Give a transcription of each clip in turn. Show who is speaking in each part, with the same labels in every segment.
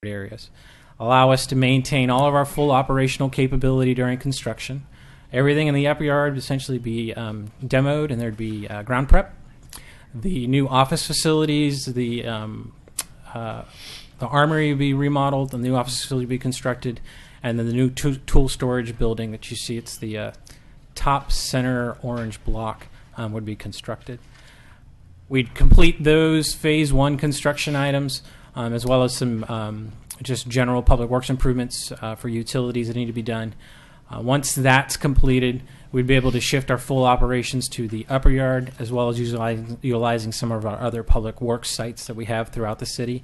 Speaker 1: areas. Allow us to maintain all of our full operational capability during construction. Everything in the upper yard would essentially be demoed, and there'd be ground prep. The new office facilities, the armory would be remodeled, the new office facility would be constructed, and then the new tool storage building that you see, it's the top center orange block, would be constructed. We'd complete those phase one construction items, as well as some just general public works improvements for utilities that need to be done. Once that's completed, we'd be able to shift our full operations to the upper yard, as well as utilizing some of our other public works sites that we have throughout the city,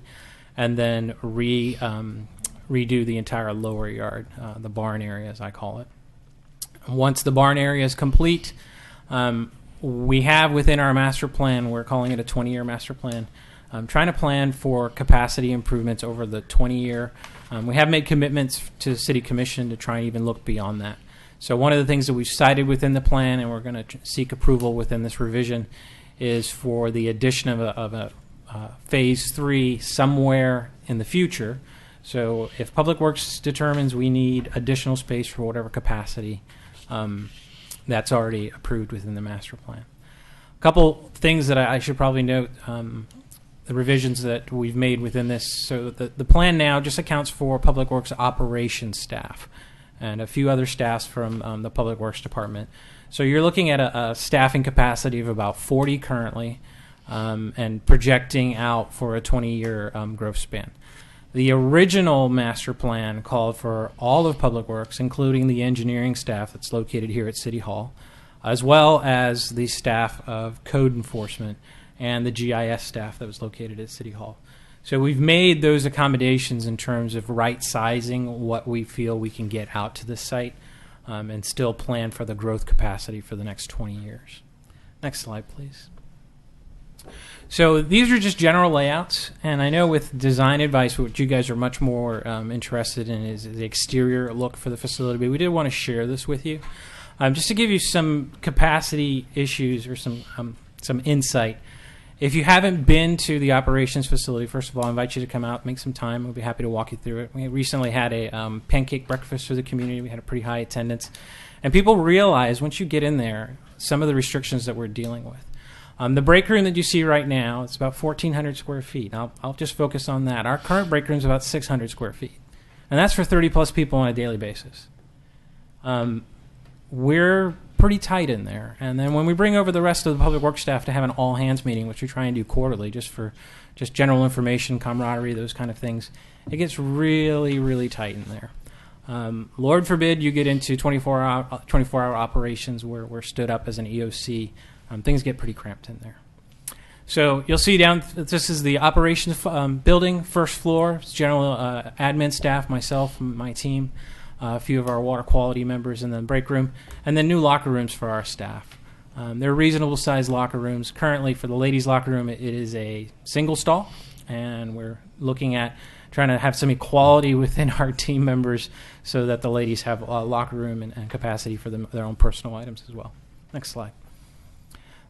Speaker 1: and then redo the entire lower yard, the barn area, as I call it. Once the barn area is complete, we have within our master plan, we're calling it a 20-year master plan, trying to plan for capacity improvements over the 20-year. We have made commitments to the City Commission to try and even look beyond that. So one of the things that we've cited within the plan, and we're going to seek approval within this revision, is for the addition of a phase 3 somewhere in the future. So if Public Works determines we need additional space for whatever capacity, that's already approved within the master plan. A couple things that I should probably note, the revisions that we've made within this. So the plan now just accounts for Public Works operations staff and a few other staffs from the Public Works Department. So you're looking at a staffing capacity of about 40 currently, and projecting out for a 20-year growth span. The original master plan called for all of Public Works, including the engineering staff that's located here at City Hall, as well as the staff of code enforcement and the GIS staff that was located at City Hall. So we've made those accommodations in terms of right-sizing what we feel we can get out to this site, and still plan for the growth capacity for the next 20 years. Next slide, please. So these are just general layouts, and I know with design advice, what you guys are much more interested in is the exterior look for the facility, but we did want to share this with you. Just to give you some capacity issues or some insight. If you haven't been to the operations facility, first of all, I invite you to come out, make some time. We'll be happy to walk you through it. We recently had a pancake breakfast for the community. We had a pretty high attendance. And people realize once you get in there, some of the restrictions that we're dealing with. The break room that you see right now, it's about 1,400 square feet. I'll just focus on that. Our current break room is about 600 square feet. And that's for 30-plus people on a daily basis. We're pretty tight in there. And then when we bring over the rest of the public works staff to have an all-hands meeting, which we try and do quarterly just for just general information, camaraderie, those kind of things, it gets really, really tight in there. Lord forbid you get into 24-hour operations where we're stood up as an EOC. Things get pretty cramped in there. So you'll see down, this is the operations building, first floor. It's general admin staff, myself, my team, a few of our water quality members in the break room, and then new locker rooms for our staff. They're reasonable sized locker rooms. Currently for the ladies' locker room, it is a single stall, and we're looking at trying to have some equality within our team members so that the ladies have a locker room and capacity for their own personal items as well. Next slide.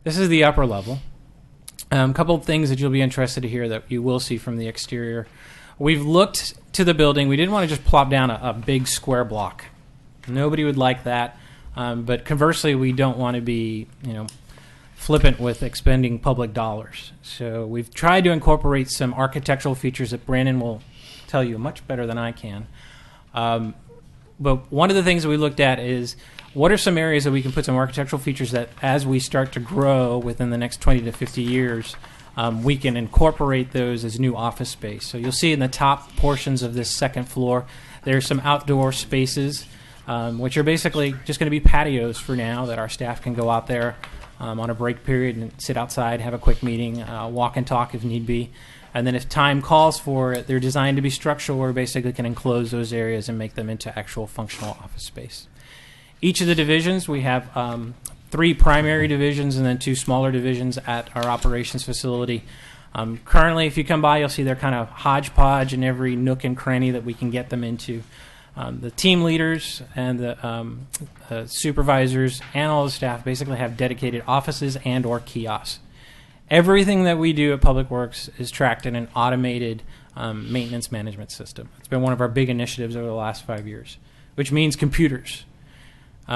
Speaker 1: This is the upper level. A couple of things that you'll be interested to hear that you will see from the exterior. We've looked to the building. We didn't want to just plop down a big square block. Nobody would like that. But conversely, we don't want to be, flippant with expending public dollars. So we've tried to incorporate some architectural features that Brandon will tell you much better than I can. But one of the things that we looked at is what are some areas that we can put some architectural features that as we start to grow within the next 20 to 50 years, we can incorporate those as new office space. So you'll see in the top portions of this second floor, there's some outdoor spaces, which are basically just going to be patios for now that our staff can go out there on a break period and sit outside, have a quick meeting, walk and talk if need be. And then if time calls for it, they're designed to be structural where we basically can enclose those areas and make them into actual functional office space. Each of the divisions, we have 3 primary divisions and then 2 smaller divisions at our operations facility. Currently, if you come by, you'll see they're kind of hodgepodge in every nook and cranny that we can get them into. The team leaders and the supervisors and all the staff basically have dedicated offices and or kiosks. Everything that we do at Public Works is tracked in an automated maintenance management system. It's been one of our big initiatives over the last 5 years, which means computers.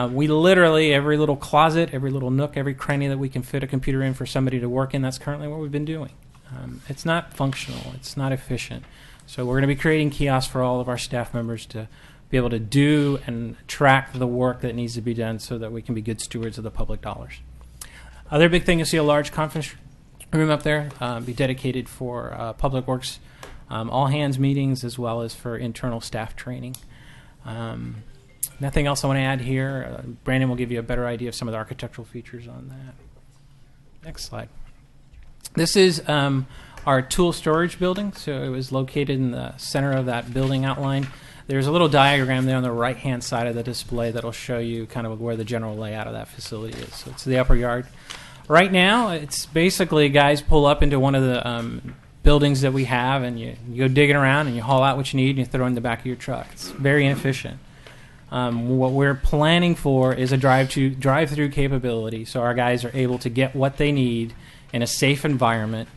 Speaker 1: We literally, every little closet, every little nook, every cranny that we can fit a computer in for somebody to work in, that's currently what we've been doing. It's not functional. It's not efficient. So we're going to be creating kiosks for all of our staff members to be able to do and track the work that needs to be done so that we can be good stewards of the public dollars. Other big thing, you see a large conference room up there, be dedicated for public works, all hands meetings, as well as for internal staff training. Nothing else I want to add here. Brandon will give you a better idea of some of the architectural features on that. Next slide. This is our tool storage building. So it was located in the center of that building outline. There's a little diagram there on the right-hand side of the display that'll show you kind of where the general layout of that facility is. So it's the upper yard. Right now, it's basically guys pull up into one of the buildings that we have, and you go digging around and you haul out what you need and you throw it in the back of your truck. It's very inefficient. What we're planning for is a drive-through capability, so our guys are able to get what they need in a safe environment,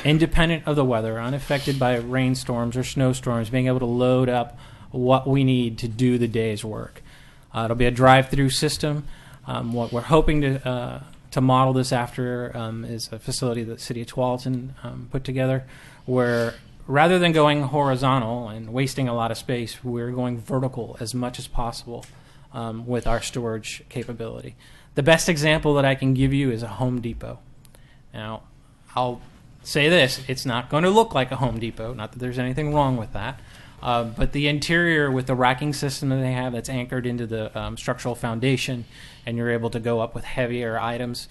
Speaker 1: independent of the weather, unaffected by rainstorms or snowstorms, being able to load up what we need to do the day's work. It'll be a drive-through system. What we're hoping to model this after is a facility that the City of Tualatin put together, where rather than going horizontal and wasting a lot of space, we're going vertical as much as possible with our storage capability. The best example that I can give you is a Home Depot. Now, I'll say this, it's not going to look like a Home Depot, not that there's anything wrong with that, but the interior with the racking system that they have that's anchored into the structural foundation, and you're able to go up with heavier items,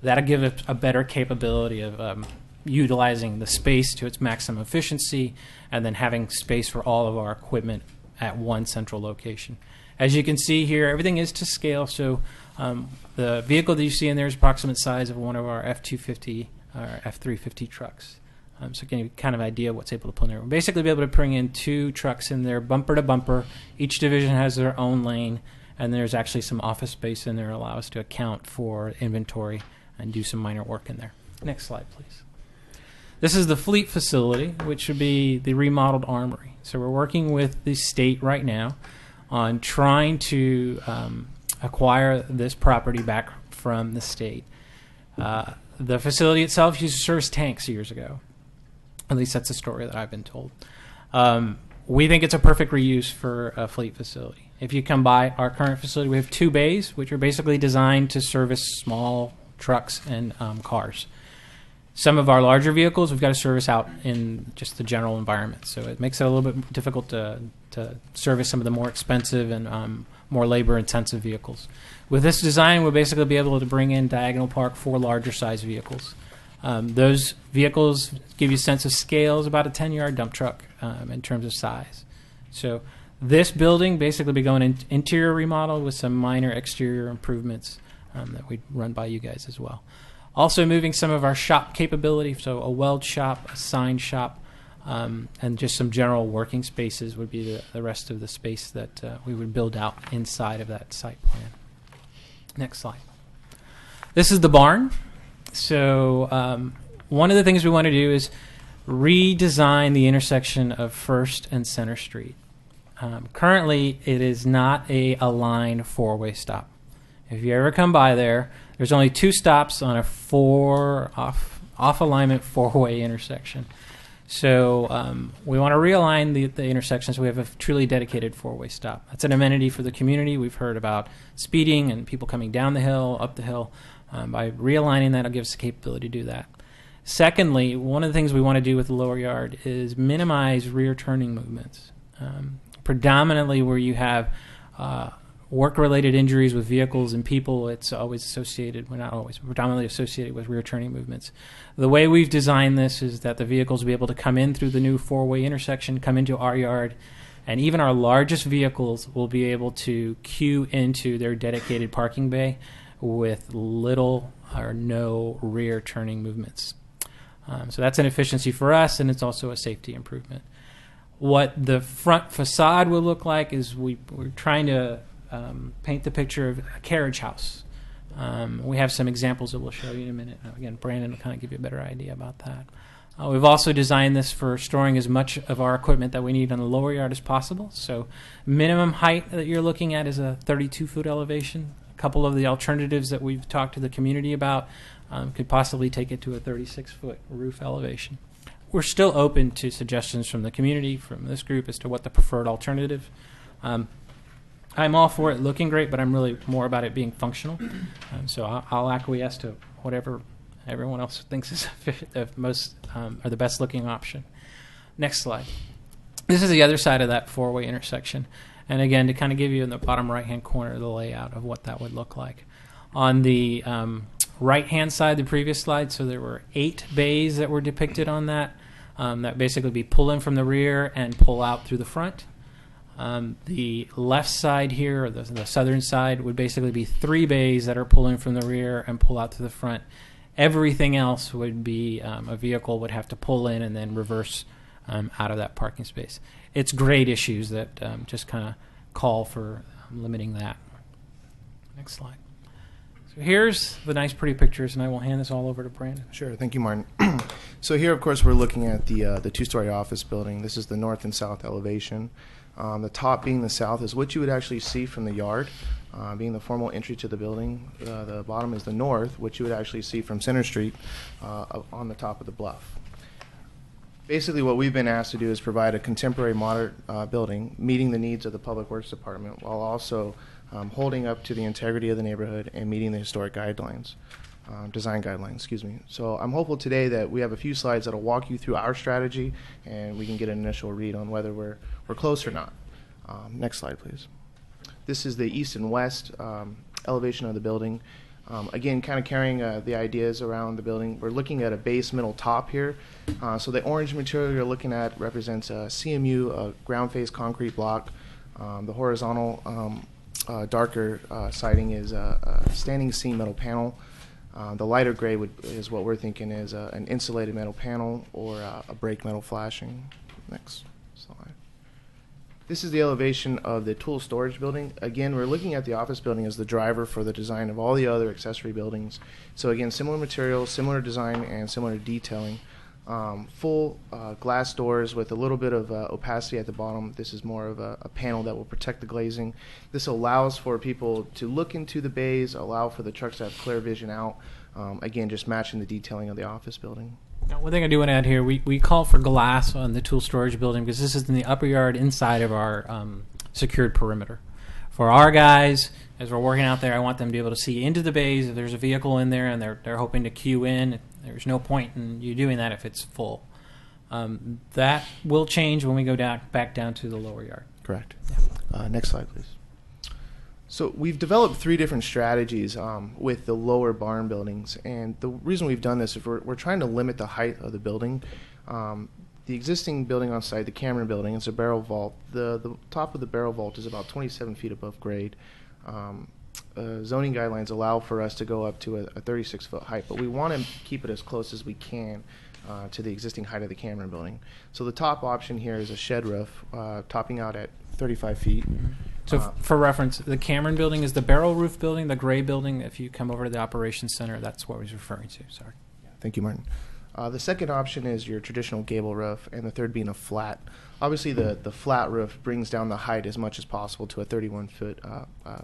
Speaker 1: that'll give it a better capability of utilizing the space to its maximum efficiency, and then having space for all of our equipment at one central location. As you can see here, everything is to scale, so the vehicle that you see in there is approximate size of one of our F-250 or F-350 trucks. So getting you kind of idea what's able to put in there. We'll basically be able to bring in 2 trucks in there, bumper to bumper. Each division has their own lane, and there's actually some office space in there to allow us to account for inventory and do some minor work in there. Next slide, please. This is the fleet facility, which would be the remodeled armory. So we're working with the state right now on trying to acquire this property back from the state. The facility itself used to service tanks years ago. At least that's the story that I've been told. We think it's a perfect reuse for a fleet facility. If you come by our current facility, we have 2 bays, which are basically designed to service small trucks and cars. Some of our larger vehicles we've got to service out in just the general environment, so it makes it a little bit difficult to service some of the more expensive and more labor-intensive vehicles. With this design, we'll basically be able to bring in diagonal park 4 larger-size vehicles. Those vehicles give you a sense of scale, is about a 10-yard dump truck in terms of size. So this building basically be going in interior remodel with some minor exterior improvements that we'd run by you guys as well. Also moving some of our shop capability, so a weld shop, a sign shop, and just some general working spaces would be the rest of the space that we would build out inside of that site plan. Next slide. This is the barn. So one of the things we want to do is redesign the intersection of First and Center Street. Currently, it is not a aligned 4-way stop. If you ever come by there, there's only 2 stops on a off alignment 4-way intersection. So we want to realign the intersection so we have a truly dedicated 4-way stop. That's an amenity for the community. We've heard about speeding and people coming down the hill, up the hill. By realigning that, it'll give us the capability to do that. Secondly, one of the things we want to do with the lower yard is minimize rear turning movements. Predominantly where you have work-related injuries with vehicles and people, it's always associated, well, not always, but predominantly associated with rear turning movements. The way we've designed this is that the vehicles will be able to come in through the new 4-way intersection, come into our yard, and even our largest vehicles will be able to queue into their dedicated parking bay with little or no rear turning movements. So that's an efficiency for us, and it's also a safety improvement. What the front facade will look like is we're trying to paint the picture of a carriage house. We have some examples that we'll show you in a minute. Again, Brandon will kind of give you a better idea about that. We've also designed this for storing as much of our equipment that we need on the lower yard as possible. So minimum height that you're looking at is a 32-foot elevation. A couple of the alternatives that we've talked to the community about could possibly take it to a 36-foot roof elevation. We're still open to suggestions from the community, from this group, as to what the preferred alternative. I'm all for it looking great, but I'm really more about it being functional. So I'll acquiesce to whatever everyone else thinks is the most or the best looking option. Next slide. This is the other side of that four-way intersection. And again, to kind of give you in the bottom right-hand corner the layout of what that would look like. On the right-hand side, the previous slide, so there were 8 bays that were depicted on that. That basically be pull in from the rear and pull out through the front. The left side here, or the southern side, would basically be 3 bays that are pull in from the rear and pull out to the front. Everything else would be a vehicle would have to pull in and then reverse out of that parking space. It's grade issues that just kind of call for limiting that. Next slide. So here's the nice, pretty pictures, and I will hand this all over to Brandon.
Speaker 2: Sure. Thank you, Martin. So here, of course, we're looking at the two-story office building. This is the north and south elevation. The top being the south is what you would actually see from the yard, being the formal entry to the building. The bottom is the north, which you would actually see from Center Street on the top of the bluff. Basically, what we've been asked to do is provide a contemporary modern building, meeting the needs of the Public Works Department, while also holding up to the integrity of the neighborhood and meeting the historic guidelines. Design guidelines, excuse me. So I'm hopeful today that we have a few slides that will walk you through our strategy, and we can get an initial read on whether we're close or not. Next slide, please. This is the east and west elevation of the building. Again, kind of carrying the ideas around the building. We're looking at a base middle top here. So the orange material you're looking at represents a CMU, a ground face concrete block. The horizontal darker siding is a standing seam metal panel. The lighter gray is what we're thinking is an insulated metal panel or a brake metal flashing. Next slide. This is the elevation of the tool storage building. Again, we're looking at the office building as the driver for the design of all the other accessory buildings. So again, similar materials, similar design, and similar detailing. Full glass doors with a little bit of opacity at the bottom. This is more of a panel that will protect the glazing. This allows for people to look into the bays, allow for the trucks to have clear vision out. Again, just matching the detailing of the office building.
Speaker 1: Now, one thing I do want to add here, we call for glass on the tool storage building because this is in the upper yard inside of our secured perimeter. For our guys, as we're working out there, I want them to be able to see into the bays. If there's a vehicle in there and they're hoping to queue in, there's no point in you doing that if it's full. That will change when we go back down to the lower yard.
Speaker 2: Correct. Yeah. Next slide, please. So we've developed 3 different strategies with the lower barn buildings, and the reason we've done this is we're trying to limit the height of the building. The existing building on site, the Cameron building, it's a barrel vault. The top of the barrel vault is about 27 feet above grade. Zoning guidelines allow for us to go up to a 36-foot height, but we want to keep it as close as we can to the existing height of the Cameron building. So the top option here is a shed roof, topping out at 35 feet.
Speaker 1: So for reference, the Cameron building is the barrel roof building. The gray building, if you come over to the operations center, that's what I was referring to. Sorry.
Speaker 2: Thank you, Martin. The second option is your traditional gable roof, and the third being a flat. Obviously, the flat roof brings down the height as much as possible to a 31-foot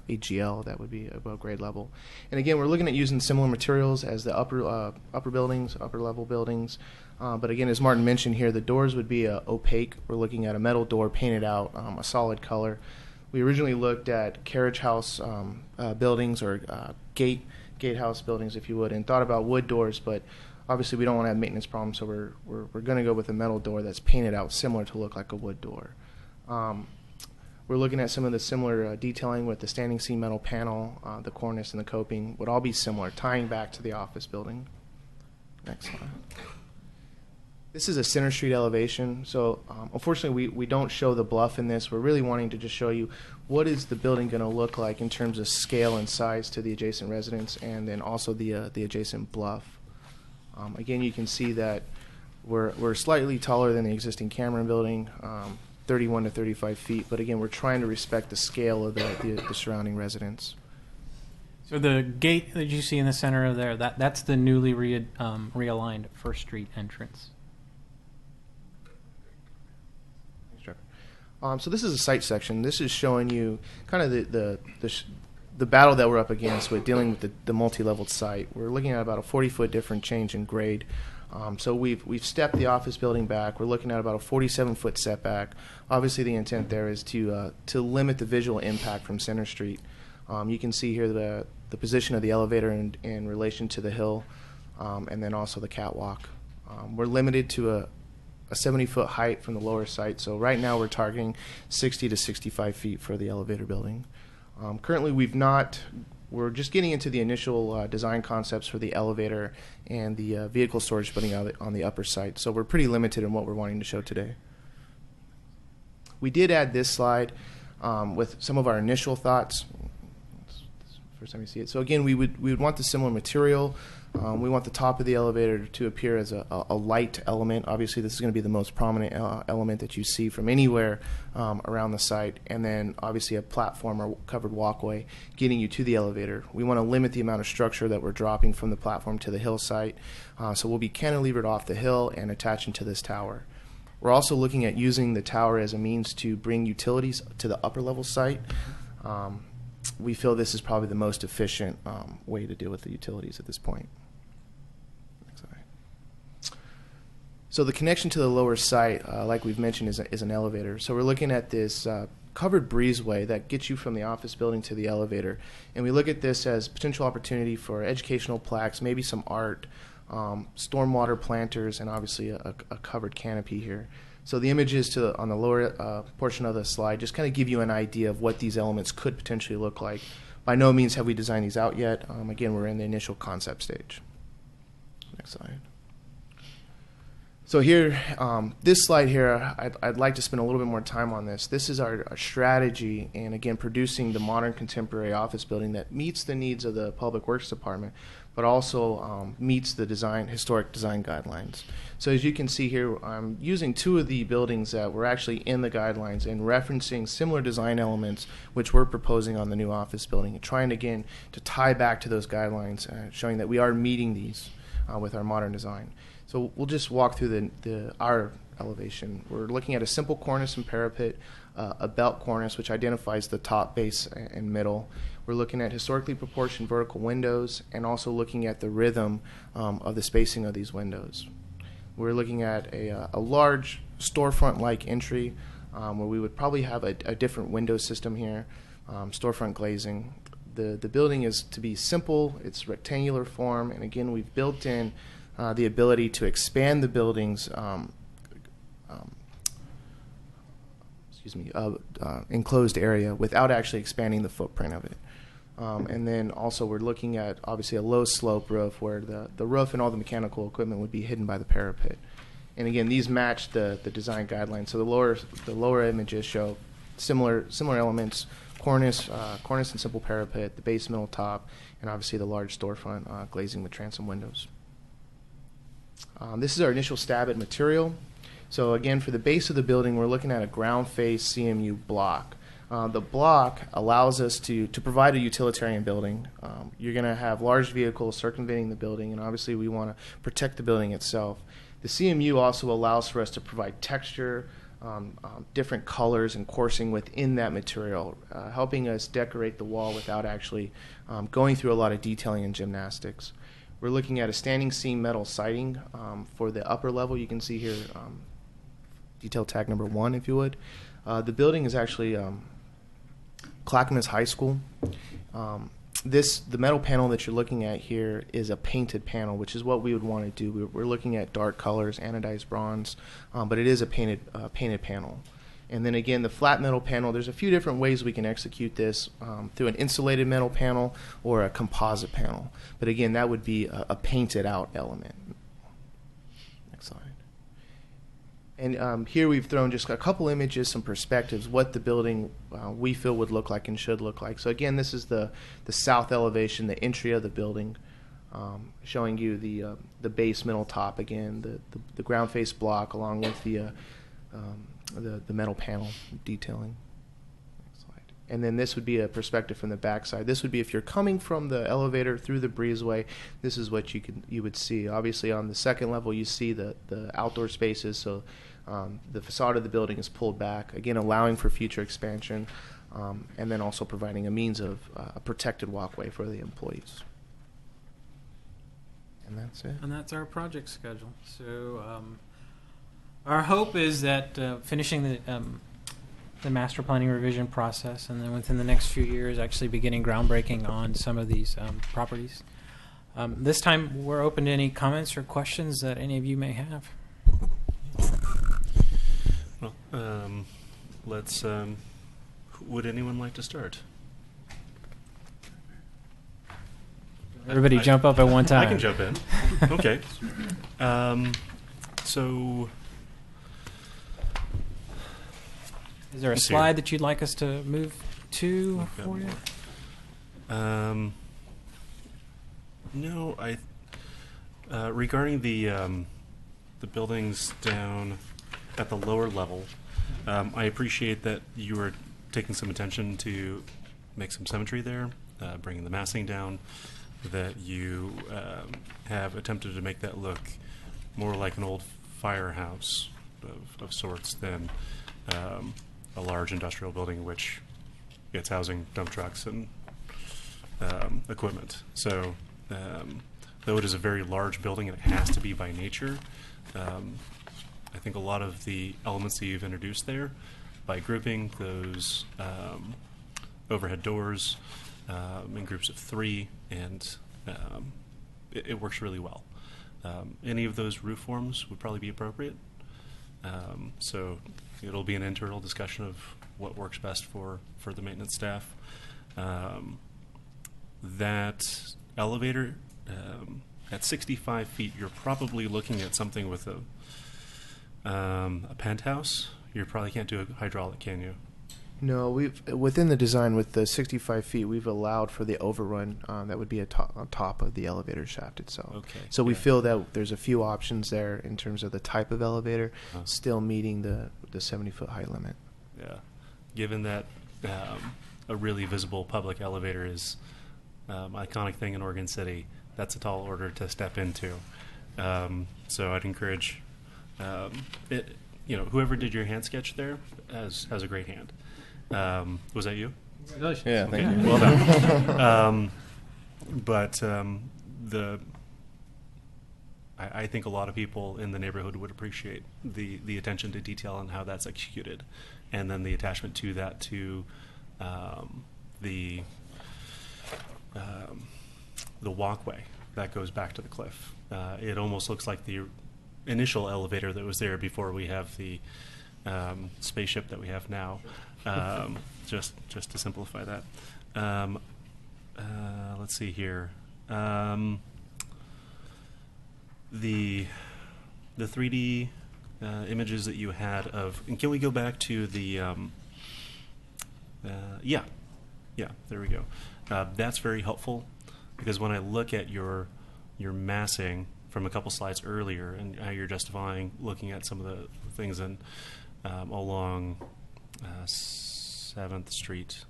Speaker 2: AGL. That would be above grade level. And again, we're looking at using similar materials as the upper buildings, upper level buildings. But again, as Martin mentioned here, the doors would be opaque. We're looking at a metal door painted out, a solid color. We originally looked at carriage house buildings or gatehouse buildings, if you would, and thought about wood doors, but obviously we don't want to have maintenance problems, so we're going to go with a metal door that's painted out similar to look like a wood door. We're looking at some of the similar detailing with the standing seam metal panel, the cornice, and the coping would all be similar, tying back to the office building. Next slide. This is a Center Street elevation, so unfortunately we don't show the bluff in this. We're really wanting to just show you what is the building going to look like in terms of scale and size to the adjacent residents, and then also the adjacent bluff. Again, you can see that we're slightly taller than the existing Cameron building, 31 to 35 feet, but again, we're trying to respect the scale of the surrounding residents.
Speaker 1: So the gate that you see in the center of there, that's the newly realigned First Street entrance.
Speaker 2: So this is a site section. This is showing you kind of the battle that we're up against with dealing with the multi-leveled site. We're looking at about a 40-foot different change in grade. So we've stepped the office building back. We're looking at about a 47-foot setback. Obviously, the intent there is to limit the visual impact from Center Street. You can see here the position of the elevator in relation to the hill, and then also the catwalk. We're limited to a 70-foot height from the lower site. So right now we're targeting 60 to 65 feet for the elevator building. Currently, we're just getting into the initial design concepts for the elevator and the vehicle storage building on the upper site. So we're pretty limited in what we're wanting to show today. We did add this slide with some of our initial thoughts. First time you see it. So again, we would want the similar material. We want the top of the elevator to appear as a light element. Obviously, this is going to be the most prominent element that you see from anywhere around the site. And then obviously a platform or covered walkway getting you to the elevator. We want to limit the amount of structure that we're dropping from the platform to the hill site. So we'll be cantilevered off the hill and attaching to this tower. We're also looking at using the tower as a means to bring utilities to the upper level site. We feel this is probably the most efficient way to deal with the utilities at this point. Next slide. So the connection to the lower site, like we've mentioned, is an elevator. So we're looking at this covered breezeway that gets you from the office building to the elevator. And we look at this as potential opportunity for educational plaques, maybe some art, stormwater planters, and obviously a covered canopy here. So the images on the lower portion of the slide just kind of give you an idea of what these elements could potentially look like. By no means have we designed these out yet. Again, we're in the initial concept stage. Next slide. So here, this slide here, I'd like to spend a little bit more time on this. This is our strategy, and again, producing the modern contemporary office building that meets the needs of the Public Works Department, but also meets the historic design guidelines. So as you can see here, I'm using two of the buildings that were actually in the guidelines and referencing similar design elements which we're proposing on the new office building, and trying again to tie back to those guidelines, showing that we are meeting these with our modern design. So we'll just walk through our elevation. We're looking at a simple cornice and parapet, a belt cornice which identifies the top, base, and middle. We're looking at historically proportioned vertical windows, and also looking at the rhythm of the spacing of these windows. We're looking at a large storefront-like entry where we would probably have a different window system here, storefront glazing. The building is to be simple, it's rectangular form, and again we've built in the ability to expand the building's enclosed area without actually expanding the footprint of it. And then also we're looking at obviously a low slope roof where the roof and all the mechanical equipment would be hidden by the parapet. And again, these match the design guidelines. So the lower images show similar elements: cornice and simple parapet, the base, middle, top, and obviously the large storefront glazing with transom windows. This is our initial stab at material. So again, for the base of the building, we're looking at a ground face CMU block. The block allows us to provide a utilitarian building. You're going to have large vehicles circumventing the building, and obviously we want to protect the building itself. The CMU also allows for us to provide texture, different colors and coursing within that material, helping us decorate the wall without actually going through a lot of detailing and gymnastics. We're looking at a standing seam metal siding for the upper level. You can see here detail tag number 1, if you would. The building is actually Clackamas High School. The metal panel that you're looking at here is a painted panel, which is what we would want to do. We're looking at dark colors, anodized bronze, but it is a painted panel. And then again, the flat metal panel, there's a few different ways we can execute this through an insulated metal panel or a composite panel. But again, that would be a painted out element. Next slide. And here we've thrown just a couple images, some perspectives, what the building we feel would look like and should look like. So again, this is the south elevation, the entry of the building, showing you the base, middle, top, again, the ground face block along with the metal panel detailing. Next slide. And then this would be a perspective from the back side. This would be if you're coming from the elevator through the breezeway, this is what you would see. Obviously on the second level you see the outdoor spaces, so The facade of the building is pulled back, again allowing for future expansion, and then also providing a means of a protected walkway for the employees. And that's it.
Speaker 1: And that's our project schedule. So our hope is that finishing the master planning revision process, and then within the next few years, actually beginning groundbreaking on some of these properties. This time, we're open to any comments or questions that any of you may have.
Speaker 3: Well, let's. Would anyone like to start?
Speaker 1: Everybody jump up at one time.
Speaker 3: I can jump in. Okay. So,
Speaker 1: is there a
Speaker 3: let's see.
Speaker 1: slide that you'd like us to move to for you?
Speaker 3: No, regarding the buildings down at the lower level, I appreciate that you were taking some attention to make some symmetry there, bringing the massing down, that you have attempted to make that look more like an old firehouse of sorts than a large industrial building which it's housing dump trucks and equipment. So though it is a very large building and it has to be by nature, I think a lot of the elements that you've introduced there, by grouping those overhead doors in groups of 3, and it works really well. Any of those roof forms would probably be appropriate. So it'll be an internal discussion of what works best for the maintenance staff. That elevator at 65 feet, you're probably looking at something with a penthouse. You probably can't do a hydraulic, can you?
Speaker 2: No, within the design with the 65 feet, we've allowed for the overrun that would be on top of the elevator shaft itself.
Speaker 3: Okay.
Speaker 2: So we
Speaker 3: yeah.
Speaker 2: feel that there's a few options there in terms of the type of elevator, still meeting the 70-foot height limit.
Speaker 3: Yeah. Given that a really visible public elevator is iconic thing in Oregon City, that's a tall order to step into. So I'd encourage it. Whoever did your hand sketch there has a great hand. Was that you?
Speaker 1: Congratulations.
Speaker 2: Yeah, thank you.
Speaker 3: Well done. But I think a lot of people in the neighborhood would appreciate the attention to detail and how that's executed, and then the attachment to that to the walkway that goes back to the cliff. It almost looks like the initial elevator that was there before we have the spaceship that we have now. Just to simplify that. Let's see here. The 3D images that you had of, and can we go back to the yeah, there we go. That's very helpful, because when I look at your massing from a couple slides earlier and how you're justifying looking at some of the things in along 7th Street,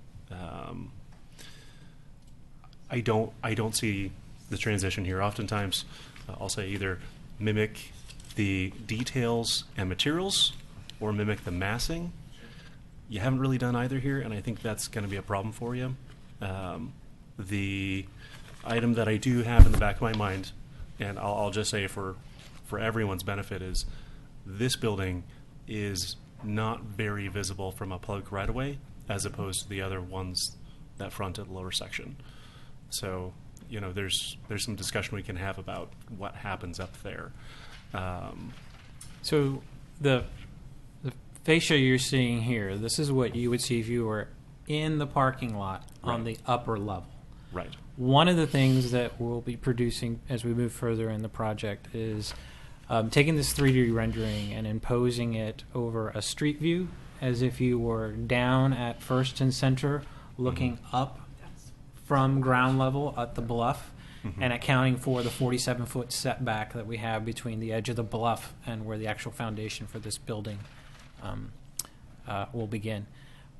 Speaker 3: I don't see the transition here. Oftentimes, I'll say either mimic the details and materials or mimic the massing. You haven't really done either here, and I think that's going to be a problem for you. The item that I do have in the back of my mind, and I'll just say for everyone's benefit, is this building is not very visible from a public right-of-way as opposed to the other ones that front at the lower section. So, there's some discussion we can have about what happens up there.
Speaker 1: So the fascia you're seeing here, this is what you would see if you were in the parking lot on
Speaker 3: Right.
Speaker 1: the upper level.
Speaker 3: Right.
Speaker 1: One of the things that we'll be producing as we move further in the project is taking this 3D rendering and imposing it over a street view as if you were down at First and Center looking up from ground level at the bluff, and accounting for the 47-foot setback that we have between the edge of the bluff and where the actual foundation for this building will begin.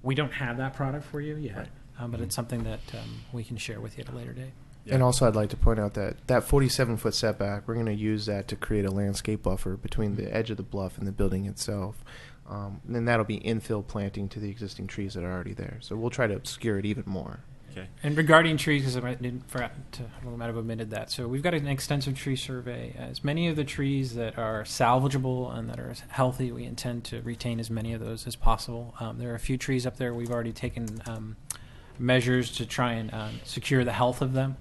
Speaker 1: We don't have that product for you yet,
Speaker 3: Right.
Speaker 1: but it's something that we can share with you at a later date.
Speaker 3: Yeah.
Speaker 2: And also, I'd like to point out that 47-foot setback, we're going to use that to create a landscape buffer between the edge of the bluff and the building itself. And then that'll be infill planting to the existing trees that are already there. So we'll try to obscure it even more.
Speaker 3: Okay.
Speaker 1: And regarding trees, because I might have omitted that. So we've got an extensive tree survey. As many of the trees that are salvageable and that are healthy, we intend to retain as many of those as possible. There are a few trees up there we've already taken measures to try and secure the health of them.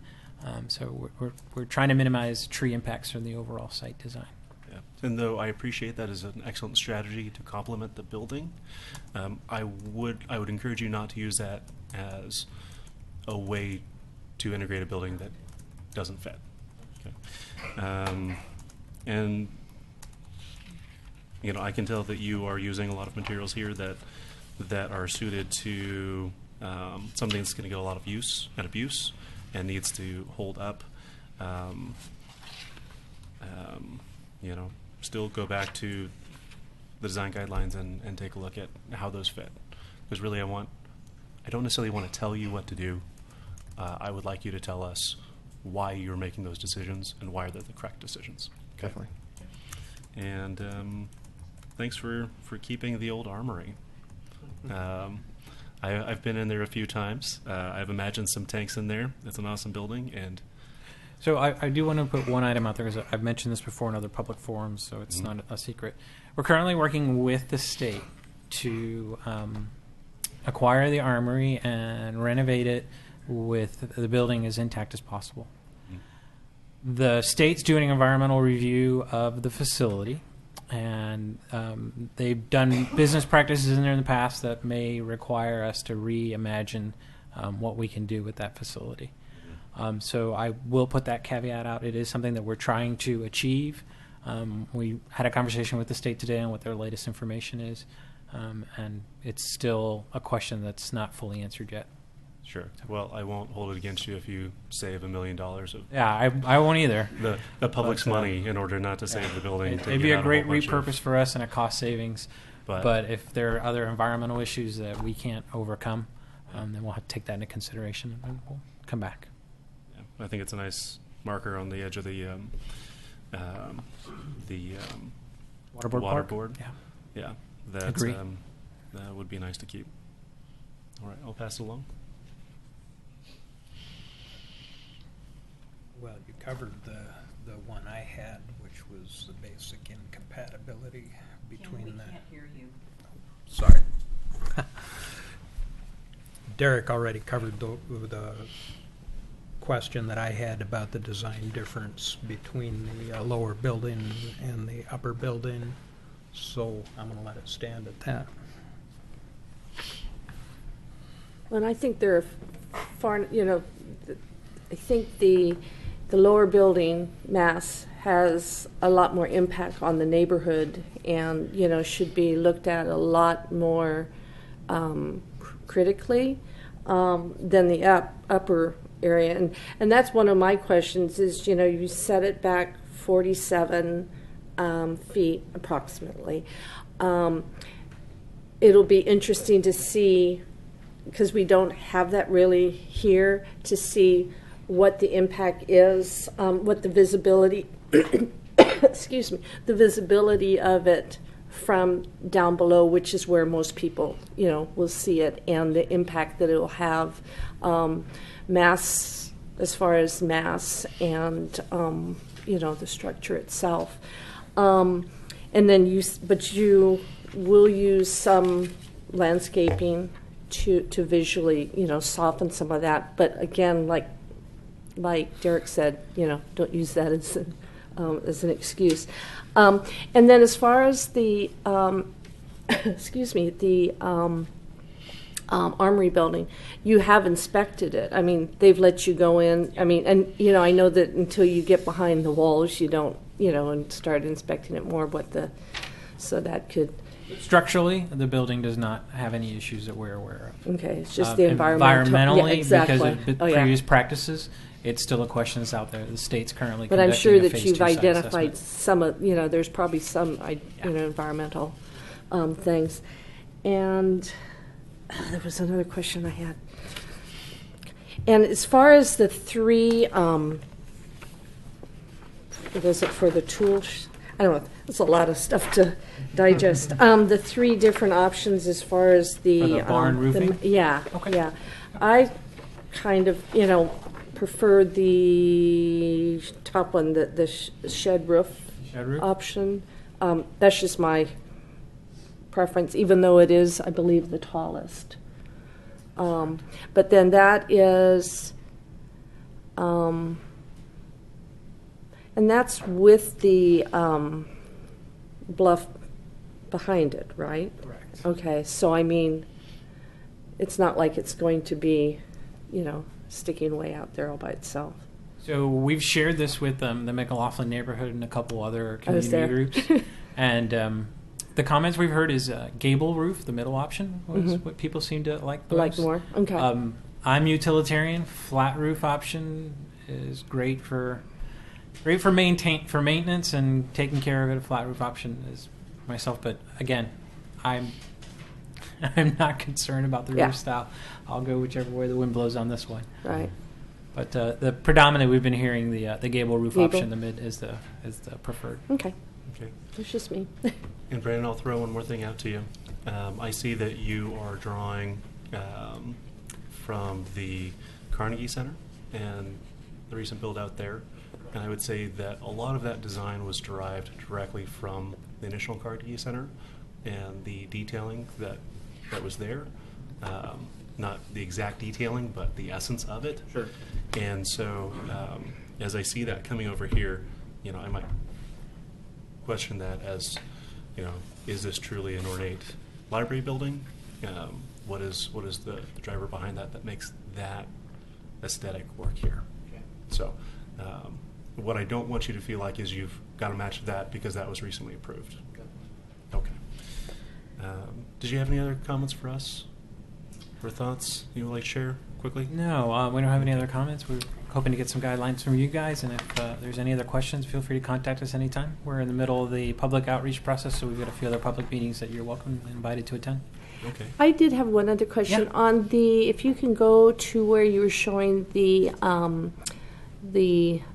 Speaker 1: So we're trying to minimize tree impacts from the overall site design.
Speaker 3: Yeah. And though I appreciate that as an excellent strategy to complement the building, I would encourage you not to use that as a way to integrate a building that doesn't fit. Okay. And I can tell that you are using a lot of materials here that are suited to something that's going to get a lot of use and abuse and needs to hold up. Still go back to the design guidelines and take a look at how those fit. Because really, I don't necessarily want to tell you what to do. I would like you to tell us why you're making those decisions and why they're the correct decisions. Okay?
Speaker 2: Definitely.
Speaker 3: And thanks for keeping the old armory. I've been in there a few times. I've imagined some tanks in there. It's an awesome building. And
Speaker 1: So I do want to put one item out there, because I've mentioned this before in other public forums, so it's not a secret. We're currently working with the state to acquire the armory and renovate it with the building as intact as possible. The state's doing an environmental review of the facility, and they've done business practices in there in the past that may require us to reimagine what we can do with that facility. So I will put that caveat out. It is something that we're trying to achieve. We had a conversation with the state today on what their latest information is, and it's still a question that's not fully answered yet.
Speaker 3: sure. Well, I won't hold it against you if you save $1 million of
Speaker 1: Yeah, I won't either.
Speaker 3: the public's
Speaker 1: But,
Speaker 3: money in order not to save the building. to
Speaker 1: It'd
Speaker 3: get
Speaker 1: be
Speaker 3: out
Speaker 1: a
Speaker 3: a
Speaker 1: great
Speaker 3: whole bunch of-
Speaker 1: repurpose for us and a cost savings.
Speaker 3: But,
Speaker 1: But if there are other environmental issues that we can't overcome, then we'll have to take that into consideration and we'll come back.
Speaker 3: yeah, I think it's a nice marker on the edge of the
Speaker 1: Waterboard
Speaker 3: water
Speaker 1: park?
Speaker 3: board.
Speaker 1: Yeah.
Speaker 3: Yeah, that
Speaker 1: Agree.
Speaker 3: That would be nice to keep. All right, I'll pass it along.
Speaker 4: Well, you covered the one I had, which was the basic incompatibility between
Speaker 5: We
Speaker 4: the.
Speaker 5: can't hear you.
Speaker 4: Sorry. Derek already covered the question that I had about the design difference between the lower building and the upper building, so I'm going to let it stand at that.
Speaker 6: And I think they're far, I think the lower building mass has a lot more impact on the neighborhood and, should be looked at a lot more critically than the upper area. And that's one of my questions is, you set it back 47 feet approximately. It'll be interesting to see, because we don't have that really here, to see what the impact is, what the visibility, excuse me, the visibility of it from down below, which is where most people, will see it, and the impact that it will have, mass, as far as mass and, the structure itself. And then you will use some landscaping to visually, soften some of that. But again, like Derek said, don't use that as an excuse. And then as far as the, excuse me, the Armory building, you have inspected it. I mean, they've let you go in. I mean, and I know that until you get behind the walls, you don't, and start inspecting it more. So that could.
Speaker 1: Structurally, the building does not have any issues that we're aware of.
Speaker 6: Okay, it's just the environmental.
Speaker 1: Environmentally,
Speaker 6: Yeah, exactly.
Speaker 1: because of previous practices, it's still a question that's out there. The state's currently
Speaker 6: But I'm
Speaker 1: conducting
Speaker 6: sure
Speaker 1: a
Speaker 6: that
Speaker 1: phase
Speaker 6: you've
Speaker 1: 2 site
Speaker 6: identified
Speaker 1: assessment.
Speaker 6: some of, there's probably some, environmental things. And there was another question I had. And as far as the three, what is it for the tools? I don't know. It's a lot of stuff to digest. The three different options as far as the
Speaker 1: For the barn roofing?
Speaker 6: Yeah,
Speaker 1: Okay.
Speaker 6: yeah. I kind of, prefer the top one, the shed roof
Speaker 1: Shed roof?
Speaker 6: option. That's just my preference, even though it is, I believe, the tallest. But then that is, and that's with the bluff behind it, right?
Speaker 1: Correct.
Speaker 6: Okay, so I mean, it's not like it's going to be, sticking way out there all by itself.
Speaker 1: So we've shared this with the McLaughlin neighborhood and a couple other
Speaker 6: I was
Speaker 1: community
Speaker 6: there.
Speaker 1: groups. And the comments we've heard is gable roof, the middle option, was
Speaker 6: Mhm.
Speaker 1: what people seem to like the
Speaker 6: Like
Speaker 1: most.
Speaker 6: more? Okay.
Speaker 1: I'm utilitarian. Flat roof option is great for maintenance and taking care of it. A flat roof option is myself, but again, I'm not concerned about the
Speaker 6: Yeah.
Speaker 1: roof style. I'll go whichever way the wind blows on this one.
Speaker 6: Right.
Speaker 1: But the predominantly we've been hearing the gable roof
Speaker 6: Gable.
Speaker 1: option. The mid is the preferred.
Speaker 6: Okay.
Speaker 3: Okay.
Speaker 6: It's just me.
Speaker 3: And Brandon, I'll throw one more thing out to you. I see that you are drawing from the Carnegie Center and the recent build out there. And I would say that a lot of that design was derived directly from the initial Carnegie Center and the detailing that was there. Not the exact detailing, but the essence of it.
Speaker 1: Sure.
Speaker 3: And so as I see that coming over here, I might question that as, is this truly an ornate library building? What is the driver behind that makes that aesthetic work here?
Speaker 1: Okay.
Speaker 3: So what I don't want you to feel like is you've got to match that because that was recently approved. Okay. Did you have any other comments for us or thoughts you would like to share quickly?
Speaker 1: No, we don't have any other comments. We're hoping to get some guidelines from you guys, and if there's any other questions, feel free to contact us anytime. We're in the middle of the public outreach process, so we've got a few other public meetings that you're welcome and invited to attend.
Speaker 3: Okay.
Speaker 6: I did have one other question.
Speaker 1: Yeah.
Speaker 6: On the, if you can go to where you were showing the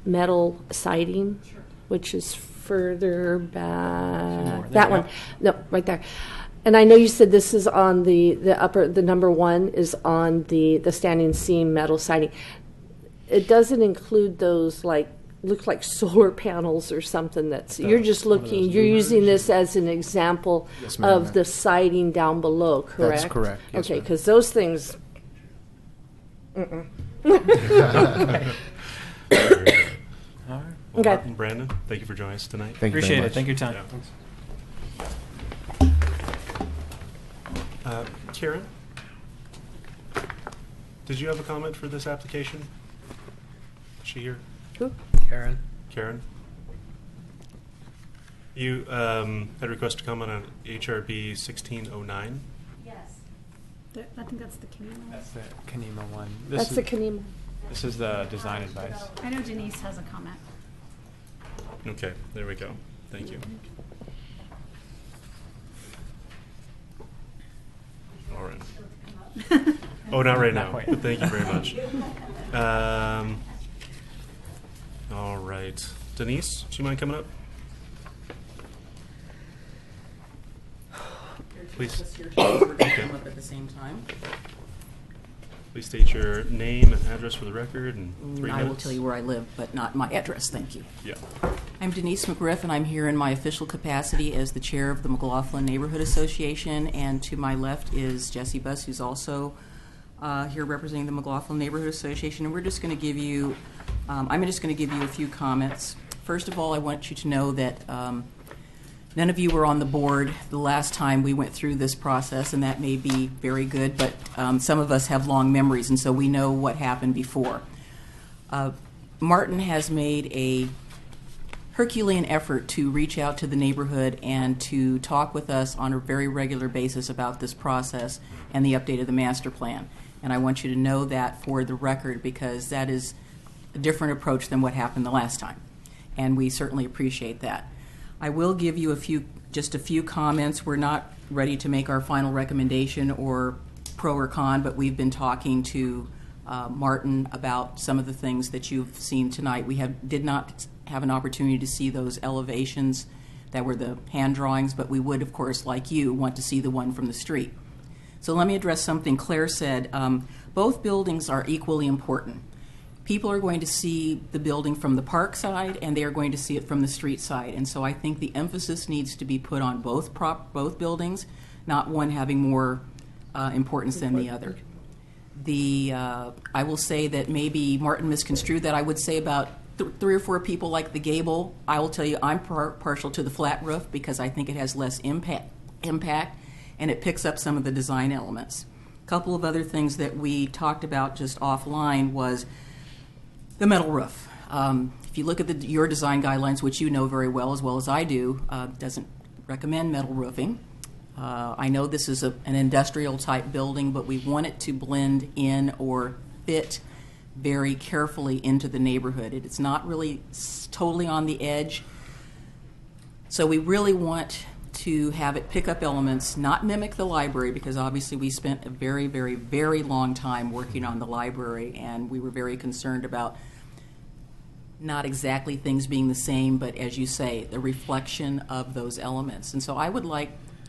Speaker 6: metal siding, which is further back.
Speaker 1: More. There
Speaker 6: That
Speaker 1: you
Speaker 6: one.
Speaker 1: go.
Speaker 6: No, right there. And I know you said this is on the upper, the number one is on the standing seam metal siding. It doesn't include those look like solar panels or something that's, you're just
Speaker 1: one of
Speaker 6: looking,
Speaker 1: those
Speaker 6: you're
Speaker 1: louvers.
Speaker 6: using this as an example
Speaker 2: Yes, ma'am.
Speaker 6: of the siding down below, correct?
Speaker 2: That's correct. Yes,
Speaker 6: Okay,
Speaker 2: ma'am.
Speaker 6: because those things,
Speaker 1: All right.
Speaker 3: Well,
Speaker 6: Okay.
Speaker 3: Martin, Brandon, thank you for joining us tonight.
Speaker 2: Thank you
Speaker 1: Appreciate
Speaker 2: very
Speaker 1: it.
Speaker 2: much.
Speaker 1: Thank you, your time.
Speaker 3: Yeah. Karen, did you have a comment for this application? Is she here?
Speaker 6: who?
Speaker 4: Karen?
Speaker 3: Karen? You had a request to comment on HRB 1609.
Speaker 5: Yes. I think that's the communal.
Speaker 7: That's the Kanema one.
Speaker 6: That's the Kanema.
Speaker 7: This is the design advice.
Speaker 5: I know Denise has a comment.
Speaker 3: Okay, there we go. Thank you. All right. Oh, not right
Speaker 7: Not
Speaker 3: now,
Speaker 7: quite.
Speaker 3: but thank you very much. All right. Denise, do you mind coming up? Please.
Speaker 8: Us here today, we're going to come up at the same time.
Speaker 3: Please state your name and address for the record in 3
Speaker 8: I
Speaker 3: minutes.
Speaker 8: will tell you where I live, but not my address, thank you.
Speaker 3: Yeah.
Speaker 8: I'm Denise McGriff, and I'm here in my official capacity as the chair of the McLaughlin Neighborhood Association, and to my left is Jesse Buss, who's also here representing the McLaughlin Neighborhood Association, and we're just going to give you, I'm just going to give you a few comments. First of all, I want you to know that none of you were on the board the last time we went through this process, and that may be very good, but some of us have long memories, and so we know what happened before. Martin has made a Herculean effort to reach out to the neighborhood and to talk with us on a very regular basis about this process and the update of the master plan. And I want you to know that for the record, because that is a different approach than what happened the last time. And we certainly appreciate that. I will give you just a few comments. We're not ready to make our final recommendation or pro or con, but we've been talking to Martin about some of the things that you've seen tonight. We did not have an opportunity to see those elevations that were the hand drawings, but we would, of course, like you, want to see the one from the street. So let me address something Claire said. Both buildings are equally important. People are going to see the building from the park side, and they are going to see it from the street side. And so I think the emphasis needs to be put on both buildings, not one having more importance than the other. I will say that maybe Martin misconstrued that. I would say about 3 or 4 people like the gable. I will tell you I'm partial to the flat roof because I think it has less impact, and it picks up some of the design elements. A couple of other things that we talked about just offline was the metal roof. If you look at your design guidelines, which you know very well as I do, doesn't recommend metal roofing. I know this is an industrial type building, but we want it to blend in or fit very carefully into the neighborhood. It's not really totally on the edge. So we really want to have it pick up elements, not mimic the library, because obviously we spent a very, very, very long time working on the library, and we were very concerned about not exactly things being the same, but as you say, the reflection of those elements. And so I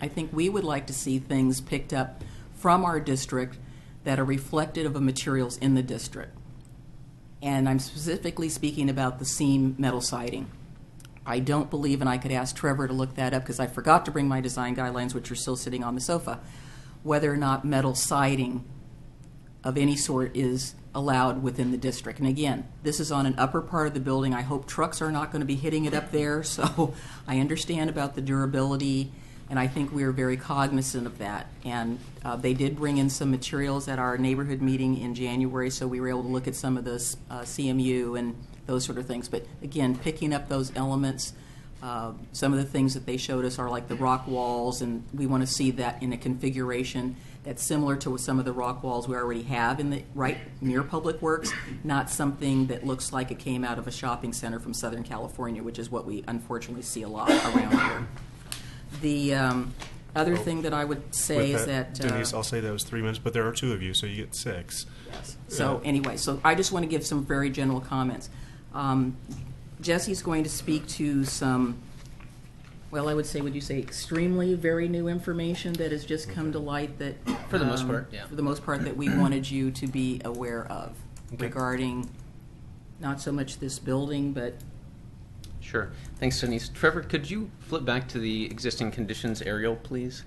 Speaker 8: think we would like to see things picked up from our district that are reflective of materials in the district. And I'm specifically speaking about the seam metal siding. I don't believe, and I could ask Trevor to look that up because I forgot to bring my design guidelines, which are still sitting on the sofa, whether or not metal siding of any sort is allowed within the district. And again, this is on an upper part of the building. I hope trucks are not going to be hitting it up there, so I understand about the durability, and I think we are very cognizant of that. And they did bring in some materials at our neighborhood meeting in January, so we were able to look at some of the CMU and those sort of things. But again, picking up those elements, some of the things that they showed us are like the rock walls, and we want to see that in a configuration that's similar to some of the rock walls we already have in the right near Public Works, not something that looks like it came out of a shopping center from Southern California, which is what we unfortunately see a lot around here. The other thing that I would say is that
Speaker 3: Denise, I'll say that was 3 minutes, but there are 2 of you, so you get 6.
Speaker 8: Yes. So anyway, so I just want to give some very general comments. Jesse's going to speak to some, well, I would say, extremely very new information that has just come to light that,
Speaker 9: for the most part, yeah.
Speaker 8: For the most part, that we wanted you to be aware of regarding not so much this building, but.
Speaker 9: Sure. Thanks, Denise. Trevor, could you flip back to the existing conditions aerial, please?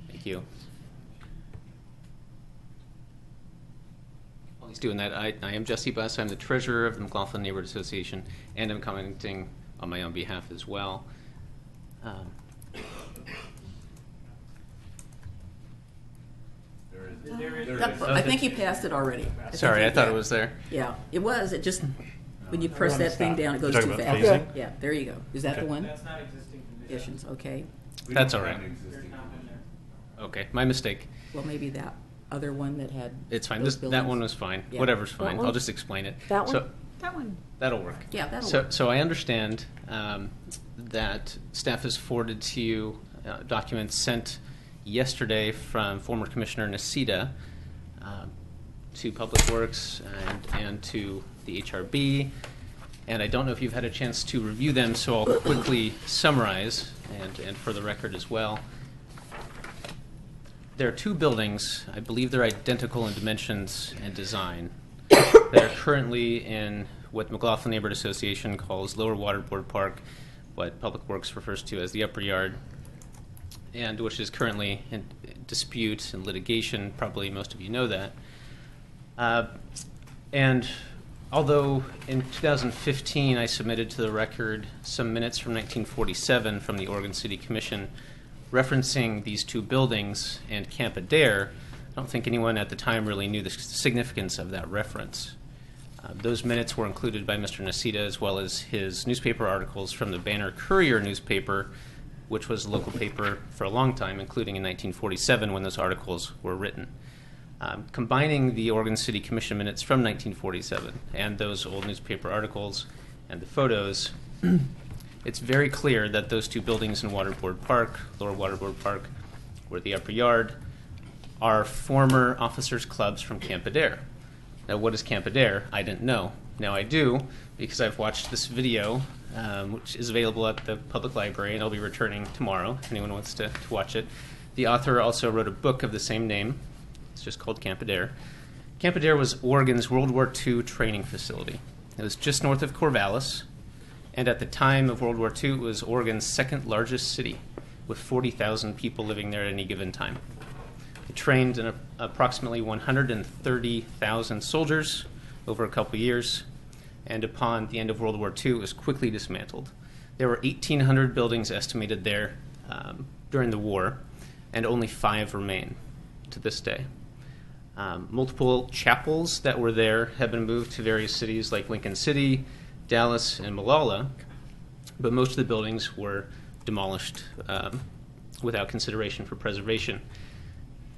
Speaker 9: Thank you. While he's doing that, I am Jesse Buss. I'm the treasurer of the McLaughlin Neighborhood Association, and I'm commenting on my own behalf as well.
Speaker 8: I think you passed it already.
Speaker 9: Sorry, I thought it was there.
Speaker 8: Yeah, it was. It just, when you press that thing down, it goes
Speaker 3: Talking
Speaker 8: too
Speaker 3: about
Speaker 8: fast.
Speaker 3: phasing?
Speaker 8: Yeah, there you go. Is that
Speaker 3: Okay.
Speaker 8: the one?
Speaker 7: That's not existing
Speaker 8: Conditions, okay.
Speaker 9: That's all right.
Speaker 7: There's not in there.
Speaker 9: Okay, my mistake.
Speaker 8: Well, maybe that other one that had.
Speaker 9: It's fine.
Speaker 8: those
Speaker 9: That
Speaker 8: buildings.
Speaker 9: one was fine.
Speaker 8: Yeah.
Speaker 9: Whatever's fine.
Speaker 6: one?
Speaker 9: I'll just explain it.
Speaker 6: That one?
Speaker 9: So,
Speaker 5: That one.
Speaker 9: that'll work.
Speaker 8: Yeah, that'll work.
Speaker 9: So I understand that staff has forwarded to you documents sent yesterday from former Commissioner Nacita to Public Works and to the HRB. And I don't know if you've had a chance to review them, so I'll quickly summarize and for the record as well. There are 2 buildings, I believe they're identical in dimensions and design, that are currently in what McLaughlin Neighborhood Association calls Lower Waterboard Park, what Public Works refers to as the Upper Yard, and which is currently in dispute and litigation. Probably most of you know that. And although in 2015 I submitted to the record some minutes from 1947 from the Oregon City Commission referencing these 2 buildings and Camp Adair, I don't think anyone at the time really knew the significance of that reference. Those minutes were included by Mr. Nacita as well as his newspaper articles from the Banner Courier newspaper, which was a local paper for a long time, including in 1947 when those articles were written. Combining the Oregon City Commission minutes from 1947 and those old newspaper articles and the photos, it's very clear that those 2 buildings in Waterboard Park, Lower Waterboard Park, or the Upper Yard, are former officers' clubs from Camp Adair. Now, what is Camp Adair? I didn't know. Now I do, because I've watched this video, which is available at the public library, and I'll be returning tomorrow if anyone wants to watch it. The author also wrote a book of the same name. It's just called Camp Adair. Camp Adair was Oregon's World War II training facility. It was just north of Corvallis, and at the time of World War II, it was Oregon's second largest city, with 40,000 people living there at any given time. It trained approximately 130,000 soldiers over a couple years, and upon the end of World War II, it was quickly dismantled. There were 1,800 buildings estimated there during the war, and only 5 remain to this day. Multiple chapels that were there have been moved to various cities like Lincoln City, Dallas, and Molalla, but most of the buildings were demolished without consideration for preservation.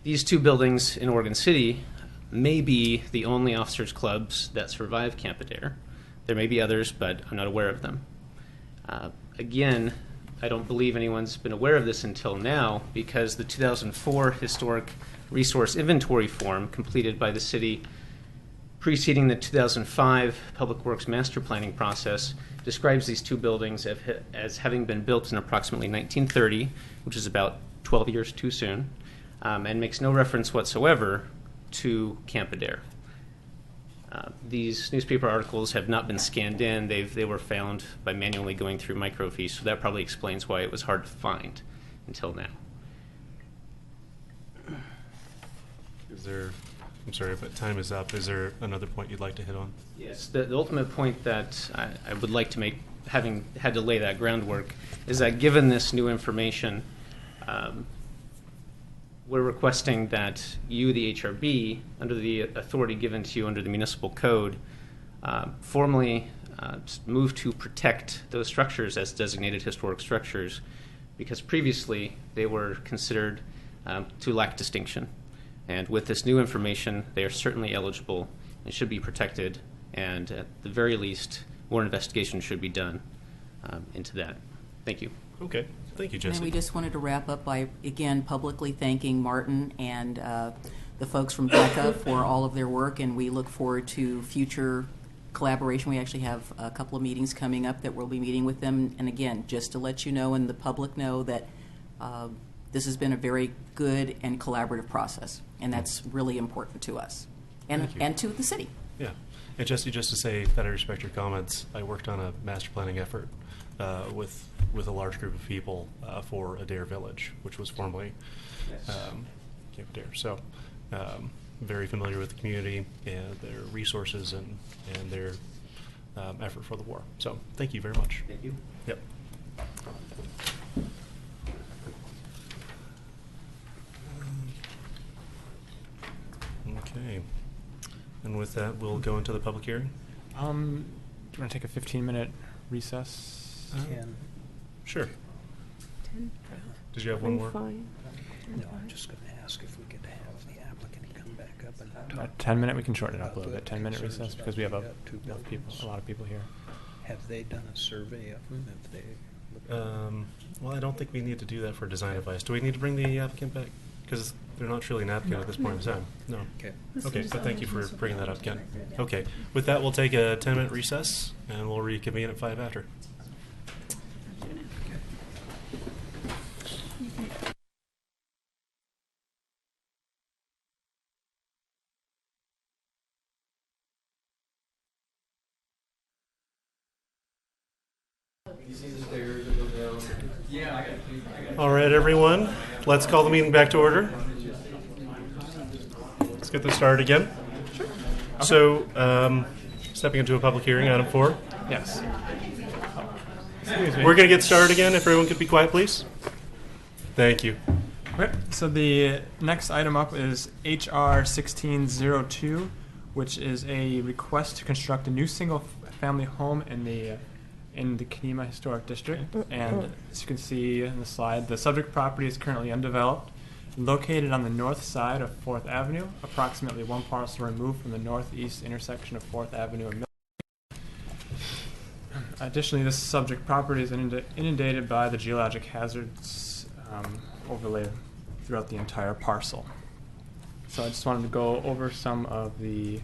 Speaker 9: These 2 buildings in Oregon City may be the only officers' clubs that survive Camp Adair. There may be others, but I'm not aware of them. Again, I don't believe anyone's been aware of this until now, because the 2004 Historic Resource Inventory form completed by the city preceding the 2005 Public Works Master Planning process describes these 2 buildings as having been built in approximately 1930, which is about 12 years too soon, and makes no reference whatsoever to Camp Adair. These newspaper articles have not been scanned in. They were found by manually going through microfiche, so that probably explains why it was hard to find until now.
Speaker 3: Is there, I'm sorry, but time is up. Is there another point you'd like to hit on?
Speaker 9: Yes, the ultimate point that I would like to make, having had to lay that groundwork, is that given this new information, we're requesting that you, the HRB, under the authority given to you under the municipal code, formally move to protect those structures as designated historic structures, because previously they were considered to lack distinction. And with this new information, they are certainly eligible and should be protected, and at the very least, more investigation should be done into that. Thank you.
Speaker 3: Okay. Thank you, Jesse.
Speaker 8: And we just wanted to wrap up by, again, publicly thanking Martin and the folks from DECA for all of their work, and we look forward to future collaboration. We actually have a couple of meetings coming up that we'll be meeting with them. And again, just to let you know and the public know that this has been a very good and collaborative process, and that's really important to us and to the city.
Speaker 3: Yeah. And Jesse, just to say that I respect your comments, I worked on a master planning effort with a large group of people for Adair Village, which was formerly Camp Adair. So very familiar with the community and their resources and their effort for the war. So thank you very much.
Speaker 9: Thank you.
Speaker 3: Yep. Okay. And with that, we'll go into the public hearing.
Speaker 7: Do you want to take a 15-minute recess?
Speaker 3: Sure. Did you have one more?
Speaker 6: Fine.
Speaker 4: No, I'm just going to ask if we could have the applicant come back up and
Speaker 7: A
Speaker 4: talk.
Speaker 7: 10-minute, we can shorten it up a little bit. 10-minute
Speaker 4: Concerns
Speaker 7: recess because
Speaker 4: about
Speaker 7: we have
Speaker 4: the two
Speaker 7: a
Speaker 4: buildings.
Speaker 7: lot of people here.
Speaker 4: Have they done a survey of them? Have they looked at
Speaker 3: Well, I don't think we need to do that for design advice. Do we need to bring the applicant back? Because they're not truly an applicant at this point in time. No.
Speaker 4: Okay.
Speaker 3: Okay, but thank you for bringing that up, Ken. Okay, with that, we'll take a 10-minute recess, and we'll reconvene at 5 after. All right, everyone, let's call the meeting back to order. Let's get this started again. So, stepping into a public hearing, item 4.
Speaker 7: Yes.
Speaker 3: We're going to get started again. If everyone could be quiet, please. Thank you.
Speaker 7: Okay, so the next item up is HR 1602, which is a request to construct a new single-family home in the Kenema Historic District. And as you can see in the slide, the subject property is currently undeveloped, located on the north side of 4th Avenue, approximately one parcel removed from the northeast intersection of 4th Avenue and Mill. Additionally, this subject property is inundated by the geologic hazards overlay throughout the entire parcel. So I just wanted to go over some of the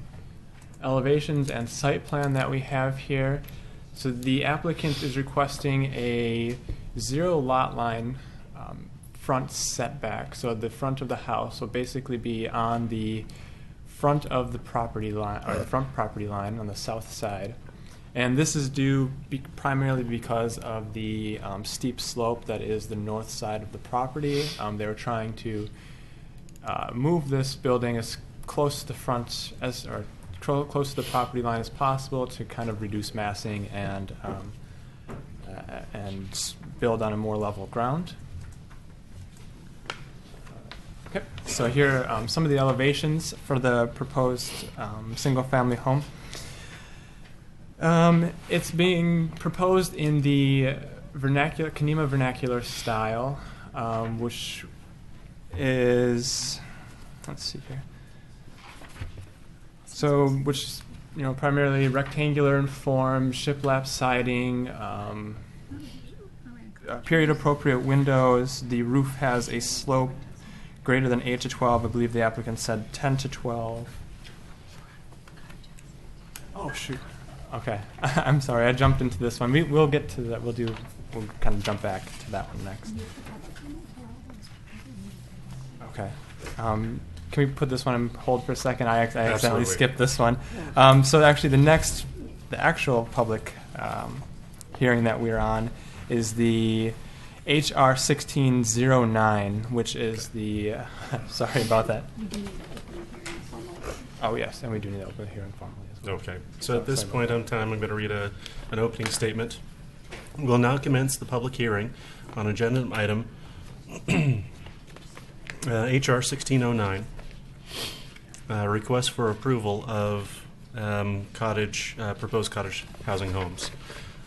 Speaker 7: elevations and site plan that we have here. So the applicant is requesting a 0 lot line front setback. So the front of the house will basically be on the front of the property line, or the front property line on the south side. And this is due primarily because of the steep slope that is the north side of the property. They were trying to move this building as close to the front close to the property line as possible to kind of reduce massing and build on a more level ground. Okay, so here are some of the elevations for the proposed single-family home. It's being proposed in the Kenema vernacular style, which is, let's see here. So, which is, primarily rectangular in form, shiplap siding, period-appropriate windows. The roof has a slope greater than 8 to 12. I believe the applicant said 10 to 12. Oh, shoot. Okay. I'm sorry. I jumped into this one. We'll get to that. We'll kind of jump back to that one next. Okay. Can we put this one on hold for a second? I accidentally skipped this one. So actually the actual public hearing that we're on is the HR 1609, which is the, sorry about that. Oh, yes, and we do need to open the hearing formally as well.
Speaker 3: Okay. So at this point in time, I'm going to read an opening statement. We'll now commence the public hearing on agenda item HR 1609, request for approval of proposed cottage housing homes.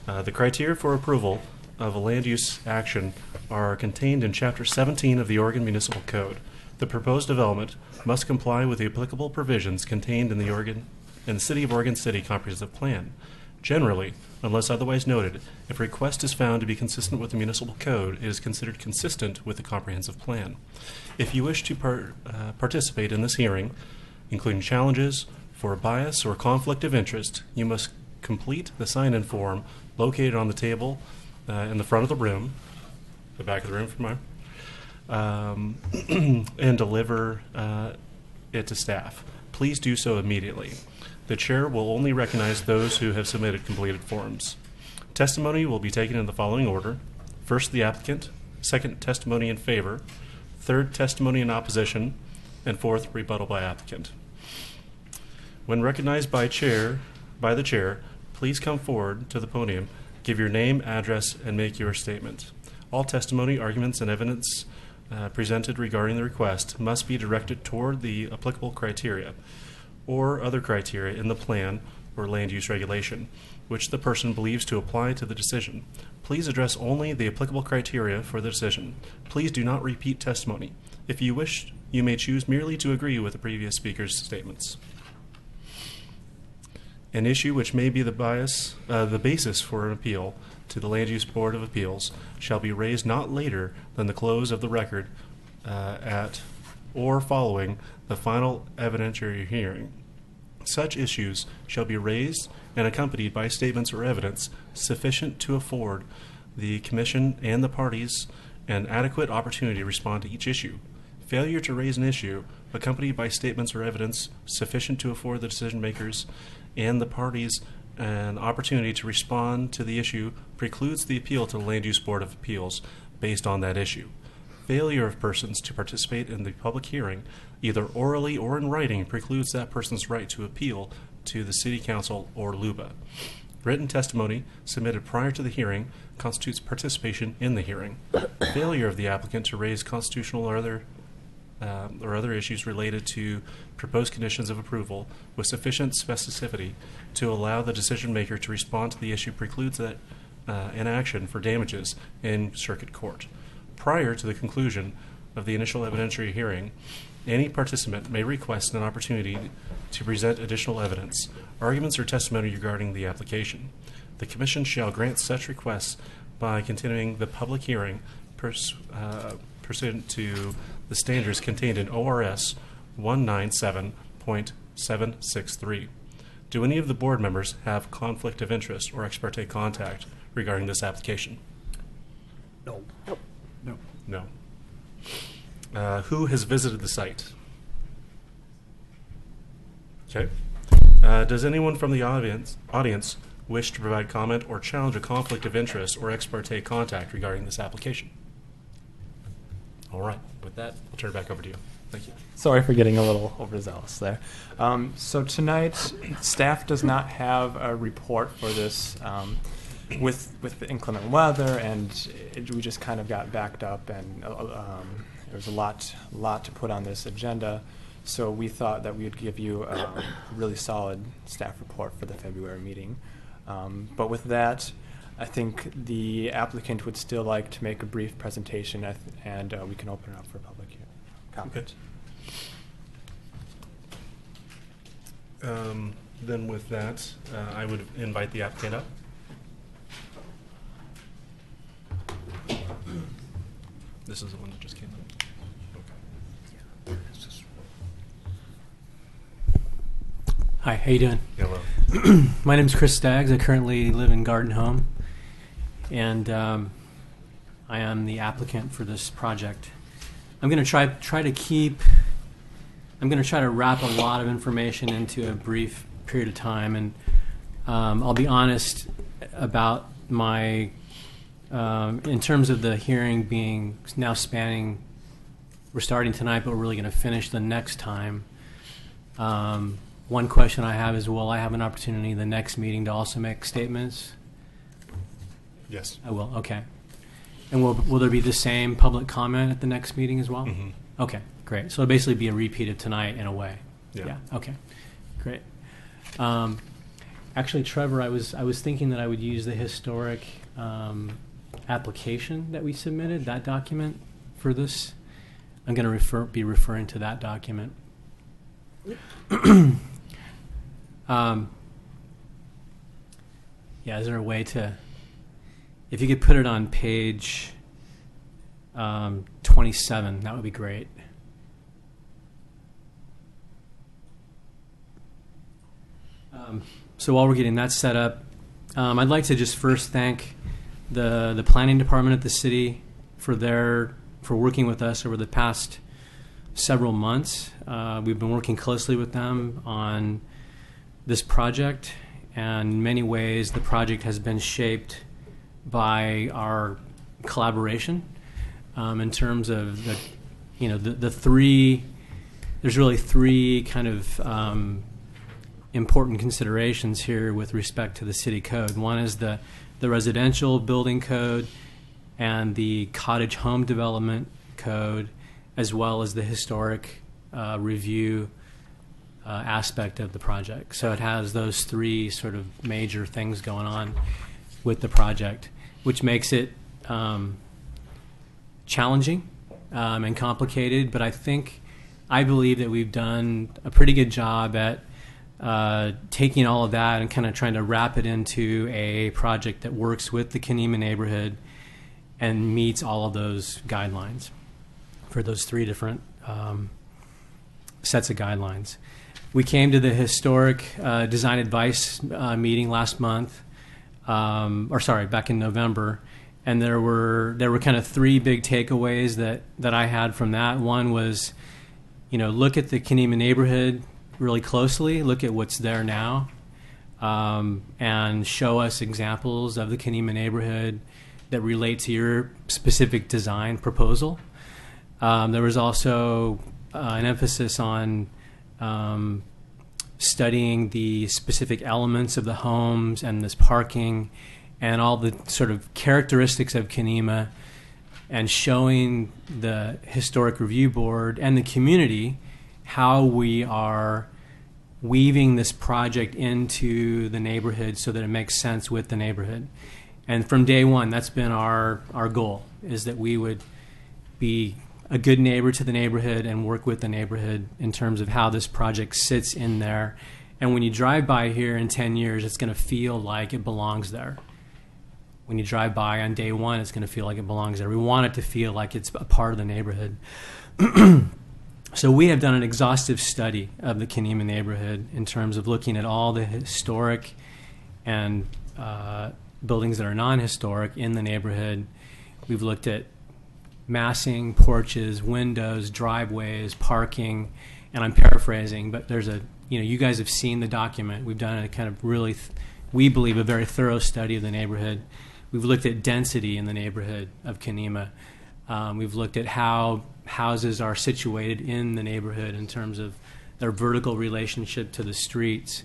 Speaker 3: The criteria for approval of a land use action are contained in Chapter 17 of the Oregon Municipal Code. The proposed development must comply with the applicable provisions contained in the City of Oregon City Comprehensive Plan. Generally, unless otherwise noted, if a request is found to be consistent with the municipal code, it is considered consistent with the comprehensive plan. If you wish to participate in this hearing, including challenges for bias or conflict of interest, you must complete the sign-in form located on the table in the front of the room, the back of the room from mine, and deliver it to staff. Please do so immediately. The chair will only recognize those who have submitted completed forms. Testimony will be taken in the following order. First, the applicant. Second, testimony in favor. Third, testimony in opposition. And fourth, rebuttal by applicant. When recognized by the chair, please come forward to the podium, give your name, address, and make your statement. All testimony, arguments, and evidence presented regarding the request must be directed toward the applicable criteria or other criteria in the plan or land use regulation, which the person believes to apply to the decision. Please address only the applicable criteria for the decision. Please do not repeat testimony. If you wish, you may choose merely to agree with the previous speaker's statements. An issue which may be the basis for an appeal to the Land Use Board of Appeals shall be raised not later than the close of the record at or following the final evidentiary hearing. Such issues shall be raised and accompanied by statements or evidence sufficient to afford the Commission and the parties an adequate opportunity to respond to each issue. Failure to raise an issue accompanied by statements or evidence sufficient to afford the decision makers and the parties an opportunity to respond to the issue precludes the appeal to the Land Use Board of Appeals based on that issue. Failure of persons to participate in the public hearing, either orally or in writing, precludes that person's right to appeal to the City Council or LUBA. Written testimony submitted prior to the hearing constitutes participation in the hearing. Failure of the applicant to raise constitutional or other issues related to proposed conditions of approval with sufficient specificity to allow the decision maker to respond to the issue precludes that an action for damages in circuit court. Prior to the conclusion of the initial evidentiary hearing, any participant may request an opportunity to present additional evidence, arguments, or testimony regarding the application. The Commission shall grant such requests by continuing the public hearing pursuant to the standards contained in ORS 197.763. Do any of the board members have conflict of interest or ex parte contact regarding this application?
Speaker 4: No.
Speaker 3: No. Who has visited the site? Okay. Does anyone from the audience wish to provide comment or challenge a conflict of interest or ex parte contact regarding this application? All right. With that, I'll turn it back over to you. Thank you.
Speaker 7: Sorry for getting a little overzealous there. So tonight, staff does not have a report for this. With the inclement weather, and we just kind of got backed up, and there was a lot to put on this agenda. So we thought that we would give you a really solid staff report for the February meeting. But with that, I think the applicant would still like to make a brief presentation, and we can open it up for public comment.
Speaker 3: Okay. Then with that, I would invite the applicant up. This is the one that just came up. Okay.
Speaker 10: Hi, how you doing?
Speaker 3: Hello.
Speaker 10: My name's Chris Staggs. I currently live in Garden Home, and I am the applicant for this project. I'm going to try to wrap a lot of information into a brief period of time, and I'll be honest about my. In terms of the hearing being now spanning, we're starting tonight, but we're really going to finish the next time. One question I have is, will I have an opportunity the next meeting to also make statements?
Speaker 3: Yes.
Speaker 10: I will, okay. And will there be the same public comment at the next meeting as well?
Speaker 3: Mm-hmm.
Speaker 10: Okay, great. So it'll basically be a repeat of tonight in a way.
Speaker 3: Yeah.
Speaker 10: Okay, great. Actually, Trevor, I was thinking that I would use the historic application that we submitted, that document for this. I'm going to be referring to that document. Yeah, is there a way to, if you could put it on page 27, that would be great. So while we're getting that set up, I'd like to just first thank the planning department at the city for working with us over the past several months. We've been working closely with them on this project, and in many ways the project has been shaped by our collaboration in terms of the three. There's really three kind of important considerations here with respect to the city code. One is the residential building code and the cottage home development code, as well as the historic review aspect of the project. So it has those three sort of major things going on with the project, which makes it challenging and complicated. But I believe that we've done a pretty good job at taking all of that and kind of trying to wrap it into a project that works with the Kenema neighborhood and meets all of those guidelines for those three different sets of guidelines. We came to the historic design advice meeting last month, back in November, and there were kind of three big takeaways that I had from that. One was, look at the Kenema neighborhood really closely, look at what's there now, and show us examples of the Kenema neighborhood that relate to your specific design proposal. There was also an emphasis on studying the specific elements of the homes and this parking and all the sort of characteristics of Kenema, and showing the Historic Review Board and the community how we are weaving this project into the neighborhood so that it makes sense with the neighborhood. And from day one, that's been our goal, is that we would be a good neighbor to the neighborhood and work with the neighborhood in terms of how this project sits in there. And when you drive by here in 10 years, it's going to feel like it belongs there. When you drive by on day one, it's going to feel like it belongs there. We want it to feel like it's a part of the neighborhood. So we have done an exhaustive study of the Kenema neighborhood in terms of looking at all the historic and buildings that are non-historic in the neighborhood. We've looked at massing, porches, windows, driveways, parking, and I'm paraphrasing, but there's you guys have seen the document. We've done a kind of really, we believe, a very thorough study of the neighborhood. We've looked at density in the neighborhood of Kenema. We've looked at how houses are situated in the neighborhood in terms of their vertical relationship to the streets.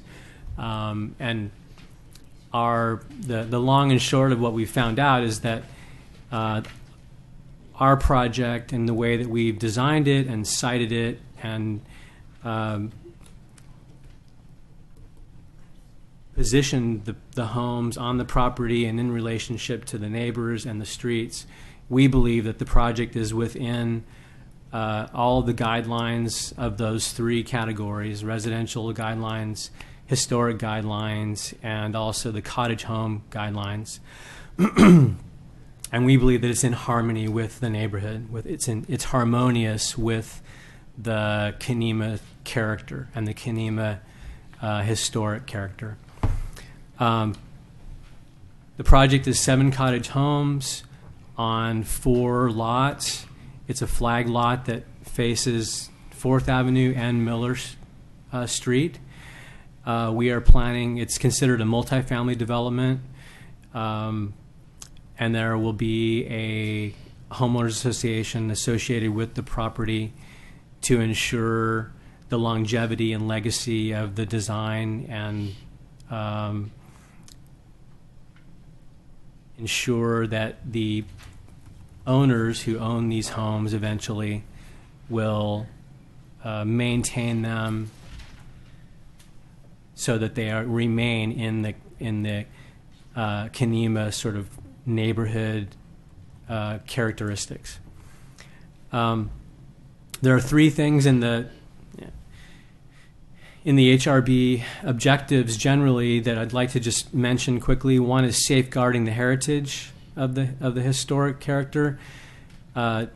Speaker 10: And the long and short of what we found out is that our project and the way that we've designed it and sited it and positioned the homes on the property and in relationship to the neighbors and the streets, we believe that the project is within all of the guidelines of those three categories: residential guidelines, historic guidelines, and also the cottage home guidelines. And we believe that it's in harmony with the neighborhood. It's harmonious with the Kenema character and the Kenema historic character. The project is 7 cottage homes on 4 lots. It's a flag lot that faces 4th Avenue and Miller Street. We are planning, it's considered a multifamily development, and there will be a homeowners association associated with the property to ensure the longevity and legacy of the design and ensure that the owners who own these homes eventually will maintain them so that they remain in the Kenema sort of neighborhood characteristics. There are 3 things in the HRB objectives generally that I'd like to just mention quickly. One is safeguarding the heritage of the historic character.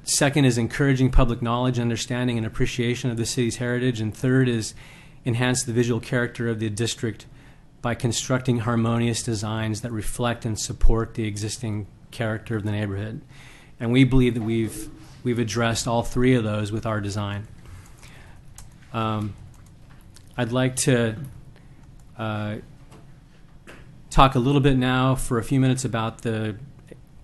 Speaker 10: Second is encouraging public knowledge, understanding, and appreciation of the city's heritage. And third is enhance the visual character of the district by constructing harmonious designs that reflect and support the existing character of the neighborhood. And we believe that we've addressed all 3 of those with our design. I'd like to talk a little bit now for a few minutes about the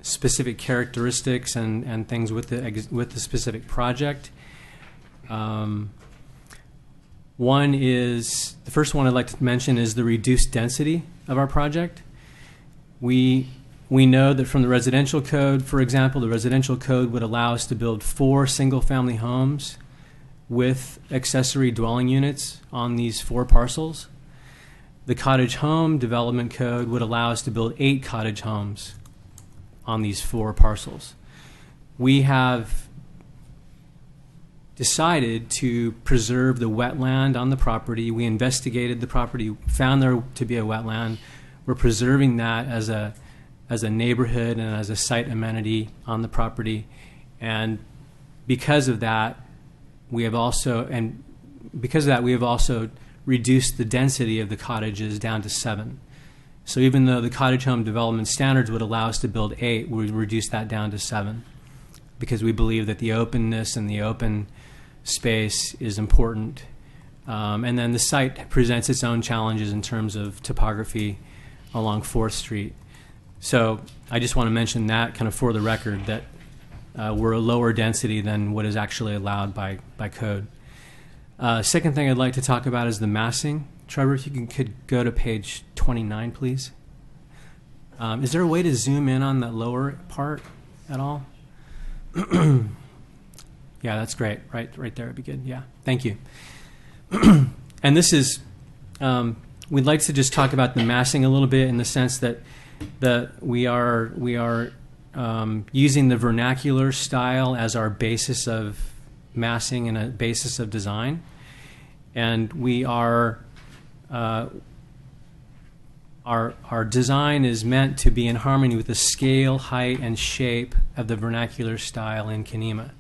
Speaker 10: specific characteristics and things with the specific project. The first one I'd like to mention is the reduced density of our project. We know that from the residential code, for example, the residential code would allow us to build 4 single-family homes with accessory dwelling units on these 4 parcels. The cottage home development code would allow us to build 8 cottage homes on these 4 parcels. We have decided to preserve the wetland on the property. We investigated the property, found there to be a wetland. We're preserving that as a neighborhood and as a site amenity on the property. And because of that, we have also reduced the density of the cottages down to 7. So even though the cottage home development standards would allow us to build 8, we reduced that down to 7 because we believe that the openness and the open space is important. And then the site presents its own challenges in terms of topography along 4th Street. So I just want to mention that kind of for the record that we're a lower density than what is actually allowed by code. Second thing I'd like to talk about is the massing. Trevor, if you could go to page 29, please. Is there a way to zoom in on that lower part at all? Yeah, that's great. Right there would be good. Yeah, thank you. And this is, we'd like to just talk about the massing a little bit in the sense that we are using the vernacular style as our basis of massing and a basis of design. And we are, our design is meant to be in harmony with the scale, height, and shape of the vernacular style in Kenema.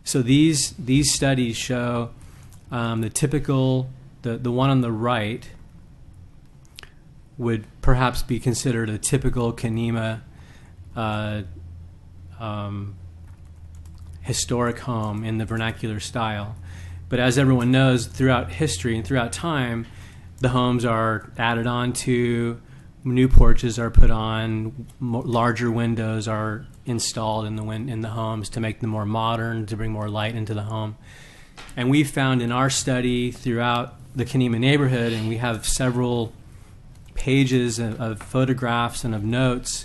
Speaker 10: So these studies show the typical, the one on the right would perhaps be considered a typical Kenema historic home in the vernacular style. But as everyone knows, throughout history and throughout time, the homes are added on to, new porches are put on, larger windows are installed in the homes to make them more modern, to bring more light into the home. And we found in our study throughout the Kenema neighborhood, and we have several pages of photographs and of notes,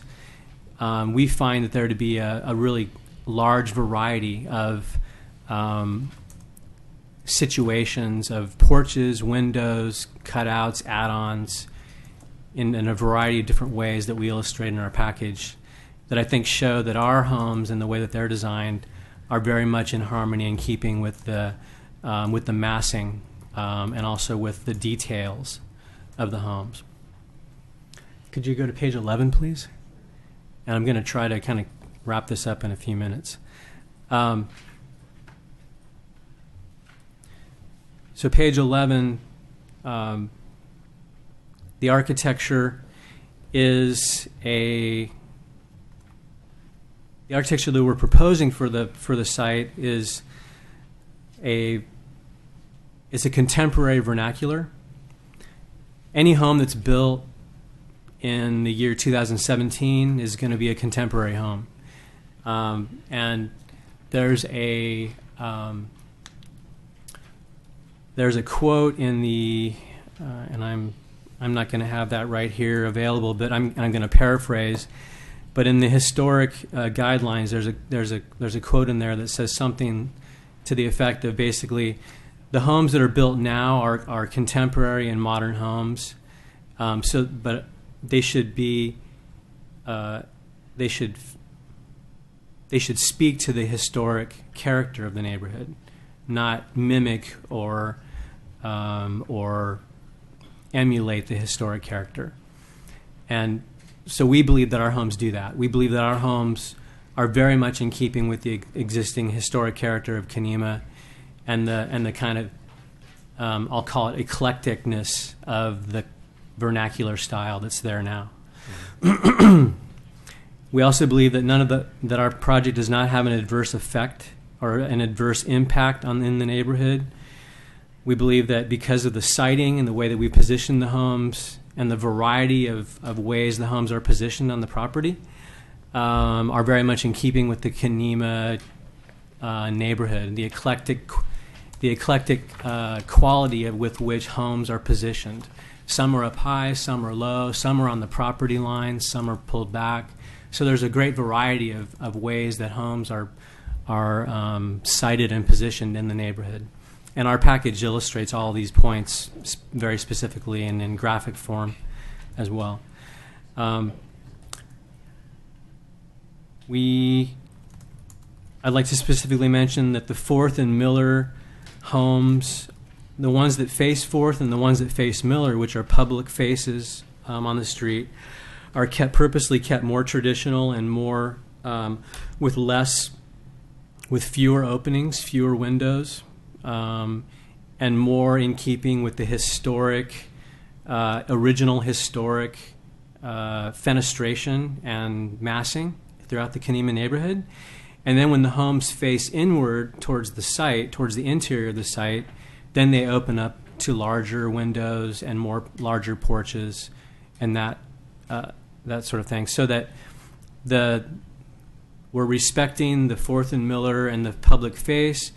Speaker 10: we find that there to be a really large variety of situations of porches, windows, cutouts, add-ons in a variety of different ways that we illustrate in our package that I think show that our homes and the way that they're designed are very much in harmony and keeping with the massing and also with the details of the homes. Could you go to page 11, please? And I'm going to try to kind of wrap this up in a few minutes. So page 11, the architecture is the architecture that we're proposing for the site is a contemporary vernacular. Any home that's built in the year 2017 is going to be a contemporary home. And there's a quote in the, and I'm not going to have that right here available, but I'm going to paraphrase. But in the historic guidelines, there's a quote in there that says something to the effect of basically, the homes that are built now are contemporary and modern homes. But they should be, they should speak to the historic character of the neighborhood, not mimic or emulate the historic character. And so we believe that our homes do that. We believe that our homes are very much in keeping with the existing historic character of Kenema and the kind of I'll call it eclecticness of the vernacular style that's there now. We also believe that that our project does not have an adverse effect or an adverse impact in the neighborhood. We believe that because of the siting and the way that we position the homes and the variety of ways the homes are positioned on the property are very much in keeping with the Kenema neighborhood, the eclectic quality with which homes are positioned. Some are up high, some are low, some are on the property line, some are pulled back. So there's a great variety of ways that homes are sited and positioned in the neighborhood. And our package illustrates all these points very specifically and in graphic form as well. I'd like to specifically mention that the Fourth and Miller homes, the ones that face Fourth and the ones that face Miller, which are public faces on the street, are purposely kept more traditional and more with fewer openings, fewer windows, and more in keeping with the original historic fenestration and massing throughout the Kenema neighborhood. And then when the homes face inward towards the site, towards the interior of the site, then they open up to larger windows and larger porches and that sort of thing. So that we're respecting the Fourth and Miller and the public face,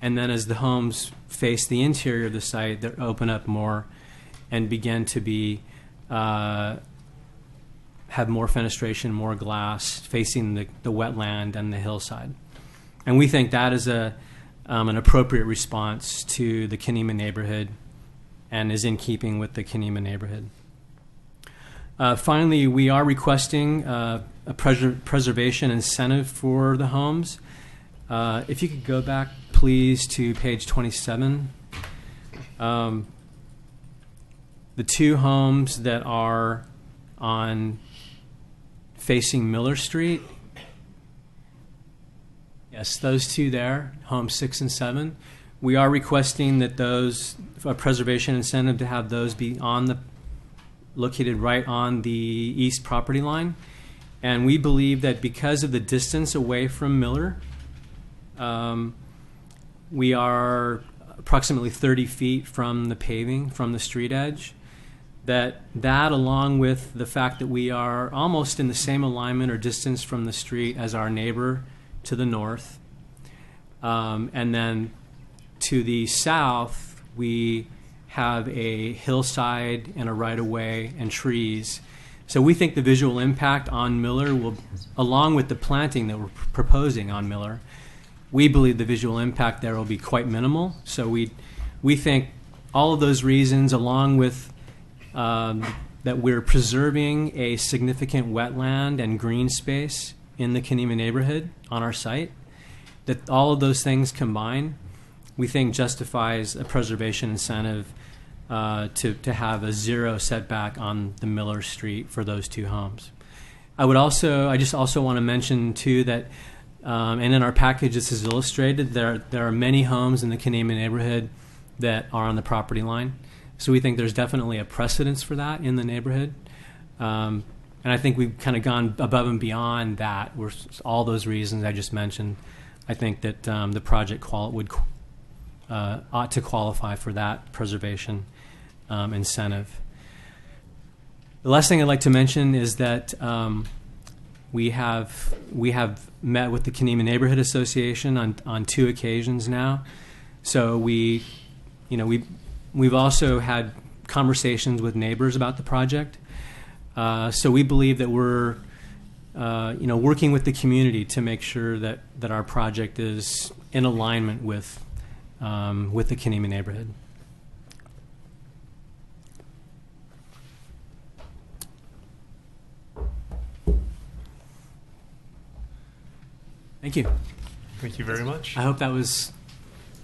Speaker 10: and then as the homes face the interior of the site, they open up more and begin to be have more fenestration, more glass facing the wetland and the hillside. And we think that is an appropriate response to the Kenema neighborhood and is in keeping with the Kenema neighborhood. Finally, we are requesting a preservation incentive for the homes. If you could go back, please, to page 27. The two homes that are facing Miller Street, Yes, those two there, homes 6 and 7. We are requesting that those, a preservation incentive to have those be located right on the east property line. And we believe that because of the distance away from Miller, we are approximately 30 feet from the paving, from the street edge, that along with the fact that we are almost in the same alignment or distance from the street as our neighbor to the north, and then to the south, we have a hillside and a right-of-way and trees. So we think the visual impact on Miller will, along with the planting that we're proposing on Miller, we believe the visual impact there will be quite minimal. So we think all of those reasons, along with that we're preserving a significant wetland and green space in the Kenema neighborhood on our site, that all of those things combined, we think justifies a preservation incentive to have a zero setback on the Miller Street for those two homes. I just also want to mention too that, and in our package this is illustrated, there are many homes in the Kenema neighborhood that are on the property line. So we think there's definitely a precedence for that in the neighborhood. And I think we've kind of gone above and beyond that. All those reasons I just mentioned, I think that the project ought to qualify for that preservation incentive. The last thing I'd like to mention is that we have met with the Kenema Neighborhood Association on 2 occasions now. So we've also had conversations with neighbors about the project. So we believe that we're working with the community to make sure that our project is in alignment with the Kenema neighborhood. Thank you.
Speaker 3: Thank you very much.
Speaker 10: I hope that was.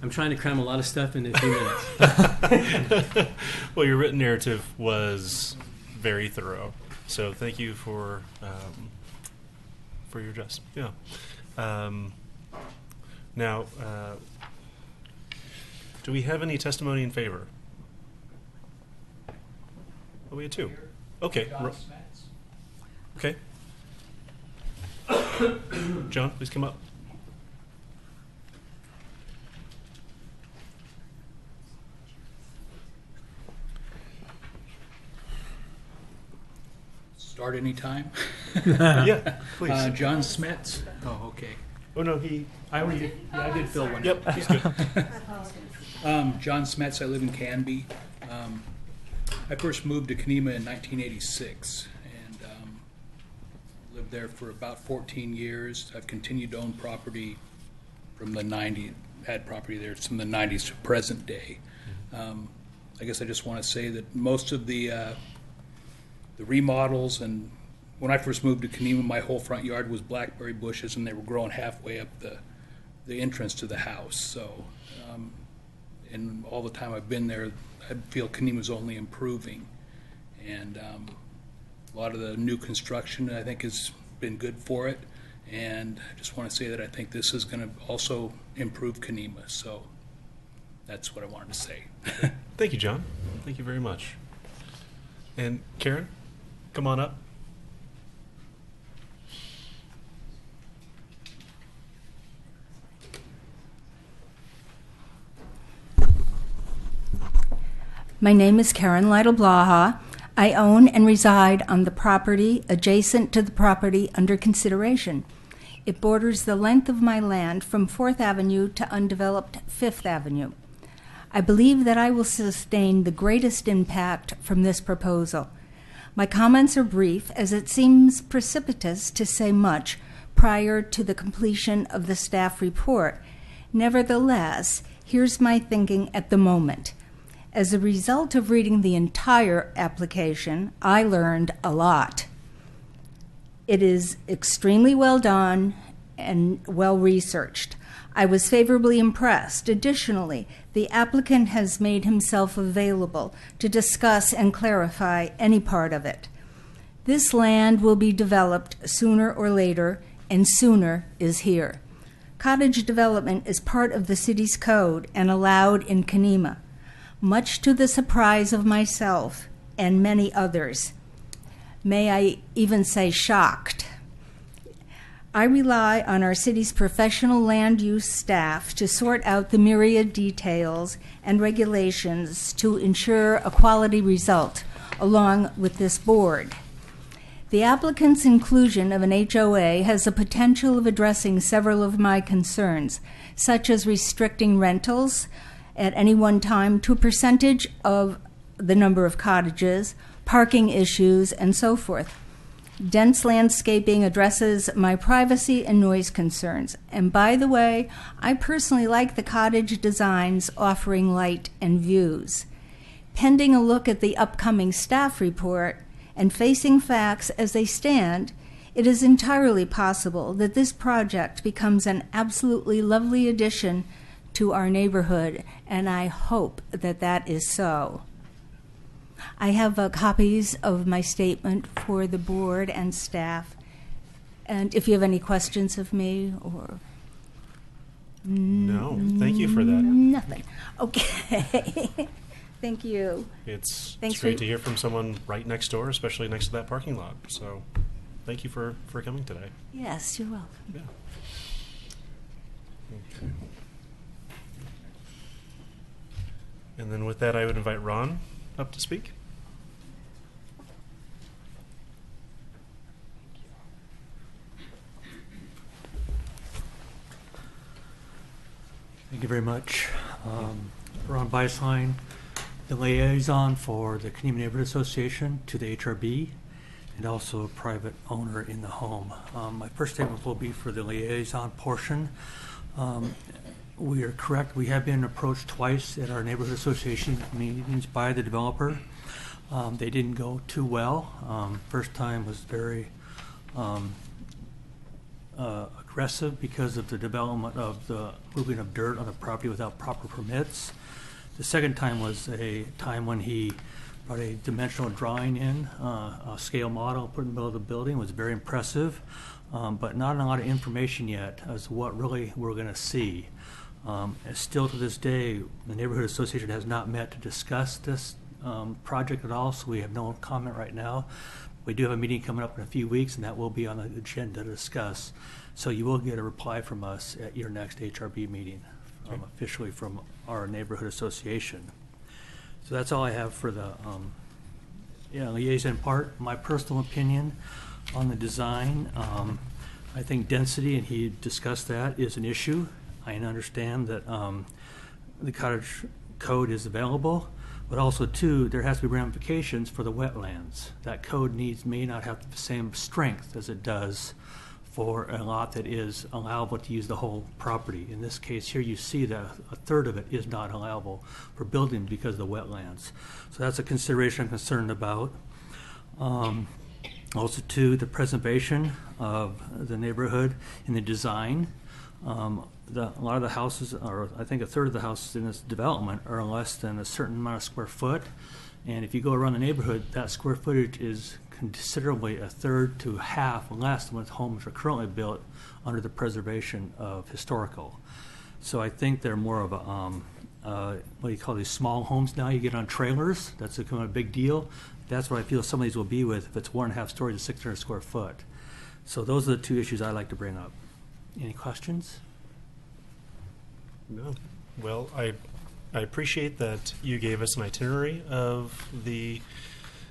Speaker 10: I'm trying to cram a lot of stuff into a few minutes.
Speaker 3: Well, your written narrative was very thorough, so thank you for your address. Yeah. Now, do we have any testimony in favor? Oh, we had 2. Okay. Okay. John, please come up.
Speaker 11: Start any time?
Speaker 3: Yeah, please.
Speaker 11: John Smets. Oh, okay.
Speaker 3: Oh no,
Speaker 11: I did fill one.
Speaker 3: Yep, he's good.
Speaker 11: John Smets. I live in Canby. I first moved to Kenema in 1986 and lived there for about 14 years. I've continued to own property from the 90s. Had property there from the 90s to present day. I guess I just want to say that most of the remodels, and when I first moved to Kenema, my whole front yard was blackberry bushes, and they were growing halfway up the entrance to the house. So, and all the time I've been there, I feel Kenema's only improving, and a lot of the new construction I think has been good for it. And I just want to say that I think this is going to also improve Kenema. So that's what I wanted to say.
Speaker 3: Thank you, John. Thank you very much. And Karen, come on up.
Speaker 12: My name is Karen Lytle Blaha. I own and reside on the property adjacent to the property under consideration. It borders the length of my land from 4th Avenue to undeveloped 5th Avenue. I believe that I will sustain the greatest impact from this proposal. My comments are brief, as it seems precipitous to say much prior to the completion of the staff report. Nevertheless, here's my thinking at the moment. As a result of reading the entire application, I learned a lot. It is extremely well done and well researched. I was favorably impressed. Additionally, the applicant has made himself available to discuss and clarify any part of it. This land will be developed sooner or later, and sooner is here. Cottage development is part of the city's code and allowed in Kenema, much to the surprise of myself and many others. May I even say shocked. I rely on our city's professional land use staff to sort out the myriad details and regulations to ensure a quality result, along with this board. The applicant's inclusion of an HOA has the potential of addressing several of my concerns, such as restricting rentals at any one time to a percentage of the number of cottages, parking issues, and so forth. Dense landscaping addresses my privacy and noise concerns. And by the way, I personally like the cottage designs offering light and views. Pending a look at the upcoming staff report and facing facts as they stand, it is entirely possible that this project becomes an absolutely lovely addition to our neighborhood, and I hope that that is so. I have copies of my statement for the board and staff, and if you have any questions of me or...
Speaker 3: No, thank you for that.
Speaker 12: Nothing. Okay. Thank you.
Speaker 3: It's
Speaker 12: Thanks
Speaker 3: great
Speaker 12: for-
Speaker 3: to hear from someone right next door, especially next to that parking lot. So thank you for coming today.
Speaker 12: Yes, you're welcome.
Speaker 3: Yeah. Okay. And then with that, I would invite Ron up to speak.
Speaker 13: Thank you very much. Ron Beislein, the liaison for the Kenema Neighborhood Association to the HRB, and also a private owner in the home. My first statement will be for the liaison portion. We are correct. We have been approached twice at our neighborhood association meetings by the developer. They didn't go too well. First time was very aggressive because of the development of the moving of dirt on the property without proper permits. The second time was a time when he brought a dimensional drawing in, a scale model, put in the middle of the building. It was very impressive, but not a lot of information yet as to what really we're going to see. Still to this day, the Neighborhood Association has not met to discuss this project at all, so we have no comment right now. We do have a meeting coming up in a few weeks, and that will be on the agenda to discuss. So you will get a reply from us at your next HRB meeting, officially from our neighborhood association. So that's all I have for the liaison part. My personal opinion on the design, I think density, and he discussed that, is an issue. I understand that the cottage code is available, but also, too, there has to be ramifications for the wetlands. That code may not have the same strength as it does for a lot that is allowable to use the whole property. In this case here, you see that a third of it is not allowable for building because of the wetlands. So that's a consideration I'm concerned about. Also, too, the preservation of the neighborhood in the design. A lot of the houses, or I think a third of the houses in this development, are less than a certain amount of square foot. And if you go around the neighborhood, that square footage is considerably a third to half less than what homes are currently built under the preservation of historical. So I think they're more of a, what do you call these small homes now? You get on trailers. That's a kind of a big deal. That's what I feel some of these will be with if it's 1.5 stories to 600 square foot. So those are the two issues I like to bring up. Any questions?
Speaker 3: No. Well, I appreciate that you gave us an itinerary of the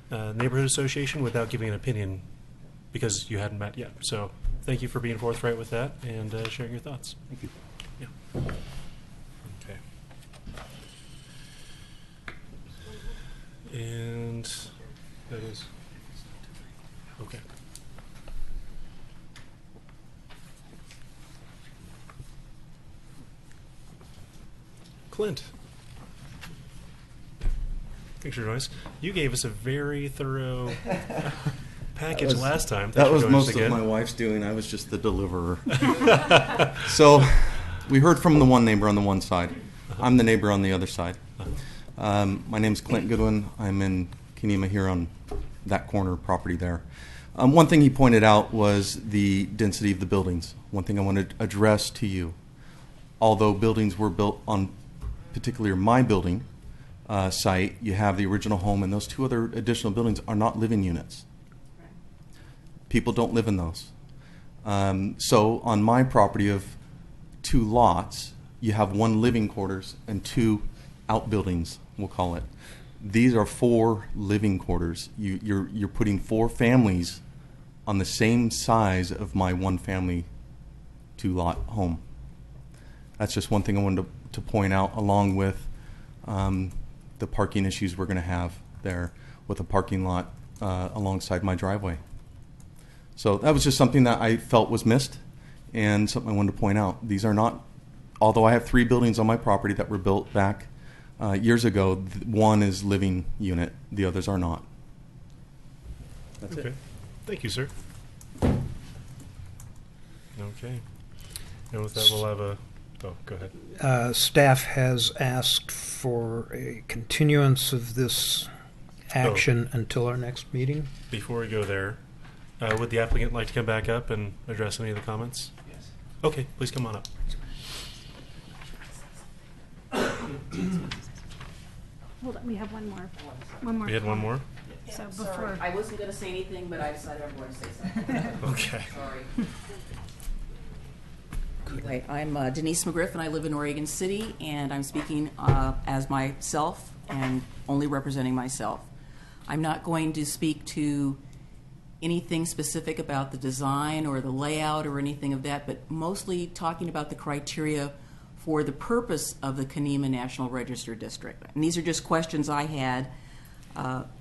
Speaker 3: neighborhood association without giving an opinion because you hadn't met yet. So thank you for being forthright with that and sharing your thoughts.
Speaker 13: Thank you.
Speaker 3: Yeah. Okay. And that is okay. Clint. Picture noise. You gave us a very thorough package last time.
Speaker 14: That was most
Speaker 3: again.
Speaker 14: of my wife's doing. I was just the deliverer. So we heard from the one neighbor on the one side. I'm the neighbor on the other side. My name's Clint Goodwin. I'm in Kenema here on that corner property there. One thing he pointed out was the density of the buildings. One thing I want to address to you although buildings were built on, particularly my building site, you have the original home, and those two other additional buildings are not living units. People don't live in those. So on my property of 2 lots, you have 1 living quarters and 2 outbuildings, we'll call it. These are 4 living quarters. You're putting 4 families on the same size of my 1-family 2-lot home. That's just one thing I wanted to point out, along with the parking issues we're going to have there with a parking lot alongside my driveway. So that was just something that I felt was missed, and something I wanted to point out. These are not, although I have 3 buildings on my property that were built back years ago, 1 is living unit, the others are not. That's
Speaker 15: okay.
Speaker 14: it.
Speaker 15: Thank you, sir. Okay. And with that, we'll have a... Oh, go ahead.
Speaker 4: Staff has asked for a continuance of this action until our next meeting.
Speaker 15: Before we go there, would the applicant like to come back up and address any of the comments? Yes. Okay, please come on up.
Speaker 5: Hold on, we have one more. One more.
Speaker 15: We had one more?
Speaker 5: So
Speaker 8: Sorry,
Speaker 5: before.
Speaker 8: I wasn't going to say anything, but I decided I'm going to say something.
Speaker 15: Okay.
Speaker 8: Sorry. Anyway, I'm Denise McGriff, and I live in Oregon City, and I'm speaking as myself and only representing myself. I'm not going to speak to anything specific about the design or the layout or anything of that, but mostly talking about the criteria for the purpose of the Kenema National Register District. And these are just questions I had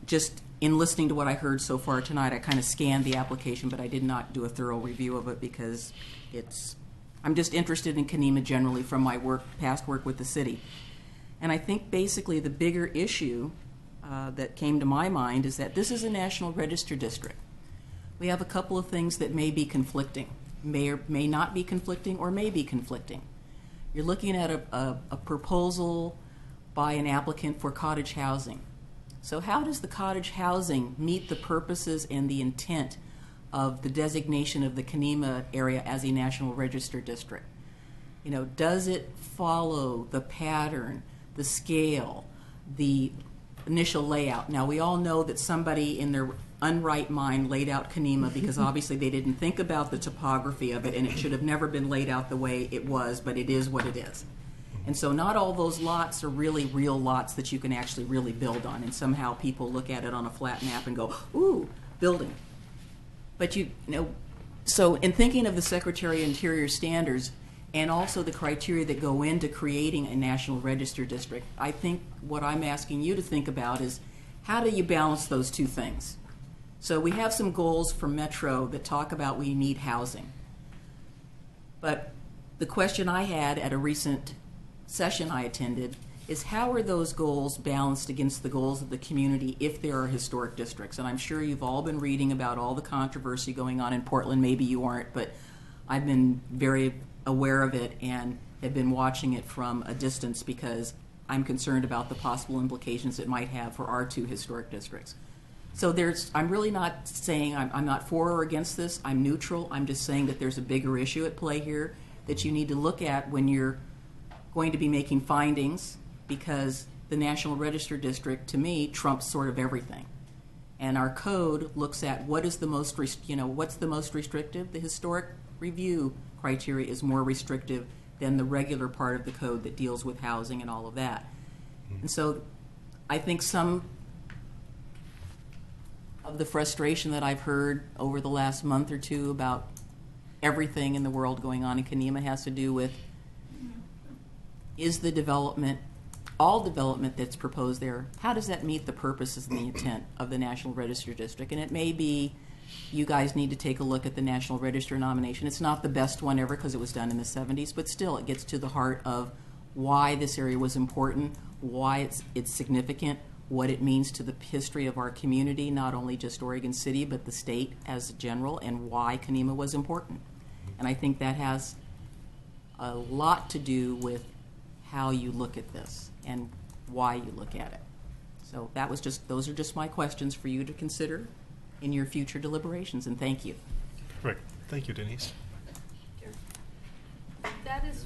Speaker 8: just in listening to what I heard so far tonight. I kind of scanned the application, but I did not do a thorough review of it because I'm just interested in Kenema generally from my past work with the city. And I think basically the bigger issue that came to my mind is that this is a National Register District. We have a couple of things that may be conflicting, may or may not be conflicting, or may be conflicting. You're looking at a proposal by an applicant for cottage housing. So how does the cottage housing meet the purposes and the intent of the designation of the Kenema area as a National Register District? You know, does it follow the pattern, the scale, the initial layout? Now, we all know that somebody in their unright mind laid out Kenema because obviously they didn't think about the topography of it, and it should have never been laid out the way it was, but it is what it is. And so not all those lots are really real lots that you can actually really build on, and somehow people look at it on a flat map and go, ooh, building. But you know, so in thinking of the Secretary of Interior standards and also the criteria that go into creating a National Register District, I think what I'm asking you to think about is how do you balance those two things? So we have some goals for Metro that talk about we need housing. But the question I had at a recent session I attended is how are those goals balanced against the goals of the community if there are historic districts? And I'm sure you've all been reading about all the controversy going on in Portland. Maybe you aren't, but I've been very aware of it and have been watching it from a distance because I'm concerned about the possible implications it might have for our 2 historic districts. So I'm really not saying I'm not for or against this. I'm neutral. I'm just saying that there's a bigger issue at play here that you need to look at when you're going to be making findings, because the National Register District, to me, trumps sort of everything. And our code looks at what is the most, what's the most restrictive. The historic review criteria is more restrictive than the regular part of the code that deals with housing and all of that. And so I think some of the frustration that I've heard over the last month or 2 about everything in the world going on in Kenema has to do with is the development, all development that's proposed there, how does that meet the purposes and the intent of the National Register District? And it may be you guys need to take a look at the National Register nomination. It's not the best one ever because it was done in the 70s, but still it gets to the heart of why this area was important, why it's significant, what it means to the history of our community, not only just Oregon City, but the state as general, and why Kenema was important. And I think that has a lot to do with how you look at this and why you look at it. So those are just my questions for you to consider in your future deliberations, and thank you.
Speaker 15: Right. Thank you, Denise.
Speaker 6: That is,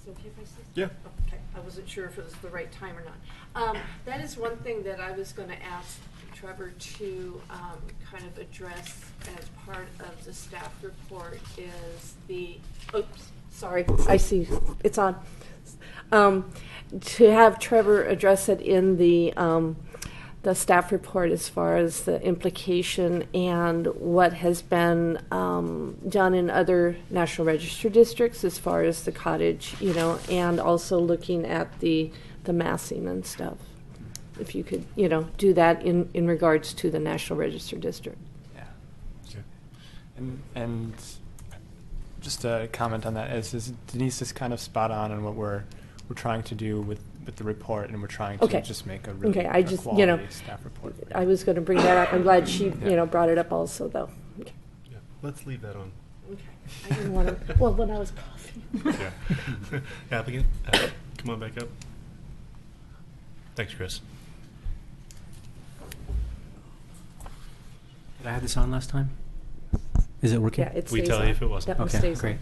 Speaker 6: so okay if I say?
Speaker 15: Yeah.
Speaker 6: Okay, I wasn't sure if it was the right time or not. That is one thing that I was going to ask Trevor to kind of address as part of the staff report is the, oops, sorry, I see, it's on. To have Trevor address it in the staff report as far as the implication and what has been done in other National Register districts as far as the cottage, and also looking at the massing and stuff. If you could, do that in regards to the National Register district.
Speaker 7: Yeah. Okay. And just a comment on that is Denise is kind of spot on what we're trying to do with the report, and we're trying to just make a really quality staff report.
Speaker 6: I was going to bring that up. I'm glad she, brought it up also, though. Okay.
Speaker 15: Yeah. Let's leave that on.
Speaker 6: Okay. I didn't want to. Well, when I was coughing.
Speaker 15: Yeah. Applicant, come on back up. Thanks, Chris.
Speaker 10: Did I have this on last time? Is it working?
Speaker 6: Yeah, it stays
Speaker 15: We tell
Speaker 6: on.
Speaker 15: you if it wasn't.
Speaker 6: That one
Speaker 10: Okay,
Speaker 6: stays
Speaker 10: great.
Speaker 6: on.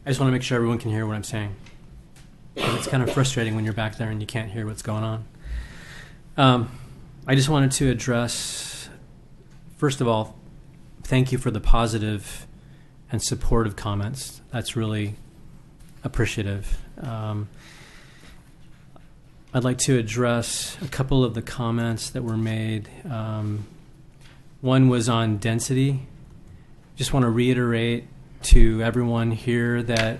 Speaker 10: I just want to make sure everyone can hear what I'm saying. It's kind of frustrating when you're back there and you can't hear what's going on. I just wanted to address, first of all, thank you for the positive and supportive comments. That's really appreciative. I'd like to address a couple of the comments that were made. One was on density. Just want to reiterate to everyone here that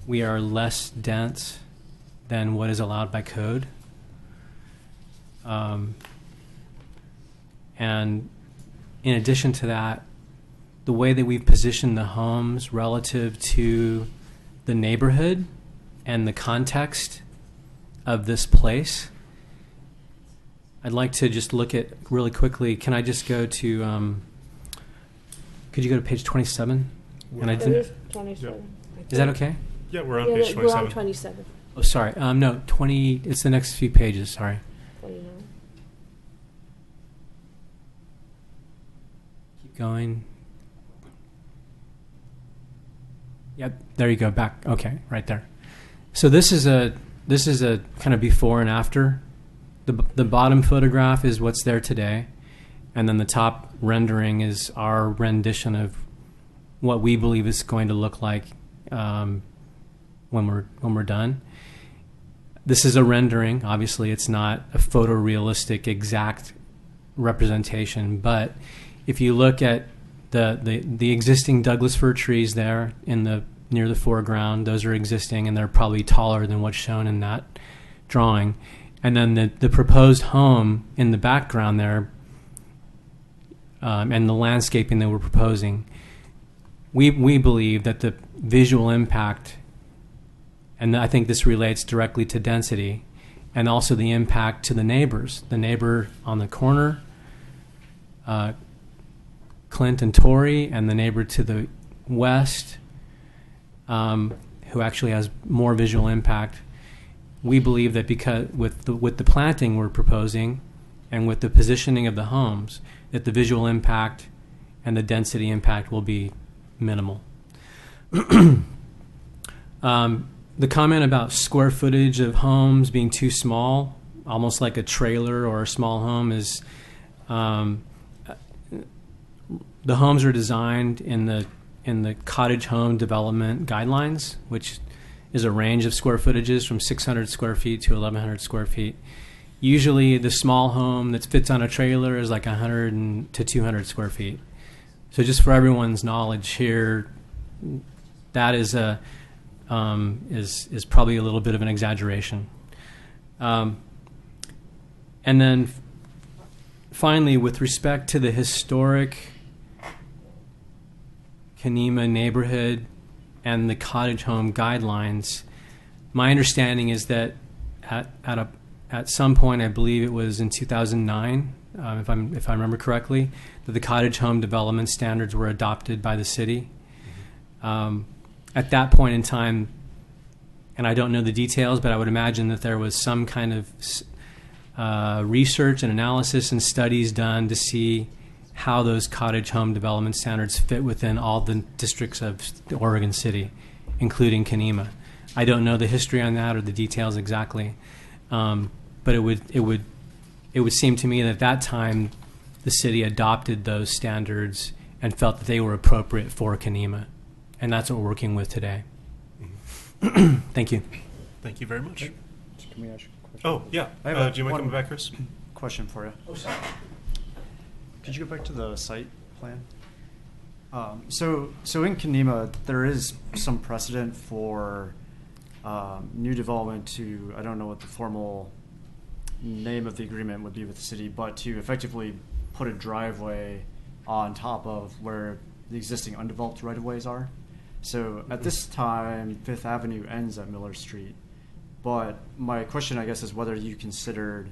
Speaker 10: we are less dense than what is allowed by code. And in addition to that, the way that we've positioned the homes relative to the neighborhood and the context of this place, I'd like to just look at really quickly. Can I just go to, could you go to page 27? And I
Speaker 6: It
Speaker 10: didn't,
Speaker 6: is 27.
Speaker 10: is that okay?
Speaker 15: Yeah, we're on
Speaker 6: Yeah,
Speaker 15: page 27.
Speaker 6: we're on 27.
Speaker 10: Oh, sorry. No, 20, it's the next few pages, sorry.
Speaker 6: 29.
Speaker 10: Keep going. Yep, there you go, back. Okay, right there. So this is a kind of before and after. The bottom photograph is what's there today, and then the top rendering is our rendition of what we believe is going to look like when we're done. This is a rendering. Obviously, it's not a photorealistic exact representation, but if you look at the existing Douglas fir trees there near the foreground, those are existing, and they're probably taller than what's shown in that drawing. And then the proposed home in the background there, and the landscaping that we're proposing, we believe that the visual impact, and I think this relates directly to density, and also the impact to the neighbors. The neighbor on the corner, Clint and Tori, and the neighbor to the west, who actually has more visual impact. We believe that because with the planting we're proposing and with the positioning of the homes, that the visual impact and the density impact will be minimal. The comment about square footage of homes being too small, almost like a trailer or a small home, is the homes are designed in the cottage home development guidelines, which is a range of square footages from 600 square feet to 1,100 square feet. Usually the small home that fits on a trailer is like 100 to 200 square feet. So just for everyone's knowledge here, that is probably a little bit of an exaggeration. And then finally, with respect to the historic Kenema neighborhood and the cottage home guidelines, my understanding is that at some point, I believe it was in 2009, if I remember correctly, that the cottage home development standards were adopted by the city. At that point in time, and I don't know the details, but I would imagine that there was some kind of research and analysis and studies done to see how those cottage home development standards fit within all the districts of Oregon City. including Kenema. I don't know the history on that or the details exactly, but it would seem to me that at that time the city adopted those standards and felt that they were appropriate for Kenema, and that's what we're working with today. Thank you.
Speaker 15: Thank you very much.
Speaker 16: Can we ask you a question?
Speaker 15: Oh, yeah.
Speaker 16: I have
Speaker 15: Do you mind coming back, Chris?
Speaker 16: Question for you.
Speaker 10: Oh, sorry.
Speaker 16: Could you go back to the site plan? So in Kenema, there is some precedent for new development to, I don't know what the formal name of the agreement would be with the city, but to effectively put a driveway on top of where the existing undeveloped right-of-ways are. So at this time, Fifth Avenue ends at Miller Street. But my question, I guess, is whether you considered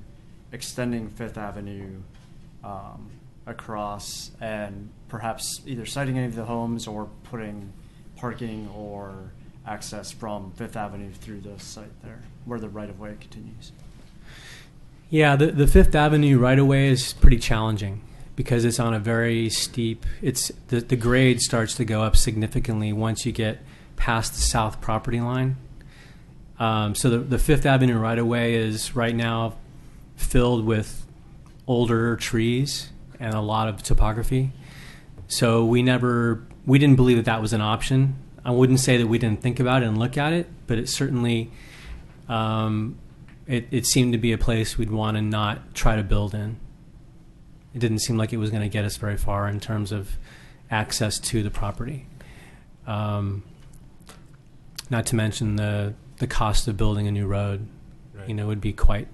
Speaker 16: extending Fifth Avenue across and perhaps either siting any of the homes or putting parking or access from Fifth Avenue through the site there, where the right-of-way continues.
Speaker 10: Yeah, the Fifth Avenue right-of-way is pretty challenging because it's on a very steep, the grade starts to go up significantly once you get past the south property line. So the Fifth Avenue right-of-way is right now filled with older trees and a lot of topography. So we didn't believe that was an option. I wouldn't say that we didn't think about it and look at it, but it certainly, it seemed to be a place we'd want to not try to build in. It didn't seem like it was going to get us very far in terms of access to the property. Not to mention the cost of building a new road,
Speaker 15: Right.
Speaker 10: would be quite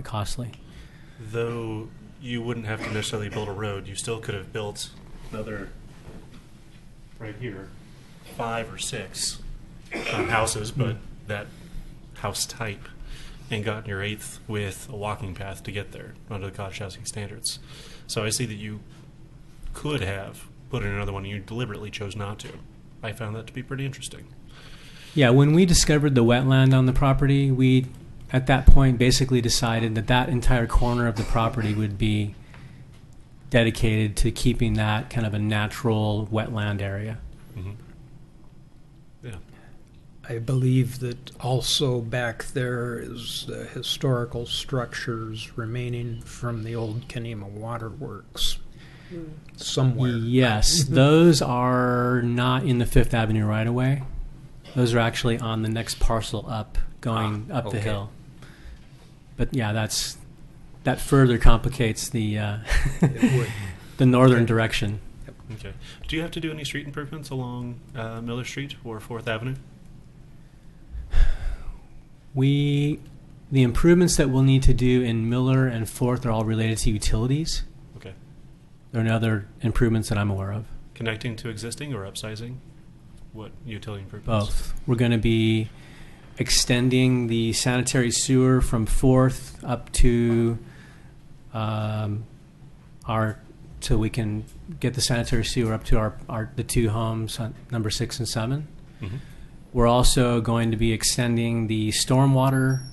Speaker 10: costly.
Speaker 15: Though you wouldn't have to necessarily build a road, you still could have built another, right here, 5 or 6 houses, but that house type, and gotten your 8th with a walking path to get there under the cottage housing standards. So I see that you could have put in another one and you deliberately chose not to. I found that to be pretty interesting.
Speaker 10: Yeah, when we discovered the wetland on the property, we, at that point, basically decided that entire corner of the property would be dedicated to keeping that kind of a natural wetland area.
Speaker 15: Mm-hmm. Yeah.
Speaker 4: I believe that also back there is the historical structures remaining from the old Kenema Waterworks somewhere.
Speaker 10: Yes, those are not in the Fifth Avenue right-of-way. Those are actually on the next parcel up, going up the hill. But yeah, that further complicates the the northern direction.
Speaker 15: Okay. Do you have to do any street improvements along Miller Street or 4th Avenue?
Speaker 10: The improvements that we'll need to do in Miller and 4th are all related to utilities.
Speaker 15: Okay.
Speaker 10: There are no other improvements that I'm aware of.
Speaker 15: Connecting to existing or upsizing? What utility improvements?
Speaker 10: Both. We're going to be extending the sanitary sewer from 4th up to so we can get the sanitary sewer up to the 2 homes on number 6 and 7.
Speaker 15: Mm-hmm.
Speaker 10: We're also going to be extending the stormwater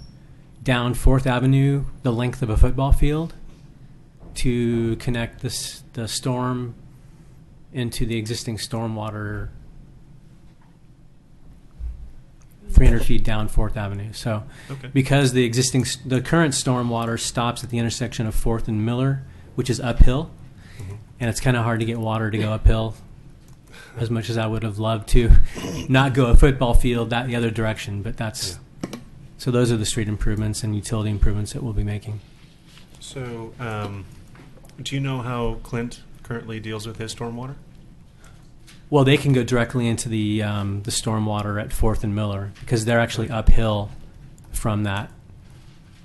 Speaker 10: down 4th Avenue, the length of a football field, to connect the storm into the existing stormwater 300 feet down 4th Avenue. So because the current stormwater stops at the intersection of 4th and Miller, which is uphill, and it's kind of hard to get water to go uphill, as much as I would have loved to not go a football field the other direction. But so those are the street improvements and utility improvements that we'll be making.
Speaker 15: So do you know how Clint currently deals with his stormwater?
Speaker 10: Well, they can go directly into the stormwater at 4th and Miller because they're actually uphill from that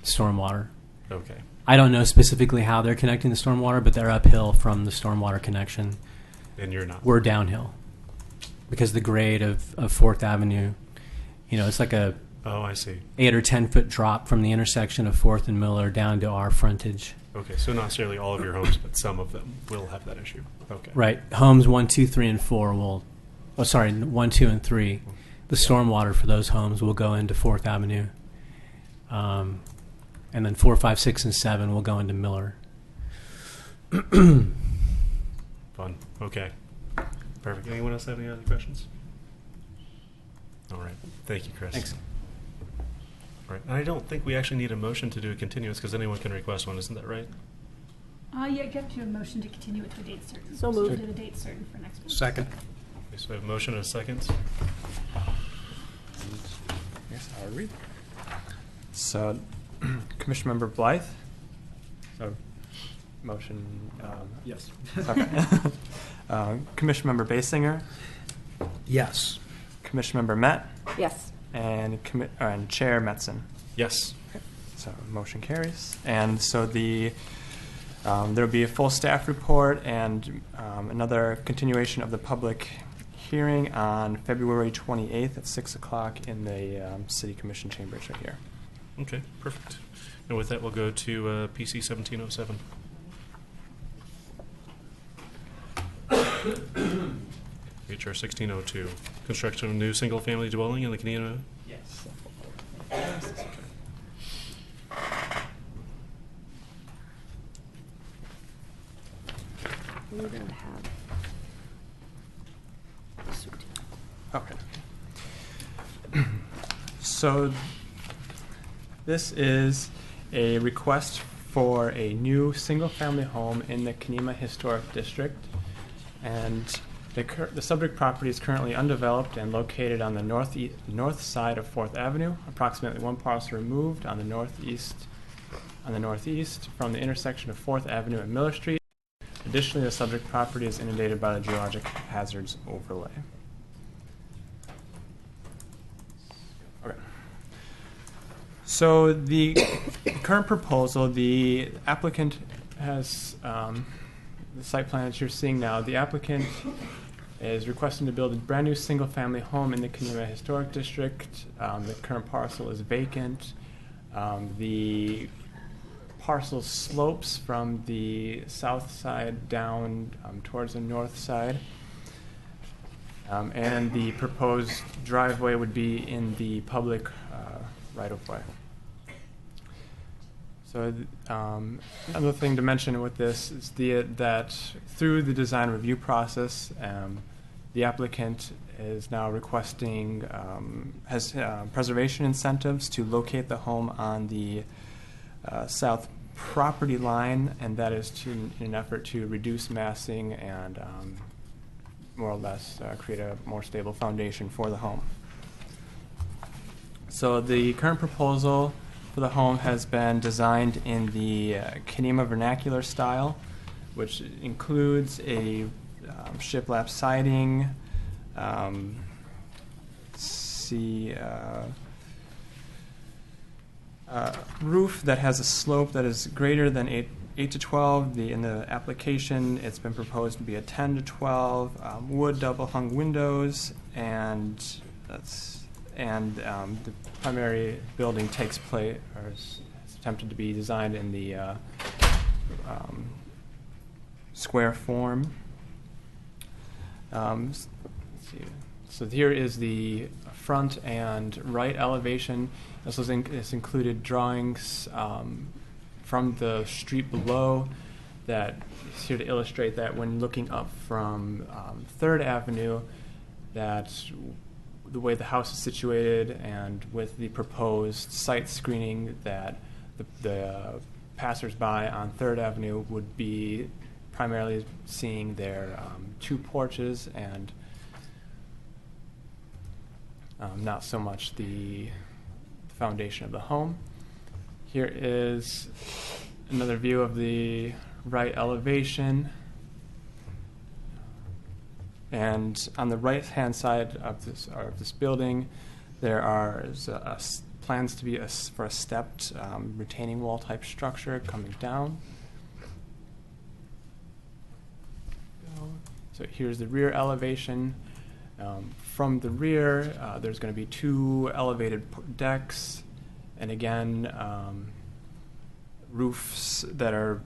Speaker 10: stormwater.
Speaker 15: Okay.
Speaker 10: I don't know specifically how they're connecting the stormwater, but they're uphill from the stormwater connection.
Speaker 15: And you're not.
Speaker 10: We're downhill because the grade of 4th Avenue, it's like a 8 or 10 foot drop from the intersection of 4th and Miller down to our frontage.
Speaker 15: Okay, so not necessarily all of your homes, but some of them will have that issue. Okay.
Speaker 10: Right. Homes 1, 2, 3, and 4 will. 1, 2, and 3. The stormwater for those homes will go into 4th Avenue, and then 4, 5, 6, and 7 will go into Miller.
Speaker 15: Fun. Okay. Perfect. Anyone else have any other questions? All right. Thank you, Chris.
Speaker 10: Thanks.
Speaker 15: All right. And I don't think we actually need a motion to do a continuance because anyone can request one. Isn't that right?
Speaker 5: Yeah, you have to do a motion to continue with the date certain.
Speaker 6: So moved.
Speaker 5: we'll do the date certain for next week.
Speaker 4: Second.
Speaker 15: Okay, so we have a motion and a second.
Speaker 7: Yes, I'll read. So, Commission Member Blythe. So, motion.
Speaker 16: Yes.
Speaker 7: Okay. Commission Member Basinger,
Speaker 4: Yes.
Speaker 7: Commission Member Met,
Speaker 6: Yes.
Speaker 7: and Chair Metzen.
Speaker 15: Yes.
Speaker 7: So motion carries. And so there will be a full staff report and another continuation of the public hearing on February 28th at 6 o'clock in the City Commission chambers right here.
Speaker 15: Okay, perfect. And with that, we'll go to PC 1707. HR 1602, construction of a new single-family dwelling in the Kenema.
Speaker 7: Yes.
Speaker 6: We don't have.
Speaker 7: Okay. So this is a request for a new single-family home in the Kenema Historic District, and the subject property is currently undeveloped and located on the north side of 4th Avenue, approximately one parcel removed on the northeast from the intersection of 4th Avenue and Miller Street. Additionally, the subject property is inundated by the geologic hazards overlay. Okay. So the current proposal, the applicant has the site plan that you're seeing now. The applicant is requesting to build a brand new single-family home in the Kenema Historic District. The current parcel is vacant. The parcel slopes from the south side down towards the north side. And the proposed driveway would be in the public right-of-way. So another thing to mention with this is that through the design review process, the applicant is now requesting, has preservation incentives to locate the home on the south property line, and that is in an effort to reduce massing and more or less create a more stable foundation for the home. So the current proposal for the home has been designed in the Kenema vernacular style, which includes a shiplap siding, roof that has a slope that is greater than 8 to 12. In the application, it's been proposed to be a 10 to 12. Wood double hung windows, and the primary building takes place, or is attempted to be designed in the square form. Let's see. So here is the front and right elevation. This included drawings from the street below that is here to illustrate that when looking up from 3rd Avenue, that the way the house is situated and with the proposed site screening, that the passersby on 3rd Avenue would be primarily seeing their 2 porches and not so much the foundation of the home. Here is another view of the right elevation. And on the right-hand side of this building, there are plans to be for a stepped retaining wall type structure coming down. So here's the rear elevation. From the rear, there's going to be 2 elevated decks, and again, roofs that are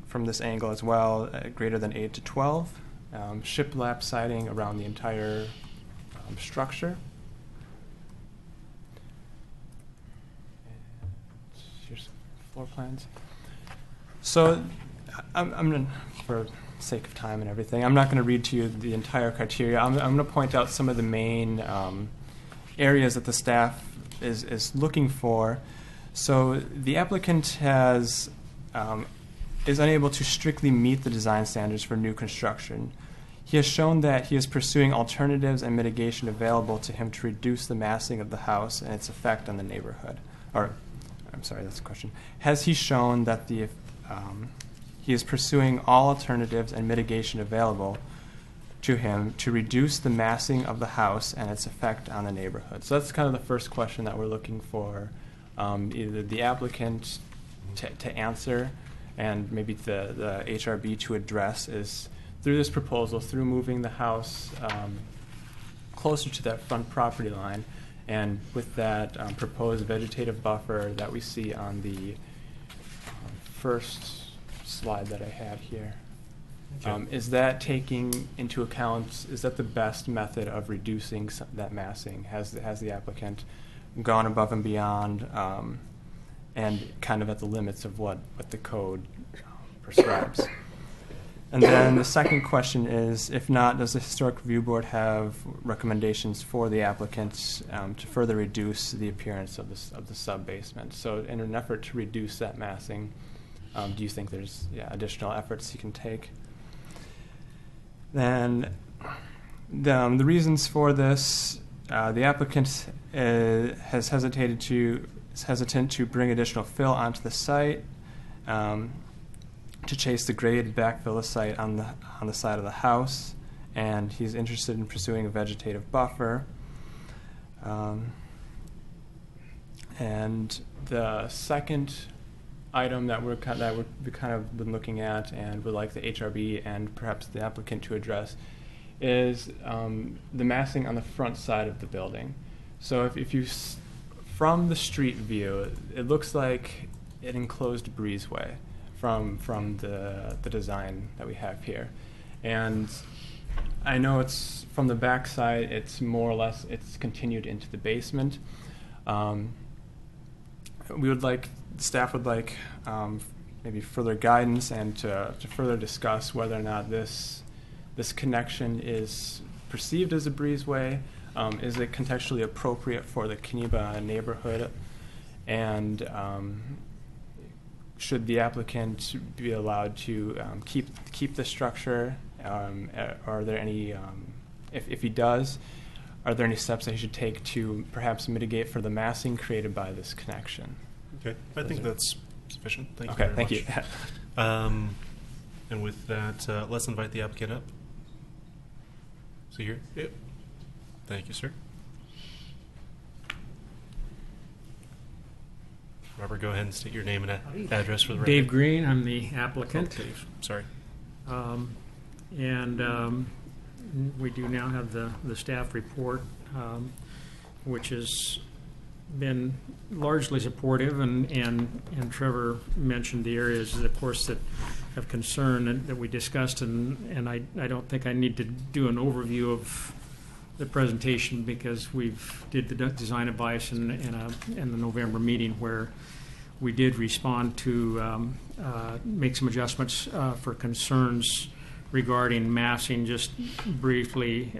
Speaker 7: from this angle as well, greater than 8 to 12. Shiplap siding around the entire structure. And here's floor plans. So I'm going to, for sake of time and everything, I'm not going to read to you the entire criteria. I'm going to point out some of the main areas that the staff is looking for. So the applicant has is unable to strictly meet the design standards for new construction. He has shown that he is pursuing alternatives and mitigation available to him to reduce the massing of the house and its effect on the neighborhood. Or, I'm sorry, that's a question. Has he shown that he is pursuing all alternatives and mitigation available to him to reduce the massing of the house and its effect on the neighborhood? So that's kind of the first question that we're looking for either the applicant to answer and maybe the HRB to address is through this proposal, through moving the house closer to that front property line, and with that proposed vegetative buffer that we see on the first slide that I had here.
Speaker 3: Okay.
Speaker 7: Is that taking into account, is that the best method of reducing that massing? Has the applicant gone above and beyond and kind of at the limits of what the code prescribes? And then the second question is, if not, does the Historic Review Board have recommendations for the applicants to further reduce the appearance of the sub-basement? So in an effort to reduce that massing, do you think there's additional efforts you can take? Then the reasons for this, the applicant is hesitant to bring additional fill onto the site, to chase the grade, backfill the site on the side of the house, and he's interested in pursuing a vegetative buffer. And the second item that we've kind of been looking at and would like the HRB and perhaps the applicant to address is the massing on the front side of the building. So if you from the street view, it looks like an enclosed breezeway from the design that we have here. And I know it's from the back side, it's more or less, it's continued into the basement. Staff would like maybe further guidance and to further discuss whether or not this connection is perceived as a breezeway. Is it contextually appropriate for the Kaniba neighborhood? And should the applicant be allowed to keep the structure? Are there any, if he does, are there any steps that he should take to perhaps mitigate for the massing created by this connection?
Speaker 3: Okay, I think that's sufficient. Thank you
Speaker 7: Okay,
Speaker 3: very
Speaker 7: thank
Speaker 3: much.
Speaker 7: you.
Speaker 3: And with that, let's invite the applicant up. So here, yep. Thank you, sir. Robert, go ahead and state your name and address for the record.
Speaker 17: Dave Green, I'm the applicant.
Speaker 3: Oh, Dave, sorry.
Speaker 17: We do now have the staff report, which has been largely supportive, and Trevor mentioned the areas, of course, that have concern and that we discussed, and I don't think I need to do an overview of the presentation because we've did the design advice in the November meeting where we did respond to make some adjustments for concerns regarding massing. Just briefly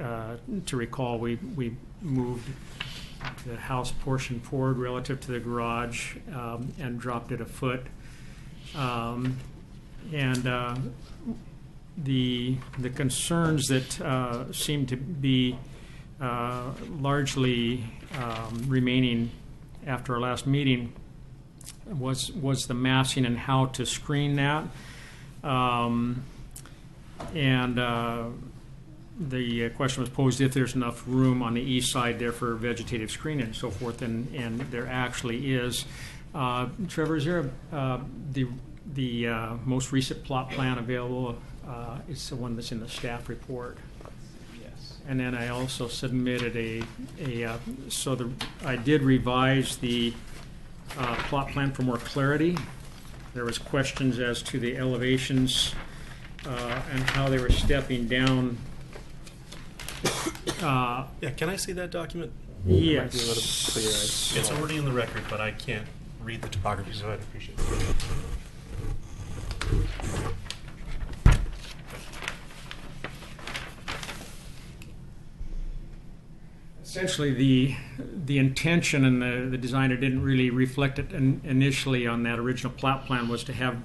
Speaker 17: to recall, we moved the house portion forward relative to the garage and dropped it a foot. The concerns that seem to be largely remaining after our last meeting was the massing and how to screen that. The question was posed if there's enough room on the east side there for vegetative screening and so forth, and there actually is. Trevor, is there the most recent plot plan available? It's the one that's in the staff report. Yes. And then I also submitted I did revise the plot plan for more clarity. There was questions as to the elevations and how they were stepping down.
Speaker 3: Can I see that document?
Speaker 17: Yes.
Speaker 3: It might be a little bit clearer. It's already in the record, but I can't read the topography, so I'd appreciate it.
Speaker 17: essentially the intention and the designer didn't really reflect it initially on that original plot plan was to have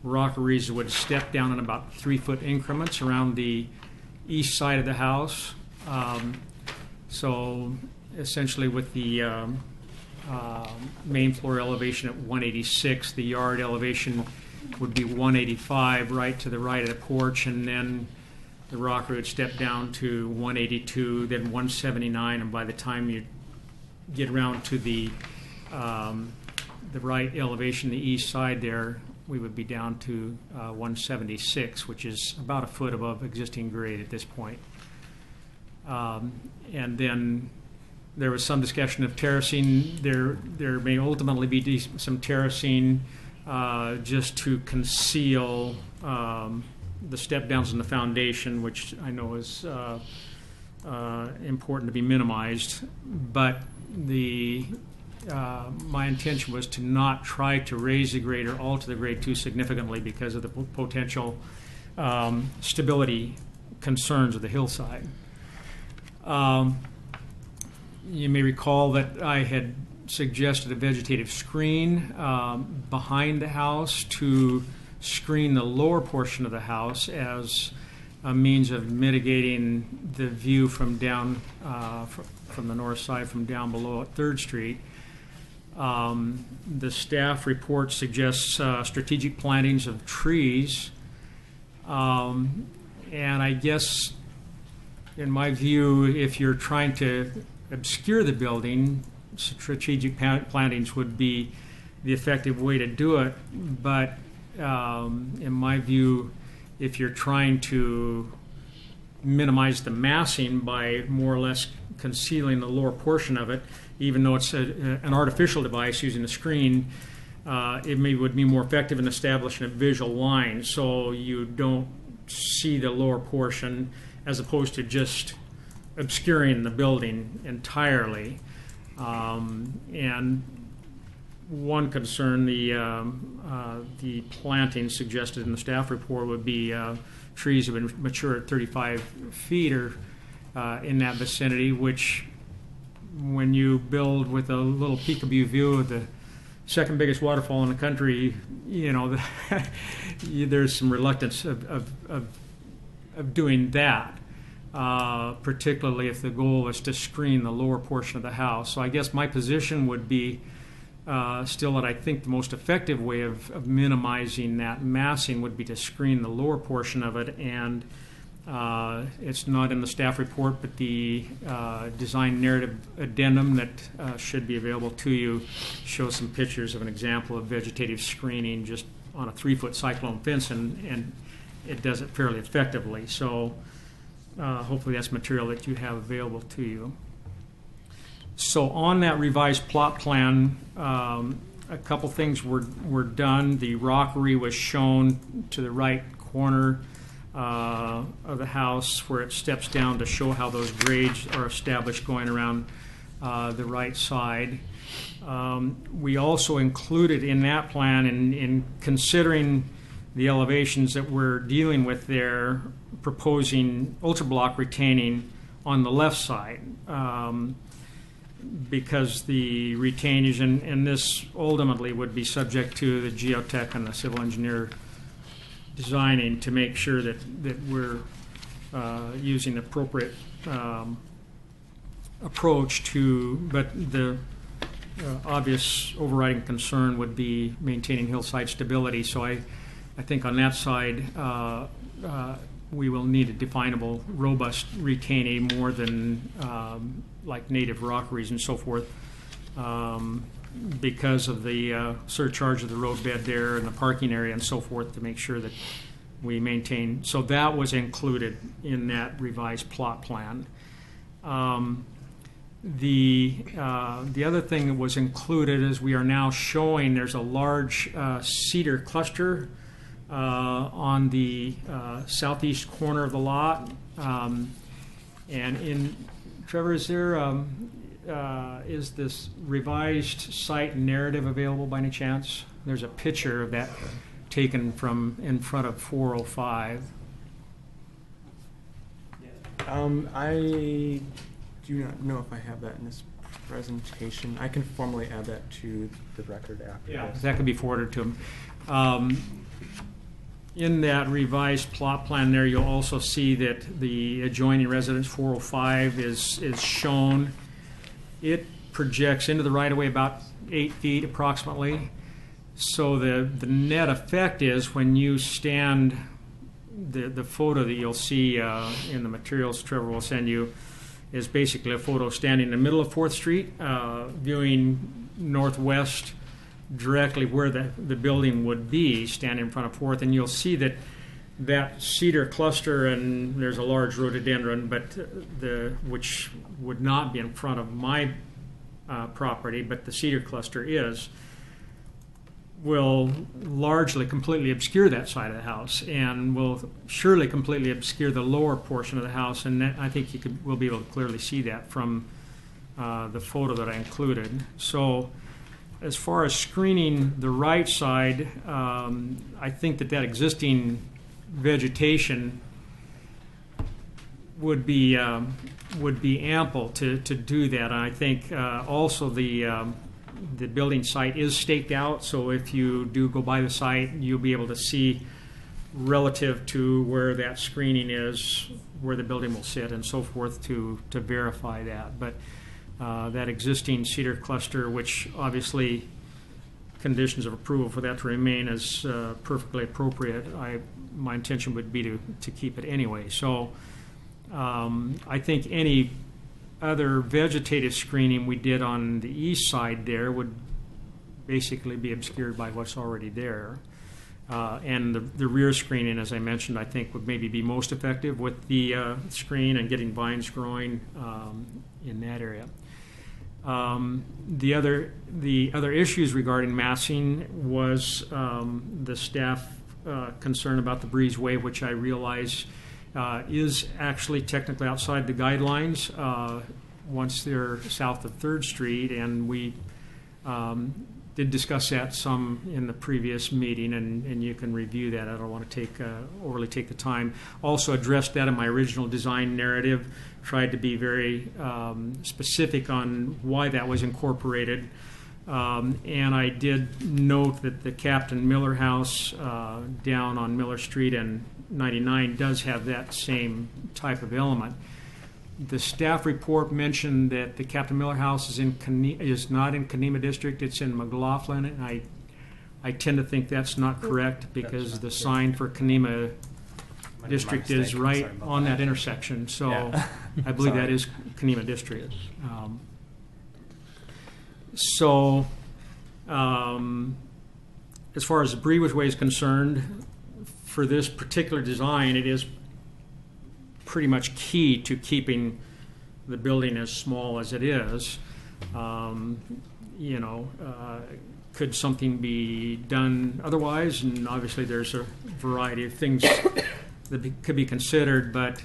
Speaker 17: rockeries that would step down in about 3-foot increments around the east side of the house. So essentially with the main floor elevation at 186, the yard elevation would be 185 right to the right of the porch, and then the rockery would step down to 182, then 179, and by the time you get around to the right elevation, the east side there, we would be down to 176, which is about a foot above existing grade at this point. And then there was some discussion of terracing. There may ultimately be some terracing just to conceal the step downs in the foundation, which I know is important to be minimized. But my intention was to not try to raise the grade or alter the grade too significantly because of the potential stability concerns of the hillside. You may recall that I had suggested a vegetative screen behind the house to screen the lower portion of the house as a means of mitigating the view from down from the north side from down below at 3rd Street. The staff report suggests strategic plantings of trees, and I guess in my view, if you're trying to obscure the building, strategic plantings would be the effective way to do it. But in my view, if you're trying to minimize the massing by more or less concealing the lower portion of it, even though it's an artificial device using a screen, it would be more effective in establishing a visual line so you don't see the lower portion as opposed to just obscuring the building entirely. And one concern the planting suggested in the staff report would be trees that would mature at 35 feet or in that vicinity, which when you build with a little peekaboo view of the second biggest waterfall in the country, you know, there's some reluctance of doing that. Particularly if the goal is to screen the lower portion of the house. So I guess my position would be still that I think the most effective way of minimizing that massing would be to screen the lower portion of it, and it's not in the staff report, but the design narrative addendum that should be available to you shows some pictures of an example of vegetative screening just on a 3-foot cyclone fence, and it does it fairly effectively. So hopefully that's material that you have available to you. So on that revised plot plan, a couple things were done. The rockery was shown to the right corner of the house where it steps down to show how those grades are established going around the right side. We also included in that plan, in considering the elevations that we're dealing with there, proposing ultra-block retaining on the left side, because the retainage, and this ultimately would be subject to the geotech and the civil engineer designing to make sure that we're using the appropriate approach to, but the obvious overriding concern would be maintaining hillside stability. So I think on that side, we will need a definable, robust retaining more than like native rockeries and so forth, because of the surcharge of the road bed there and the parking area and so forth, to make sure that we maintain. So that was included in that revised plot plan. The other thing that was included is we are now showing there's a large cedar cluster on the southeast corner of the lot. And in Trevor, is there is this revised site narrative available by any chance? There's a picture of that taken from in front of 405.
Speaker 7: I do not know if I have that in this presentation. I can formally add that to the record after this. That could be forwarded to him. In that revised plot plan there, you'll also see that the adjoining residence 405 is shown. It projects into the right-of-way about 8 feet approximately. So the net effect is when you stand, the photo that you'll see in the materials Trevor will send you is basically a photo standing in the middle of 4th Street, viewing northwest directly where the building would be, standing in front of 4th, and you'll see that cedar cluster, and there's a large rhododendron, but which would not be in front of my property, but the cedar cluster will largely completely obscure that side of the house, and will surely completely obscure the lower portion of the house, and I think we'll be able to clearly see that from the photo that I included. So as far as screening the right side, I think that existing vegetation would be ample to do that. And I think also the building site is staked out, so if you do go by the site, you'll be able to see relative to where that screening is, where the building will sit, and so forth to verify that. But that existing cedar cluster, which obviously conditions of approval for that to remain is perfectly appropriate, my intention would be to keep it anyway. So I think any other vegetative screening we did on the east side there would basically be obscured by what's already there. And the rear screening, as I mentioned, I think would maybe be most effective with the screen and getting vines growing in that area. The other issues regarding massing was the staff concern about the breezeway, which I realize is actually technically outside the guidelines once they're south of 3rd Street, and we did discuss that some in the previous meeting, and you can review that. I don't want to overly take the time. Also addressed that in my original design narrative, tried to be very specific on why that was incorporated. And I did note that the Captain Miller House down on Miller Street and 99 does have that same type of element. The staff report mentioned that the Captain Miller House is not in Kenema District, it's in McLaughlin, and I tend to think that's not correct because the sign for Kenema District is right on that intersection, so yeah. I believe that is Kenema District. As far as the breezeway is concerned, for this particular design, it is pretty much key to keeping the building as small as it is. Could something be done otherwise? And obviously there's a variety of things that could be considered, but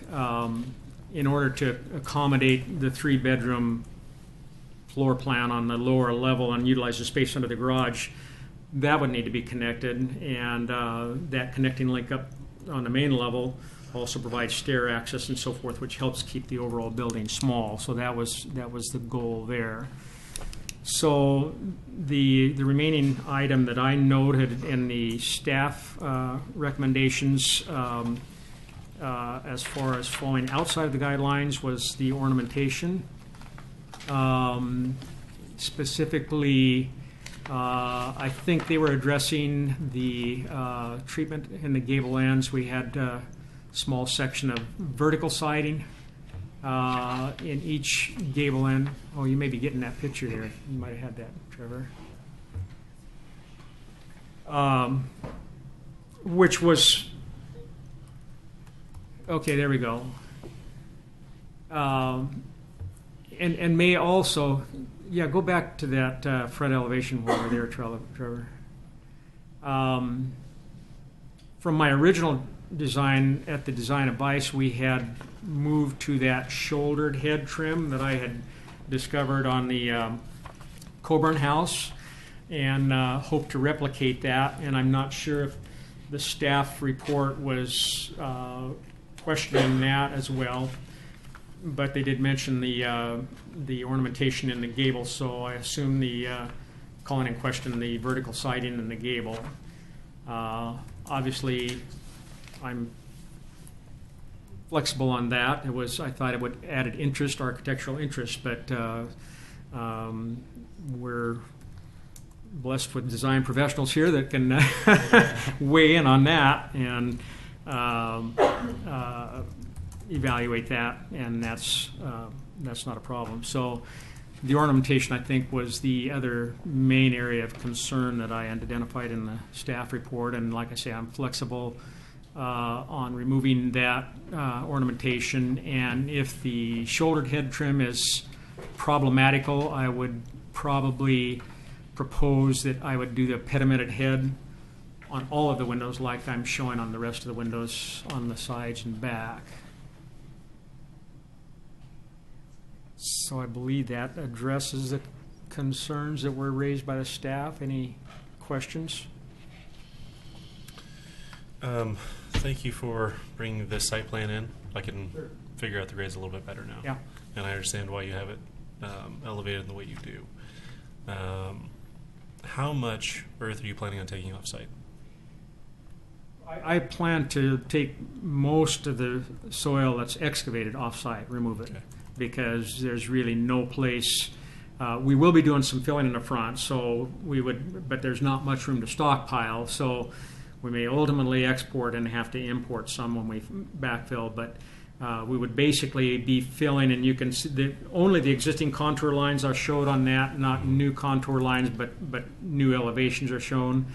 Speaker 7: in order to accommodate the 3-bedroom floor plan on the lower level and utilize the space under the garage, that would need to be connected, and that connecting link up on the main level also provides stair access and so forth, which helps keep the overall building small. So that was the goal there. So the remaining item that I noted in the staff recommendations as far as falling outside of the guidelines was the ornamentation. Specifically, I think they were addressing the treatment in the gable ends. We had a small section of vertical siding in each gable end. Oh, you may be getting that picture there. You might have had that, Trevor. Which was, okay, there we go. And may also, yeah, go back to that front elevation while we're there, Trevor. From my original design, at the design advice, we had moved to that shouldered head trim that I had discovered on the Coburn house, and hope to replicate that. And I'm not sure if the staff report was questioning that as well.
Speaker 17: but they did mention the ornamentation in the gable, so I assume calling in question the vertical siding in the gable. Obviously, I'm flexible on that. I thought it would added interest, architectural interest, but we're blessed with design professionals here that can weigh in on that and evaluate that, and that's not a problem. So the ornamentation, I think, was the other main area of concern that I identified in the staff report, and like I say, I'm flexible on removing that ornamentation, and if the shouldered head trim is problematical, I would probably propose that I would do the pedimented head on all of the windows like I'm showing on the rest of the windows on the sides and back. So I believe that addresses the concerns that were raised by the staff. Any questions?
Speaker 3: Thank you for bringing this site plan in. I can figure out the grades a little bit better now.
Speaker 17: Yeah.
Speaker 3: And I understand why you have it elevated in the way you do. How much earth are you planning on taking off site?
Speaker 17: I plan to take most of the soil that's excavated off-site, remove it,
Speaker 3: Okay.
Speaker 17: because there's really no place. We will be doing some filling in the front, but there's not much room to stockpile, so we may ultimately export and have to import some when we backfill, but we would basically be filling, and you can see only the existing contour lines are showed on that, not new contour lines, but new elevations are shown.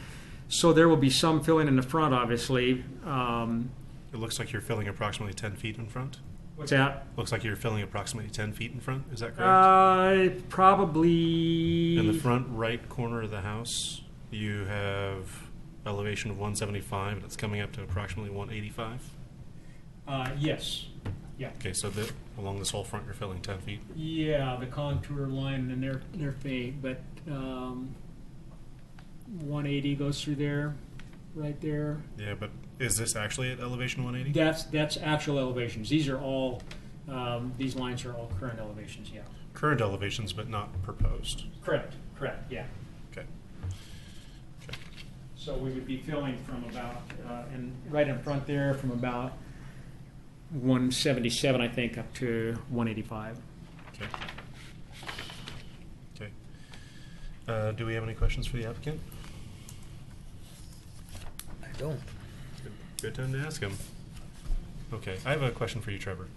Speaker 17: So there will be some filling in the front, obviously.
Speaker 3: It looks like you're filling approximately 10 feet in front.
Speaker 17: What's that?
Speaker 3: Looks like you're filling approximately 10 feet in front. Is that correct?
Speaker 17: Probably.
Speaker 3: In the front right corner of the house, you have elevation of 175, and it's coming up to approximately 185.
Speaker 17: Yes. Yeah.
Speaker 3: Okay, so along this whole front, you're filling 10 feet.
Speaker 17: Yeah, the contour line and they're faint, but 180 goes through there, right there.
Speaker 3: Yeah, but is this actually at elevation 180?
Speaker 17: That's actual elevations. These are all these lines are all current elevations. Yeah.
Speaker 3: Current elevations, but not proposed.
Speaker 17: Correct. Yeah.
Speaker 3: Okay.
Speaker 17: So we would be filling from about and right in front there from about 177, I think, up to 185.
Speaker 3: Okay. Do we have any questions for the applicant?
Speaker 4: I don't.
Speaker 3: Good time to ask him. Okay, I have a question for you, Trevor.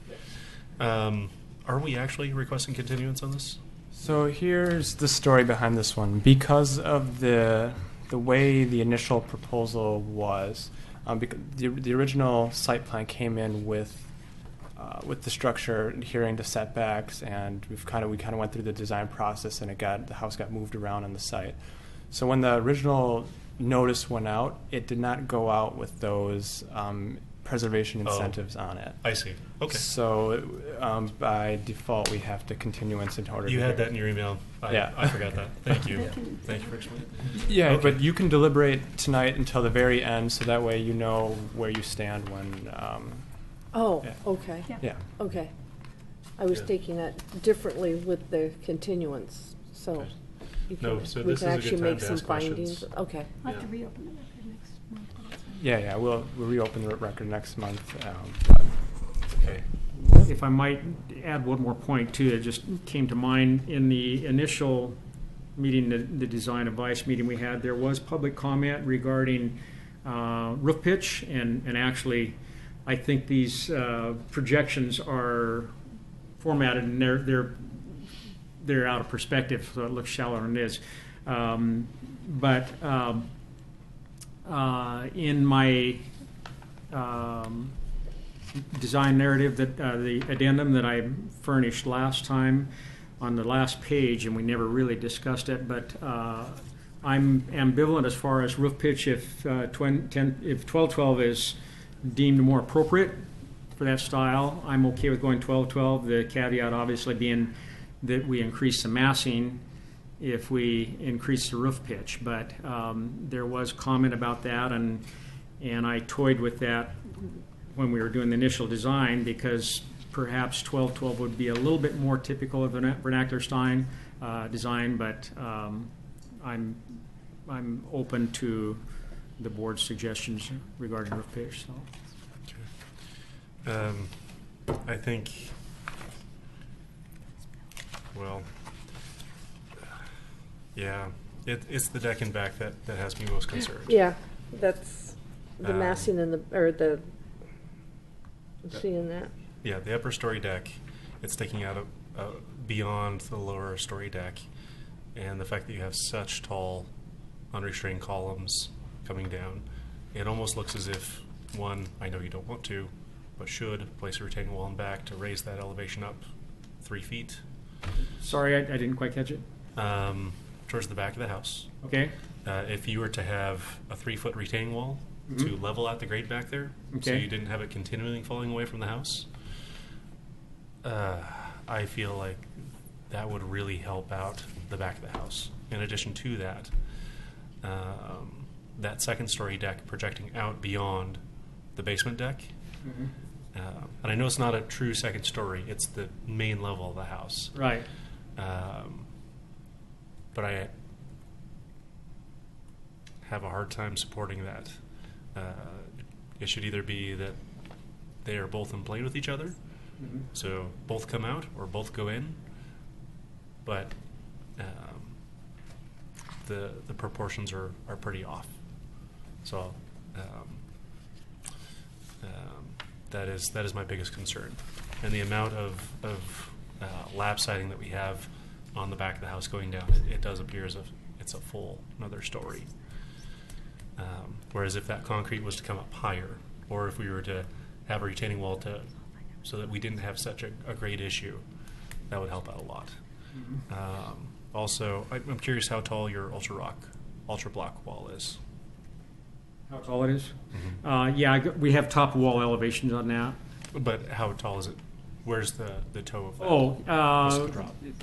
Speaker 3: Are we actually requesting continuance on this?
Speaker 7: So here's the story behind this one. Because of the way the initial proposal was, because the original site plan came in with the structure adhering to setbacks, and we kind of went through the design process, and the house got moved around on the site. So when the original notice went out, it did not go out with those preservation incentives on it.
Speaker 3: I see. Okay.
Speaker 7: So by default, we have to continuance in order.
Speaker 3: You had that in your email.
Speaker 7: Yeah,
Speaker 3: I forgot that. Thank you. Thank you for explaining.
Speaker 7: Yeah,
Speaker 3: Okay.
Speaker 7: but you can deliberate tonight until the very end, so that way you know where you stand when. Yeah.
Speaker 6: Okay.
Speaker 7: Yeah.
Speaker 6: Okay. I was taking that differently with the continuance, so we
Speaker 3: No,
Speaker 6: can,
Speaker 3: so
Speaker 6: we
Speaker 3: this
Speaker 6: can
Speaker 3: is a
Speaker 6: actually
Speaker 3: good time
Speaker 6: make
Speaker 3: to
Speaker 6: some
Speaker 3: ask questions.
Speaker 6: findings. Okay.
Speaker 5: I'll have to reopen the record next month. but that's fine.
Speaker 7: Yeah, we'll reopen the record next month.
Speaker 3: Okay.
Speaker 17: If I might add one more point too, that just came to mind in the initial meeting, the design advice meeting we had, there was public comment regarding roof pitch, and actually, I think these projections are formatted and they're out of perspective, so it looks shallower than it is. But in my design narrative, that the addendum that I furnished last time on the last page, and we never really discussed it, but I'm ambivalent as far as roof pitch. If 1212 is deemed more appropriate for that style, I'm okay with going 1212. The caveat obviously being that we increase the massing if we increase the roof pitch. But there was comment about that, and I toyed with that when we were doing the initial design, because perhaps 1212 would be a little bit more typical of a vernacular design, but I'm open to the board's suggestions regarding roof pitch. So.
Speaker 3: I think, well, yeah, it's the deck and back that has me most concerned.
Speaker 6: Yeah, that's the massing and the seeing that.
Speaker 3: Yeah, the upper story deck, it's sticking out beyond the lower story deck, and the fact that you have such tall unrestrained columns coming down, it almost looks as if, one, I know you don't want to, but should place a retaining wall in back to raise that elevation up 3 feet.
Speaker 17: Sorry, I didn't quite catch it.
Speaker 3: Towards the back of the house.
Speaker 17: Okay.
Speaker 3: If you were to have a 3-foot retaining wall to level out the grade back there, so you didn't have it continually falling away from the house, I feel like that would really help out the back of the house. In addition to that, that second story deck projecting out beyond the basement deck. And I know it's not a true second story, it's the main level of the house.
Speaker 17: Right.
Speaker 3: But I have a hard time supporting that. It should either be that they are both in plane with each other, so both come out or both go in, but the proportions are pretty off. So that is my biggest concern, and the amount of lap siding that we have on the back of the house going down, it does appear as if it's a full another story. Whereas if that concrete was to come up higher, or if we were to have a retaining wall so that we didn't have such a great issue, that would help out a lot. Also, I'm curious how tall your ultra block wall is.
Speaker 17: How tall it is? Yeah, we have top wall elevations on that.
Speaker 3: But how tall is it? Where's the toe of that?
Speaker 17: Oh,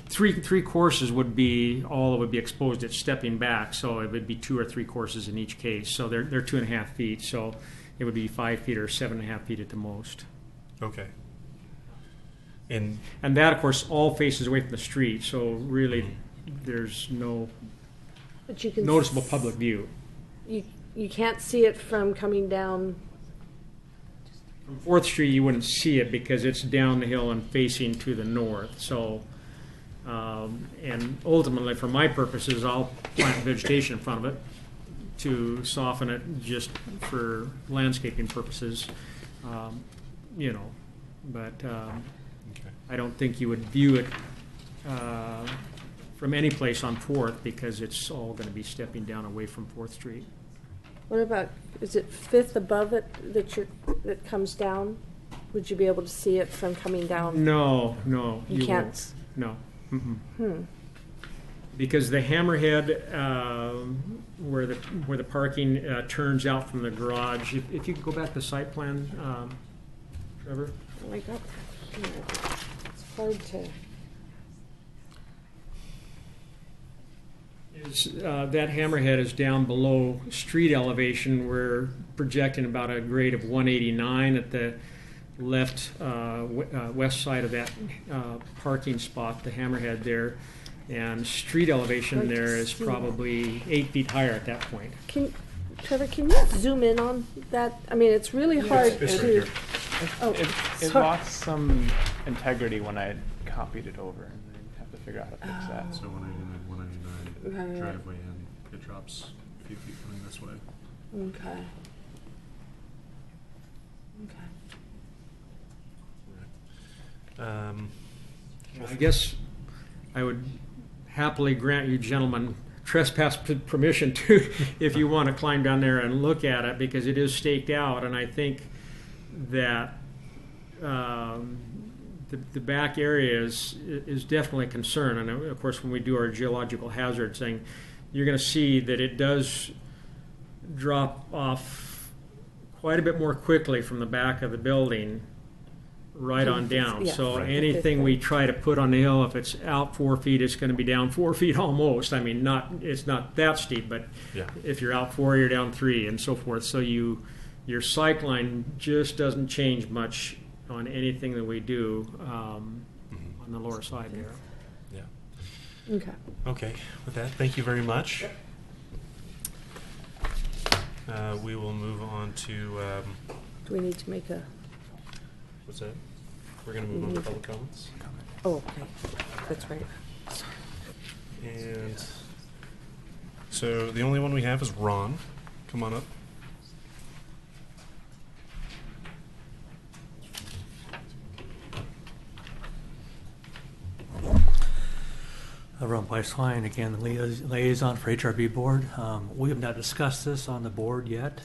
Speaker 17: three courses would be exposed at stepping back, so it would be 2 or 3 courses in each case. So they're 2.5 feet, so it would be 5 feet or 7.5 feet at the most.
Speaker 3: Okay.
Speaker 17: And that, of course, all faces away from the street, so really there's no noticeable public view.
Speaker 6: You can't see it from coming down.
Speaker 17: From 4th Street, you wouldn't see it because it's down the hill and facing to the north. So, and ultimately, for my purposes, I'll plant vegetation in front of it to soften it just for landscaping purposes, But I don't think you would view it from any place on 4th because it's all going to be stepping down away from 4th Street.
Speaker 6: What about, is it 5th above it that comes down? Would you be able to see it from coming down?
Speaker 17: No,
Speaker 6: you can't.
Speaker 17: Won't. No. Because the hammerhead, where the parking turns out from the garage. If you could go back to the site plan, Trevor.
Speaker 6: Oh my God, it's hard to.
Speaker 17: That hammerhead is down below street elevation. We're projecting about a grade of 189 at the left west side of that parking spot, the hammerhead there, and street elevation there is probably 8 feet higher at that point.
Speaker 6: Trevor, can you zoom in on that? I mean, it's really hard
Speaker 7: it's
Speaker 6: to.
Speaker 7: Right it lost some integrity when I copied it over, and I have to figure out how to fix that.
Speaker 3: So 199 driveway, and it drops a few feet coming this way.
Speaker 6: Okay.
Speaker 17: I guess I would happily grant you gentlemen trespass permission to, if you want to climb down there and look at it, because it is staked out, and I think that the back area is definitely a concern. And of course, when we do our geological hazard thing, you're going to see that it does drop off quite a bit more quickly from the back of the building right on down.
Speaker 6: Yeah,
Speaker 17: so
Speaker 6: right.
Speaker 17: anything we try to put on the hill, if it's out 4 feet, it's going to be down 4 feet almost. I mean, it's not that steep, but if you're out 4, you're down 3, and so forth. So your sight line just doesn't change much on anything that we do on the lower side there.
Speaker 3: Yeah.
Speaker 6: Okay.
Speaker 3: Okay. With that, thank you very much. We will move on to.
Speaker 6: Do we need to make a?
Speaker 3: What's that? We're going to move on to public comments.
Speaker 6: Oh, okay. That's right.
Speaker 3: And so the only one we have is Ron. Come on up.
Speaker 13: Ron Weisslein, again, the liaison for HRB board. We have not discussed this on the board yet.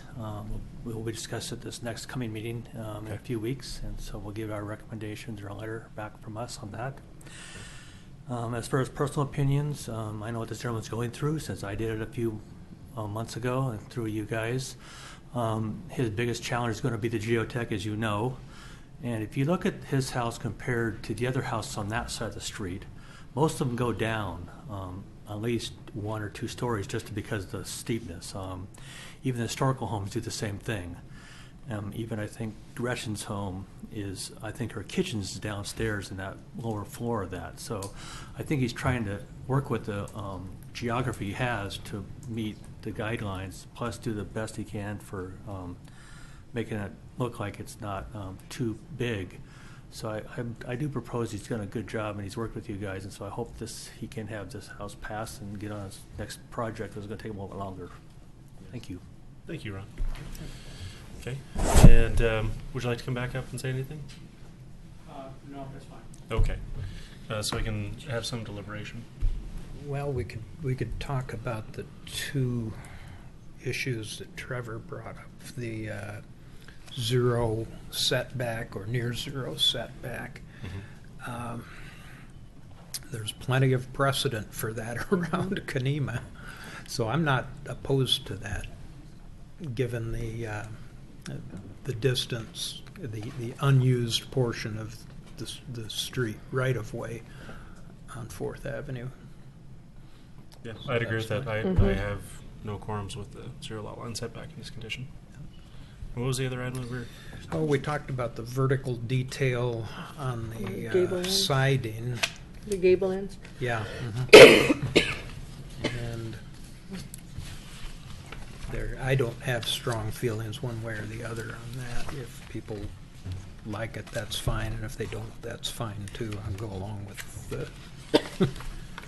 Speaker 13: We will discuss it this next coming meeting in a few weeks, and so we'll give our recommendations or a letter back from us on that. As far as personal opinions, I know what this gentleman's going through since I did it a few months ago and through you guys. His biggest challenge is going to be the geotech, as you know. And if you look at his house compared to the other house on that side of the street, most of them go down at least 1 or 2 stories just because of the steepness. Even the historical homes do the same thing. Even I think Gretchen's home is, I think her kitchen's downstairs in that lower floor of that. So I think he's trying to work with the geography he has to meet the guidelines, plus do the best he can for making it look like it's not too big. So I do propose he's done a good job and he's worked with you guys, and so I hope he can have this house passed and get on his next project that's going to take him a little bit longer. Thank you.
Speaker 3: Thank you, Ron. Okay. And would you like to come back up and say anything?
Speaker 4: No, that's fine.
Speaker 3: Okay. So we can have some deliberation.
Speaker 4: Well, we could talk about the 2 issues that Trevor brought up, the zero setback or near zero setback. There's plenty of precedent for that around Kenema, so I'm not opposed to that, given the distance, the unused portion of the street right of way on 4th Avenue.
Speaker 3: Yeah, I'd agree with that. I have no quorums with the 0 lot line setback in this condition. What was the other item we were?
Speaker 4: Oh, we talked about the vertical detail on the siding.
Speaker 6: The gable ends?
Speaker 4: Yeah. And I don't have strong feelings one way or the other on that. If people like it, that's fine, and if they don't, that's fine too. I'll go along with the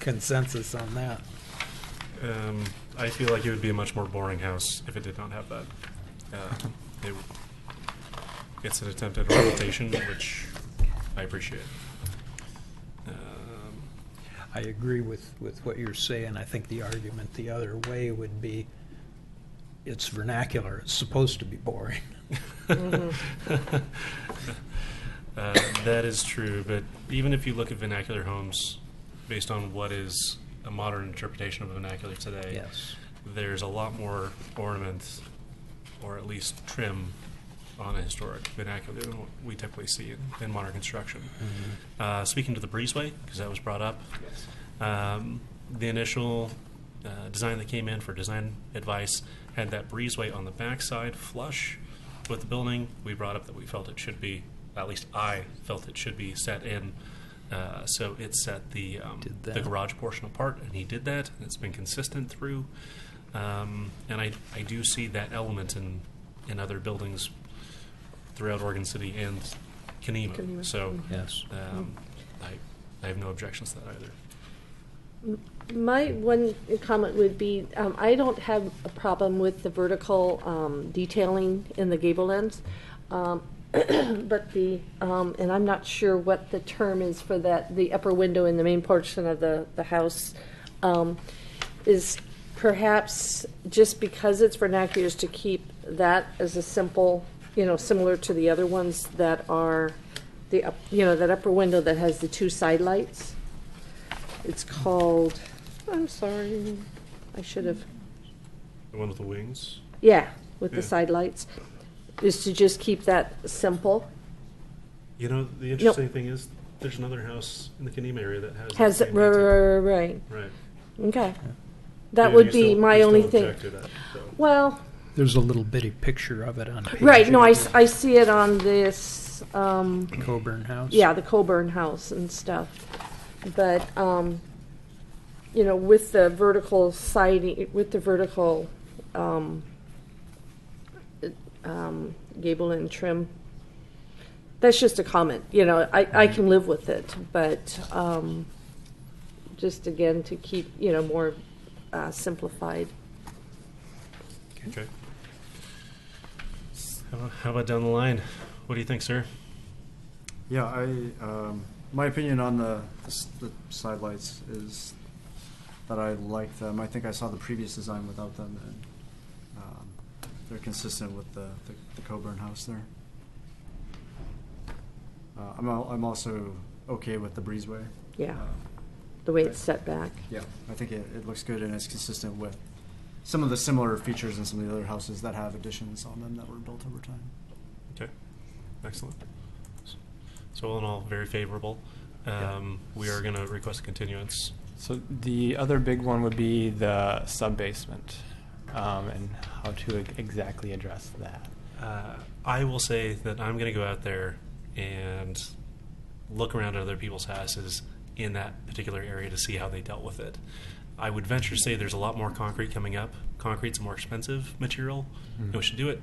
Speaker 4: consensus on that.
Speaker 3: I feel like it would be a much more boring house if it did not have that. It's an attempt at ornamentation, which I appreciate.
Speaker 4: I agree with what you're saying. I think the argument the other way would be it's vernacular. It's supposed to be boring.
Speaker 3: That is true, but even if you look at vernacular homes based on what is a modern interpretation of vernacular today,
Speaker 4: yes,
Speaker 3: there's a lot more ornament or at least trim on a historic vernacular than what we typically see in modern construction. Speaking to the breezeway, because that was brought up, the initial design that came in for design advice had that breezeway on the backside flush with the building. We brought up that we felt it should be, at least I felt it should be set in, so it set the garage portion apart, and he did that, and it's been consistent through. And I do see that element in other buildings throughout Oregon City and Kenema. So
Speaker 4: yes,
Speaker 3: I have no objections to that either.
Speaker 6: My one comment would be, I don't have a problem with the vertical detailing in the gable ends, but and I'm not sure what the term is for that, the upper window in the main portion of the house, is perhaps just because it's vernacular is to keep that as a simple, similar to the other ones that are that upper window that has the 2 side lights. It's called, I'm sorry, I should have.
Speaker 3: The one with the wings?
Speaker 6: Yeah, with the side lights. Is to just keep that simple.
Speaker 3: The interesting thing is there's another house in the Kenema area that has
Speaker 6: it, right.
Speaker 3: Right.
Speaker 6: Okay. That would be my only thing. Well,
Speaker 4: there's a little bitty picture of it on page
Speaker 6: right. No,
Speaker 4: 8.
Speaker 6: I see it on this
Speaker 4: Coburn House.
Speaker 6: Yeah, the Coburn House and stuff. But, you know, with the vertical siding, with the vertical gable and trim, that's just a comment. You know, I can live with it, but just again to keep, you know, more simplified.
Speaker 15: Okay. How about down the line? What do you think, sir?
Speaker 16: Yeah, my opinion on the side lights is that I like them. I think I saw the previous design without them, and they're consistent with the Coburn House there. I'm also okay with the breezeway.
Speaker 6: Yeah, the way it's set back.
Speaker 16: Yeah, I think it looks good, and it's consistent with some of the similar features in some of the other houses that have additions on them that were built over time.
Speaker 15: Okay, excellent. So all in all, very favorable. We are going to request a continuance.
Speaker 7: So the other big one would be the sub-basement, and how to exactly address that.
Speaker 15: I will say that I'm going to go out there and look around at other people's houses in that particular area to see how they dealt with it. I would venture to say there's a lot more concrete coming up. Concrete's a more expensive material, and we should do it.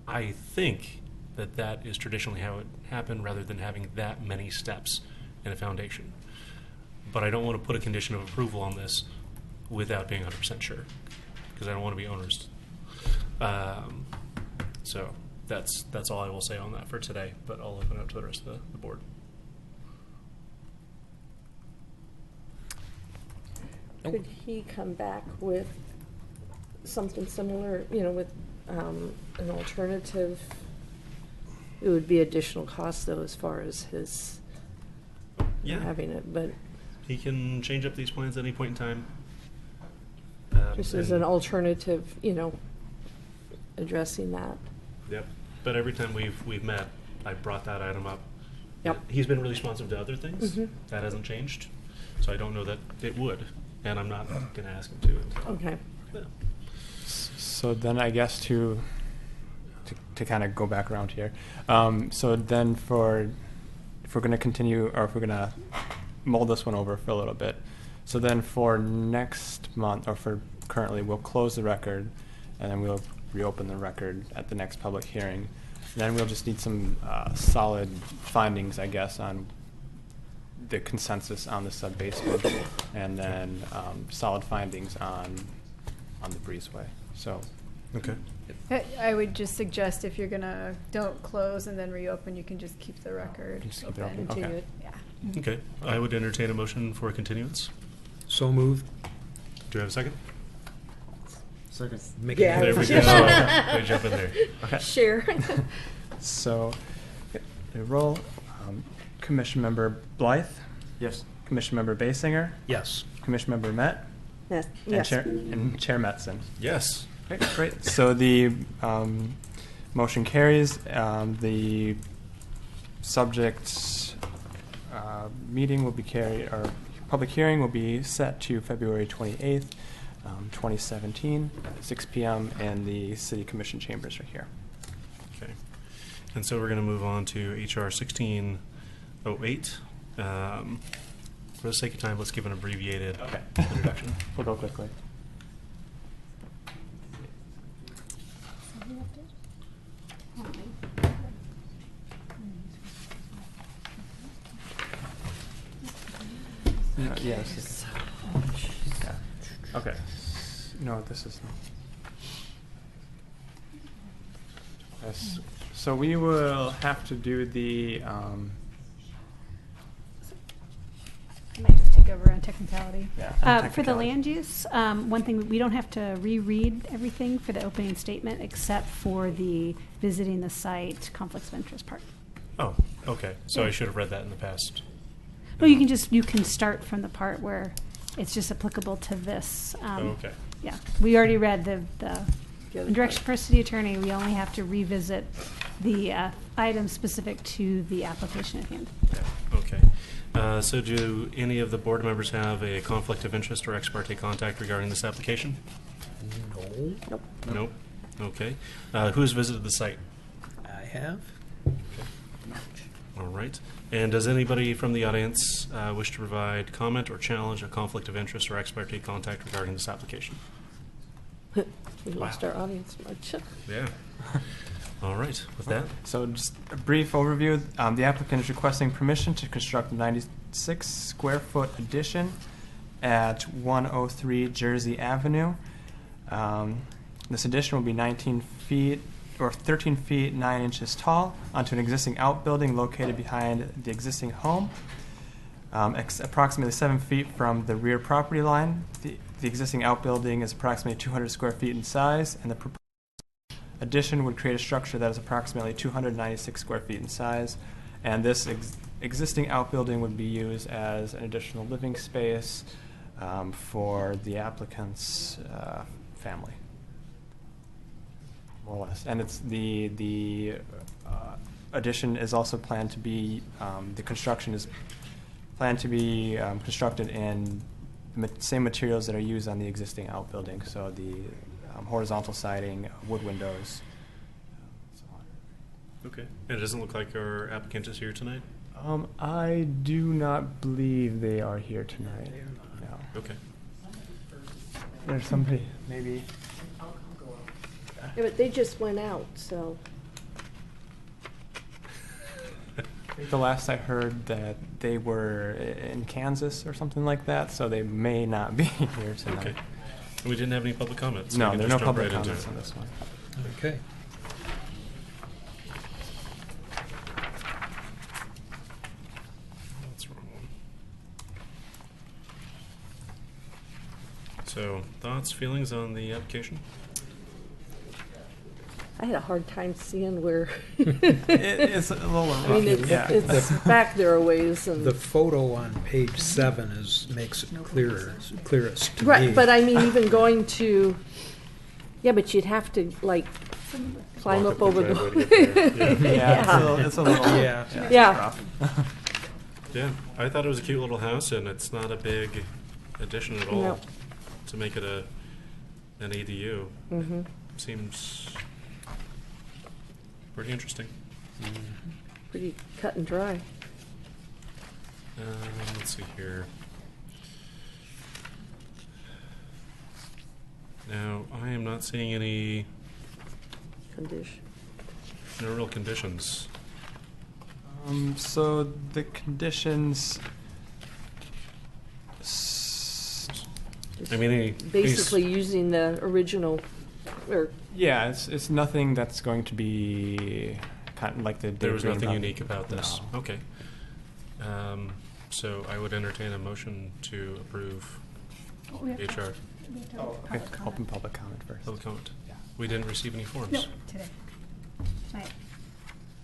Speaker 15: I think that is traditionally how it happened, rather than having that many steps in a foundation. But I don't want to put a condition of approval on this without being 100% sure, because I don't want to be onerous. So that's all I will say on that for today, but I'll open it up to the rest of the board.
Speaker 6: Could he come back with something similar, you know, with an alternative? It would be additional cost, though, as far as his having it, but
Speaker 15: He can change up these plans at any point in time.
Speaker 6: just as an alternative, you know, addressing that.
Speaker 15: Yep. But every time we've met, I brought that item up.
Speaker 6: Yep.
Speaker 15: He's been really responsive to other things.
Speaker 6: Mhm.
Speaker 15: That hasn't changed. So I don't know that it would, and I'm not going to ask him to.
Speaker 6: Okay.
Speaker 15: Yeah.
Speaker 7: So then I guess to kind of go back around here. So then if we're going to continue, or if we're going to mull this one over for a little bit. So then for next month, or for currently, we'll close the record, and then we'll reopen the record at the next public hearing. And then we'll just need some solid findings, I guess, on the consensus on the sub-basement, and then solid findings on the breezeway. So,
Speaker 15: okay.
Speaker 18: I would just suggest if you're gonna don't close and then reopen, you can just keep the record
Speaker 7: Just keep it
Speaker 18: open.
Speaker 7: open, okay.
Speaker 18: Continue it. Yeah.
Speaker 15: Okay. I would entertain a motion for a continuance.
Speaker 4: So moved.
Speaker 15: Do I have a second?
Speaker 16: Second.
Speaker 4: Make
Speaker 6: Yeah.
Speaker 15: There we go. I jump in there.
Speaker 7: Okay.
Speaker 6: Share.
Speaker 7: So, roll. Commission Member Blythe?
Speaker 16: Yes.
Speaker 7: Commission Member Basinger?
Speaker 4: Yes.
Speaker 7: Commission Member Met?
Speaker 6: Yes.
Speaker 7: And
Speaker 6: Yes.
Speaker 7: Chair Metzen.
Speaker 15: Yes.
Speaker 7: Okay, great. So the motion carries. The subject meeting will be carried, or public hearing will be set to February 28th, 2017, 6 p.m., and the City Commission chambers are here.
Speaker 15: Okay. And so we're going to move on to HR 1608. For the sake of time, let's give an abbreviated introduction.
Speaker 7: We'll go quickly. Yes. Yeah. Okay. No, this is not. Yes. So we will have to do the.
Speaker 18: I might just take over on technicality.
Speaker 7: Yeah,
Speaker 18: For the
Speaker 7: technicality.
Speaker 18: land use, one thing, we don't have to reread everything for the opening statement except for the visiting the site conflicts of interest part.
Speaker 15: Oh, okay. So I should have read that in the past.
Speaker 18: No, you can start from the part where it's just applicable to this.
Speaker 15: Okay.
Speaker 18: Yeah, we already read the direction for city attorney. We only have to revisit the item specific to the application at hand.
Speaker 15: Okay. So do any of the board members have a conflict of interest or ex parte contact regarding this application?
Speaker 4: No.
Speaker 6: Nope.
Speaker 15: Nope. Okay. Who has visited the site?
Speaker 4: I have.
Speaker 3: All right. And does anybody from the audience wish to provide comment or challenge a conflict of interest or ex parte contact regarding this application?
Speaker 6: We lost our audience much.
Speaker 3: Yeah. All right. With that,
Speaker 7: So just a brief overview. The applicant is requesting permission to construct a 96 square foot addition at 103 Jersey Avenue. This addition will be 19 feet or 13 feet 9 inches tall onto an existing outbuilding located behind the existing home, approximately 7 feet from the rear property line. The existing outbuilding is approximately 200 square feet in size, and the proposed addition would create a structure that is approximately 296 square feet in size. And this existing outbuilding would be used as an additional living space for the applicant's family, more or less. And it's the addition is also planned to be the construction is planned to be constructed in same materials that are used on the existing outbuilding. So the horizontal siding, wood windows. So on.
Speaker 3: okay. And it doesn't look like our applicant is here tonight?
Speaker 7: I do not believe they are here tonight. No.
Speaker 3: Okay.
Speaker 7: There's somebody, maybe.
Speaker 6: Yeah, but they just went out, so.
Speaker 7: I think the last I heard that they were in Kansas or something like that, so they may not be here tonight.
Speaker 3: Okay. And we didn't have any public comments.
Speaker 7: No,
Speaker 3: We can
Speaker 7: there are
Speaker 3: just
Speaker 7: no
Speaker 3: jump
Speaker 7: public
Speaker 3: right into
Speaker 7: comments
Speaker 3: it.
Speaker 7: on this one.
Speaker 4: Okay.
Speaker 3: That's the wrong one. So, thoughts, feelings on the application?
Speaker 6: I had a hard time seeing where.
Speaker 7: It's a little
Speaker 6: I mean, it's,
Speaker 7: yeah.
Speaker 6: it's back there a ways, and
Speaker 4: The photo on page 7 makes it clearest to me.
Speaker 6: right. But I mean, even going to, yeah, but you'd have to like climb
Speaker 3: Walk
Speaker 6: up
Speaker 3: up
Speaker 6: over
Speaker 3: the
Speaker 6: the.
Speaker 3: driveway to get there.
Speaker 7: Yeah, it's a little
Speaker 4: Yeah.
Speaker 6: Yeah.
Speaker 7: rough.
Speaker 3: Yeah, I thought it was a cute little house, and it's not a big addition at all
Speaker 6: No.
Speaker 3: to make it an ADU.
Speaker 6: Mm-hmm.
Speaker 3: Seems pretty interesting.
Speaker 6: Pretty cut and dry.
Speaker 3: Let's see here. Now, I am not seeing any
Speaker 6: Condition.
Speaker 3: no real conditions.
Speaker 7: So the conditions.
Speaker 3: I mean,
Speaker 6: Basically using the original, or
Speaker 7: Yeah, it's nothing that's going to be kind of like the.
Speaker 3: there was
Speaker 7: Green
Speaker 3: nothing
Speaker 7: Belt.
Speaker 3: unique about this.
Speaker 7: No.
Speaker 3: Okay. So I would entertain a motion to approve
Speaker 5: We have to-
Speaker 3: HR.
Speaker 5: we have to
Speaker 7: Okay,
Speaker 5: public comment.
Speaker 7: open public comment first.
Speaker 3: Public comment.
Speaker 7: Yeah.
Speaker 3: We didn't receive any forms.
Speaker 5: No, today. Tonight.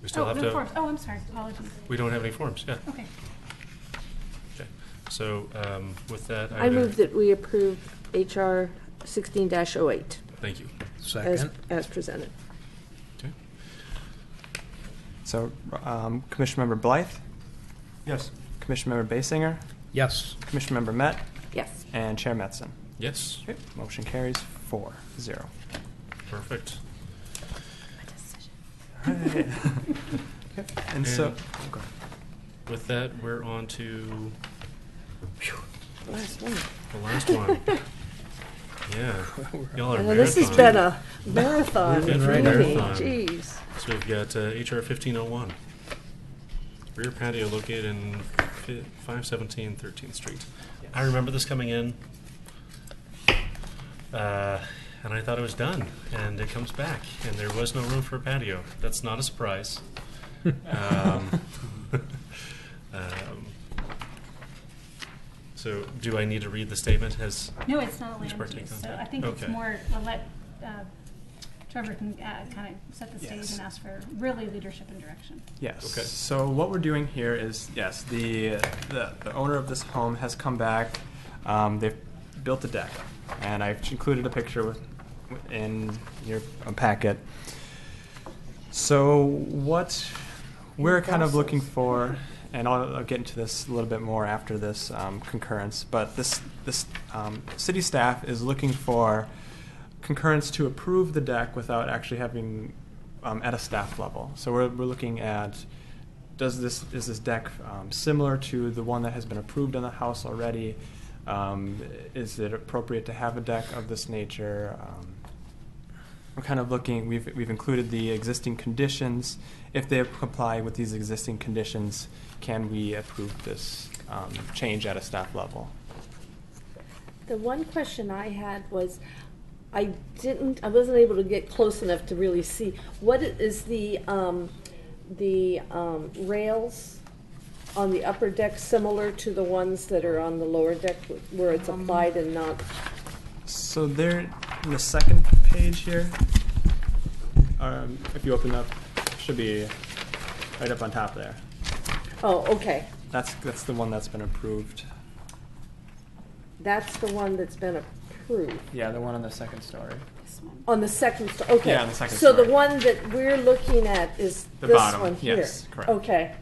Speaker 3: We still have
Speaker 5: no
Speaker 3: to.
Speaker 5: forms. Oh, I'm sorry. Apologies.
Speaker 3: We don't have any forms. Yeah.
Speaker 5: Okay.
Speaker 3: Okay. So with that,
Speaker 6: I move that we approve HR 16-08
Speaker 3: Thank you.
Speaker 4: Second.
Speaker 6: as presented.
Speaker 3: Okay.
Speaker 7: So, Commission Member Blythe,
Speaker 4: Yes.
Speaker 7: Commission Member Basinger,
Speaker 4: Yes.
Speaker 7: Commission Member Met,
Speaker 6: Yes.
Speaker 7: and Chair Metzen.
Speaker 3: Yes.
Speaker 7: Okay, motion carries 4-0.
Speaker 3: Perfect.
Speaker 7: Right. And so,
Speaker 3: With that, we're on to
Speaker 6: Last one.
Speaker 3: the last one. Yeah. Y'all are
Speaker 6: I know this has been a marathon.
Speaker 3: We've been
Speaker 6: for
Speaker 3: right
Speaker 6: me.
Speaker 3: marathon.
Speaker 6: Jeez.
Speaker 3: So we've got HR 1501. Rear patio located in 517 13th Street. I remember this coming in, and I thought it was done, and it comes back, and there was no room for a patio. That's not a surprise. So, do I need to read the statement?
Speaker 5: No, it's not a
Speaker 3: Each
Speaker 5: land
Speaker 3: part
Speaker 5: use.
Speaker 3: take
Speaker 5: So
Speaker 3: contact?
Speaker 5: I think it's
Speaker 3: Okay.
Speaker 5: more, we'll let Trevor can kind of set the stage
Speaker 7: Yes.
Speaker 5: and ask for really leadership and direction.
Speaker 7: yes.
Speaker 3: Okay.
Speaker 7: So what we're doing here is, yes, the owner of this home has come back. They've built a deck, and I've included a picture in your packet. So what we're kind of looking for, and I'll get into this a little bit more after this concurrence, but this city staff is looking for concurrence to approve the deck without actually having at a staff level. So we're looking at is this deck similar to the one that has been approved in the House already? Is it appropriate to have a deck of this nature? We're kind of looking. We've included the existing conditions. If they comply with these existing conditions, can we approve this change at a staff level?
Speaker 6: The one question I had was, I wasn't able to get close enough to really see. What is the rails on the upper deck similar to the ones that are on the lower deck where it's applied and not?
Speaker 7: So they're in the second page here. If you open up, it should be right up on top there.
Speaker 6: Oh, okay.
Speaker 7: That's the one that's been approved.
Speaker 6: That's the one that's been approved.
Speaker 7: Yeah, the one on the second story.
Speaker 6: On the second story, okay.
Speaker 7: Yeah, on the second
Speaker 6: so
Speaker 7: story.
Speaker 6: The one that we're looking at is
Speaker 7: The
Speaker 6: this
Speaker 7: bottom,
Speaker 6: one here.
Speaker 7: yes, correct.
Speaker 6: Okay.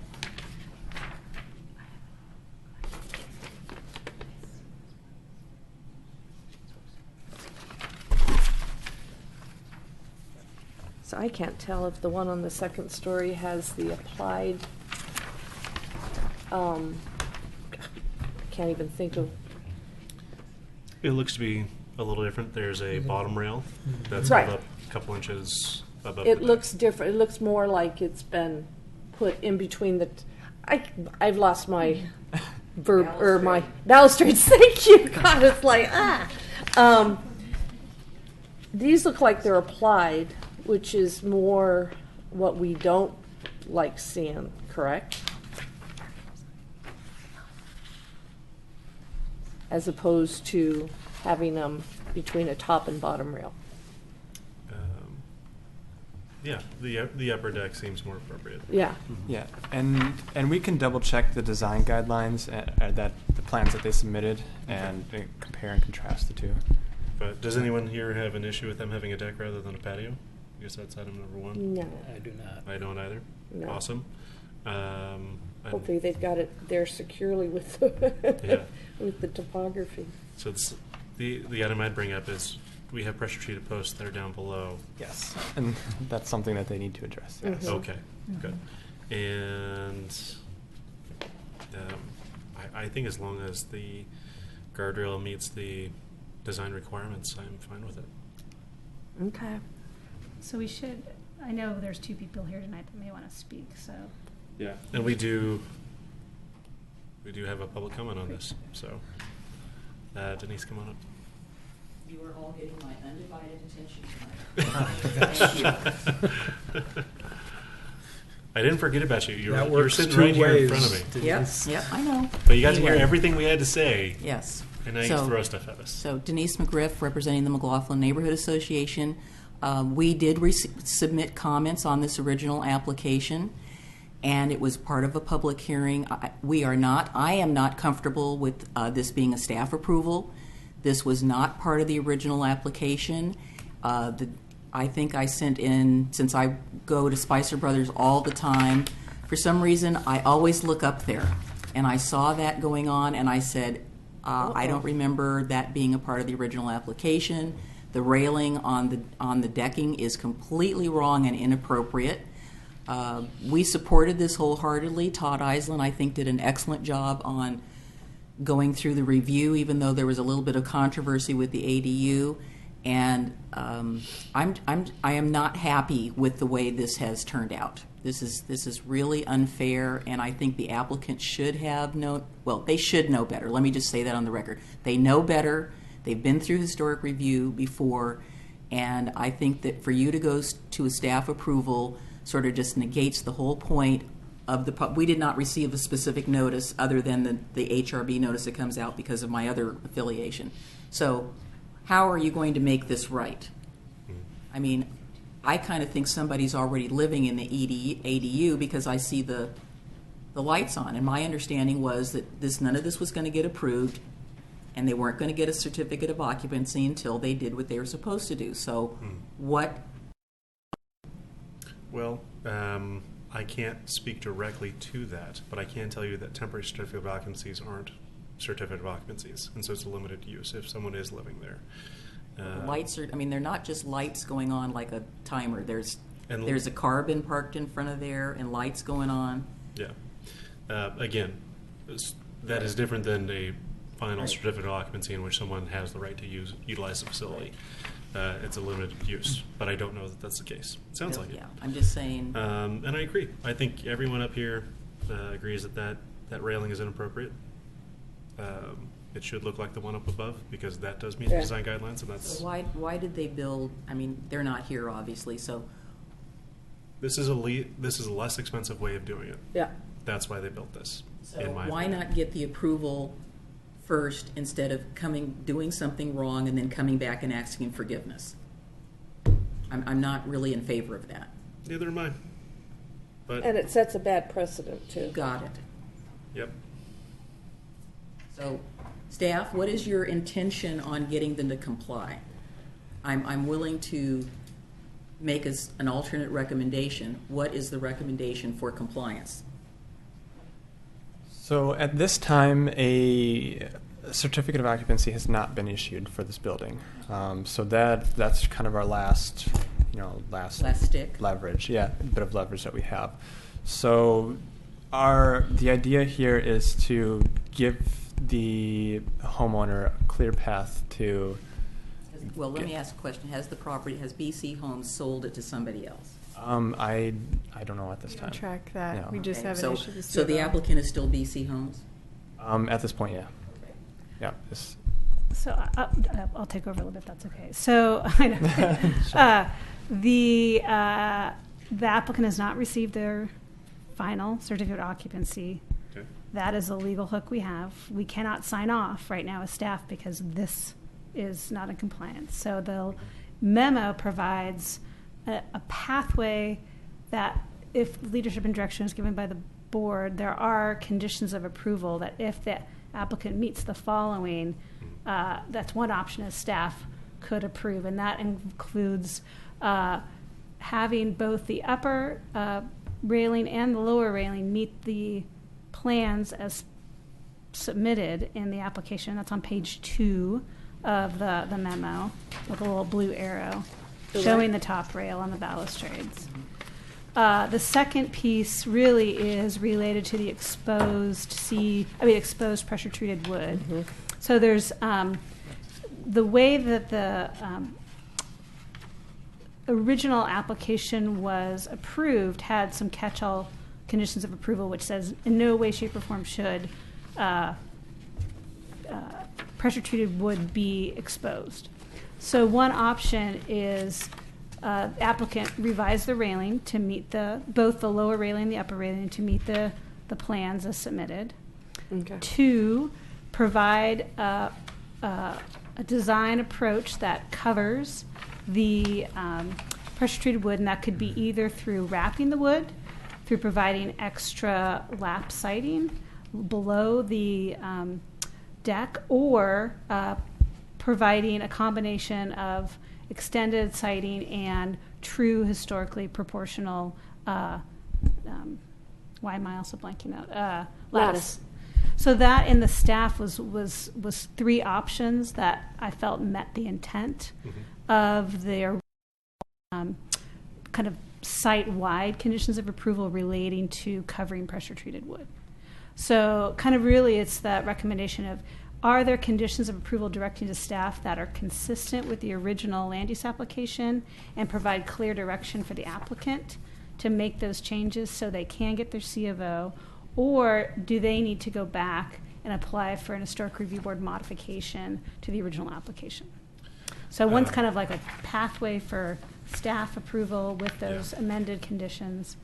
Speaker 6: So I can't tell if the one on the second story has the applied, can't even think of.
Speaker 15: It looks to be a little different. There's a bottom rail that's
Speaker 6: Right.
Speaker 15: held up a couple inches above.
Speaker 6: It
Speaker 15: the
Speaker 6: looks different. It looks more like it's been put in between the. I've lost my verb or my balustrades. Thank you. God, it's like these look like they're applied, which is more what we don't like seeing. Correct? As opposed to having them between a top and bottom rail.
Speaker 15: Yeah, the upper deck seems more appropriate.
Speaker 6: Yeah.
Speaker 7: Yeah, and we can double check the design guidelines that the plans that they submitted and compare and contrast the two.
Speaker 15: But does anyone here have an issue with them having a deck rather than a patio? I guess that's item number one.
Speaker 6: No.
Speaker 16: I do not.
Speaker 15: I don't either.
Speaker 6: No.
Speaker 15: Awesome. And
Speaker 6: Hopefully they've got it there securely with the,
Speaker 15: Yeah.
Speaker 6: with the topography.
Speaker 15: So the item I'd bring up is we have pressure treated posts that are down below.
Speaker 7: Yes, and that's something that they need to address. Yes.
Speaker 15: Okay, good. And I think as long as the guardrail meets the design requirements, I'm fine with it.
Speaker 6: Okay.
Speaker 18: So we should, I know there's two people here tonight that may want to speak, so.
Speaker 15: Yeah, and we do have a public comment on this. So, Denise, come on up.
Speaker 8: You are all getting my undivided attention tonight. Thank you.
Speaker 15: I didn't forget about you. You
Speaker 4: That
Speaker 15: were
Speaker 4: works
Speaker 15: sitting
Speaker 4: two
Speaker 15: right here in
Speaker 4: ways,
Speaker 15: front of me.
Speaker 8: Yep, I know.
Speaker 15: But you got to hear
Speaker 8: Anyway.
Speaker 15: everything we had to say.
Speaker 8: Yes.
Speaker 15: And now you throw stuff at us.
Speaker 8: So Denise McGriff, representing the McLaughlin Neighborhood Association. We did submit comments on this original application, and it was part of a public hearing. I am not comfortable with this being a staff approval. This was not part of the original application. I think I sent in, since I go to Spicer Brothers all the time, for some reason I always look up there. And I saw that going on, and I said, I don't remember that being a part of the original application. The railing on the decking is completely wrong and inappropriate. We supported this wholeheartedly. Todd Island, I think, did an excellent job on going through the review, even though there was a little bit of controversy with the ADU. And I am not happy with the way this has turned out. This is really unfair, and I think the applicant should have known. Well, they should know better. Let me just say that on the record. They know better. They've been through historic review before, and I think that for you to go to a staff approval sort of just negates the whole point of the. We did not receive a specific notice other than the HRB notice that comes out because of my other affiliation. So, how are you going to make this right? I mean, I kind of think somebody's already living in the ADU because I see the lights on. And my understanding was that none of this was going to get approved, and they weren't going to get a certificate of occupancy until they did what they were supposed to do. So what?
Speaker 15: Well, I can't speak directly to that, but I can tell you that temporary certificate of occupancies aren't certificate of occupancies, and so it's a limited use if someone is living there.
Speaker 8: Lights are, I mean, they're not just lights going on like a timer. There's
Speaker 3: And
Speaker 8: There's a car been parked in front of there and lights going on.
Speaker 3: Yeah. Again, that is different than a final
Speaker 8: Right.
Speaker 3: certificate of occupancy in which someone has the right to utilize the facility. It's a limited use, but I don't know that that's the case. Sounds like it.
Speaker 8: Yeah, I'm just saying.
Speaker 3: And I agree. I think everyone up here agrees that railing is inappropriate. It should look like the one up above because that does meet the design guidelines, and that's.
Speaker 8: So why did they build? I mean, they're not here, obviously. So
Speaker 3: This is a less expensive way of doing it.
Speaker 6: Yeah.
Speaker 3: That's why they built this.
Speaker 8: So
Speaker 3: in my
Speaker 8: why
Speaker 3: opinion.
Speaker 8: not get the approval first instead of doing something wrong and then coming back and asking forgiveness? I'm not really in favor of that.
Speaker 3: Neither am I. But
Speaker 6: And it sets a bad precedent, too.
Speaker 8: Got it.
Speaker 3: Yep.
Speaker 8: So, staff, what is your intention on getting them to comply? I'm willing to make us an alternate recommendation. What is the recommendation for compliance?
Speaker 7: So at this time, a certificate of occupancy has not been issued for this building. So that's kind of our last
Speaker 8: stick
Speaker 7: leverage. Yeah, bit of leverage that we have. So the idea here is to give the homeowner a clear path to.
Speaker 8: Well, let me ask a question. Has BC Homes sold it to somebody else?
Speaker 7: I don't know at this time.
Speaker 19: Track that.
Speaker 7: Yeah.
Speaker 19: We just
Speaker 8: Okay,
Speaker 19: haven't issued the
Speaker 8: So the
Speaker 19: CO.
Speaker 8: applicant is still BC Homes?
Speaker 7: At this point, yeah. Yeah.
Speaker 18: So I'll take over a little bit, if that's okay. So I know. The applicant has not received their final certificate of occupancy.
Speaker 3: Okay.
Speaker 18: That is a legal hook we have. We cannot sign off right now as staff because this is not in compliance. So the memo provides a pathway that if leadership and direction is given by the board, there are conditions of approval that if the applicant meets the following, that's one option as staff could approve, and that includes having both the upper railing and the lower railing meet the plans as submitted in the application. That's on page 2 of the memo with a little blue arrow showing the top rail on the balustrades. The second piece really is related to the exposed pressure treated wood.
Speaker 6: Mm-hmm.
Speaker 18: So there's the way that the original application was approved had some catch-all conditions of approval, which says in no way, shape, or form should pressure treated wood be exposed. So one option is applicant revise the railing to meet both the lower railing and the upper railing to meet the plans as submitted.
Speaker 6: Okay.
Speaker 18: 2, provide a design approach that covers the pressure treated wood, and that could be either through wrapping the wood, through providing extra lap siding below the deck, or providing a combination of extended siding and true historically proportional why am I also blanking out? Lattice. So that in the staff was 3 options that I felt met the intent of their kind of site-wide conditions of approval relating to covering pressure-treated wood. So kind of really it's that recommendation of, are there conditions of approval directing to staff that are consistent with the original land use application and provide clear direction for the applicant to make those changes so they can get their C of O, or do they need to go back and apply for an historic review board modification to the original application? So one's kind of like a pathway for staff approval with those amended conditions.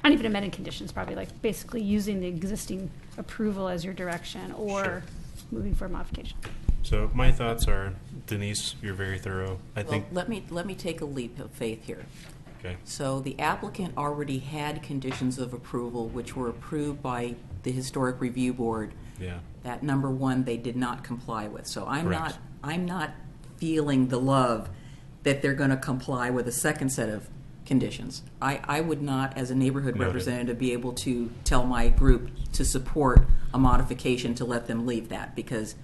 Speaker 18: Not even amended conditions, probably like basically using the existing approval as your direction, or moving for a modification.
Speaker 3: So my thoughts are, Denise, you're very thorough. I think.
Speaker 8: Let me take a leap of faith here.
Speaker 3: Okay.
Speaker 8: So the applicant already had conditions of approval which were approved by the Historic Review Board.
Speaker 3: Yeah.
Speaker 8: That number 1 they did not comply with. So I'm
Speaker 3: Correct.
Speaker 8: not feeling the love that they're going to comply with a second set of conditions. I would not, as a neighborhood
Speaker 3: Noted.
Speaker 8: representative, be able to tell my group to support a modification to let them leave that, because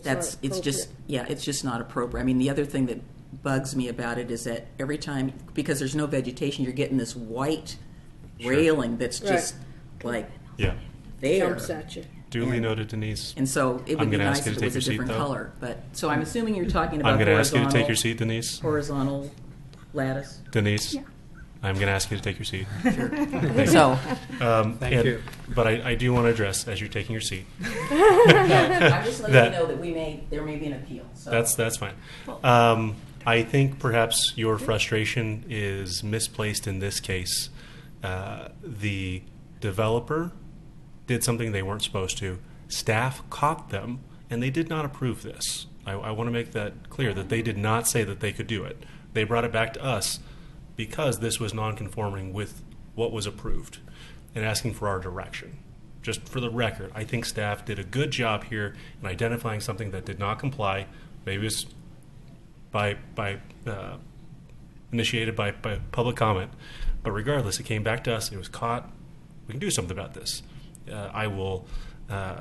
Speaker 8: it's just not appropriate. I mean, the other thing that bugs me about it is that every time, because there's no vegetation, you're getting this white
Speaker 3: Sure.
Speaker 8: railing that's just like
Speaker 3: Yeah.
Speaker 8: there.
Speaker 6: Jumps at you.
Speaker 3: Duly noted, Denise.
Speaker 8: And so it
Speaker 3: I'm
Speaker 8: would be
Speaker 3: gonna
Speaker 8: nice
Speaker 3: ask you
Speaker 8: if
Speaker 3: to
Speaker 8: it
Speaker 3: take
Speaker 8: was
Speaker 3: your
Speaker 8: a
Speaker 3: seat,
Speaker 8: different
Speaker 3: though.
Speaker 8: color. But so I'm assuming you're talking about
Speaker 3: I'm going to ask you to
Speaker 8: horizontal-
Speaker 3: take your seat, Denise.
Speaker 8: Horizontal lattice.
Speaker 3: Denise,
Speaker 18: Yeah.
Speaker 3: I'm going to ask you to take your seat.
Speaker 8: Sure.
Speaker 3: Thank
Speaker 8: So-
Speaker 4: Thank you.
Speaker 3: But I do want to address, as you're taking your seat.
Speaker 8: I'm just letting
Speaker 3: that-
Speaker 8: you know that there may be an appeal. So.
Speaker 3: That's fine. I think perhaps your frustration is misplaced in this case. The developer did something they weren't supposed to. Staff caught them, and they did not approve this. I want to make that clear, that they did not say that they could do it. They brought it back to us because this was non-conforming with what was approved and asking for our direction. Just for the record, I think staff did a good job here in identifying something that did not comply. Maybe it was initiated by public comment. But regardless, it came back to us. It was caught. We can do something about this. I will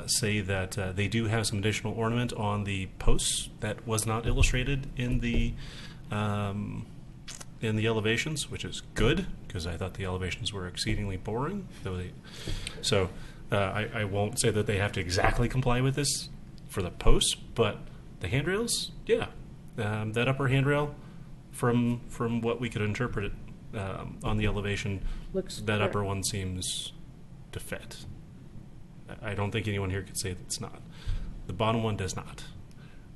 Speaker 3: say that they do have some additional ornament on the posts that was not illustrated in the elevations, which is good because I thought the elevations were exceedingly boring. So I won't say that they have to exactly comply with this for the posts, but the handrails, yeah, that upper handrail, from what we could interpret it on the elevation,
Speaker 6: Looks
Speaker 3: that
Speaker 6: clear.
Speaker 3: upper one seems to fit. I don't think anyone here could say that it's not. The bottom one does not.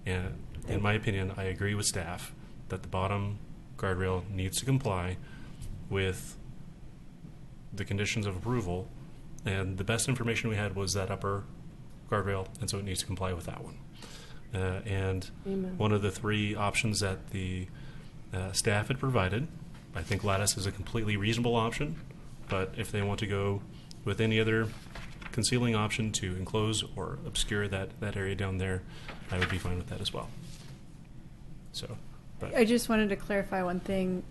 Speaker 3: And in my opinion, I agree with staff that the bottom guardrail needs to comply with the conditions of approval. And the best information we had was that upper guardrail, and so it needs to comply with that one. And
Speaker 6: Amen.
Speaker 3: one of the three options that the staff had provided, I think lattice is a completely reasonable option, but if they want to go with any other concealing option to enclose or obscure that area down there, I would be fine with that as well. So, but
Speaker 19: I just wanted to clarify one thing.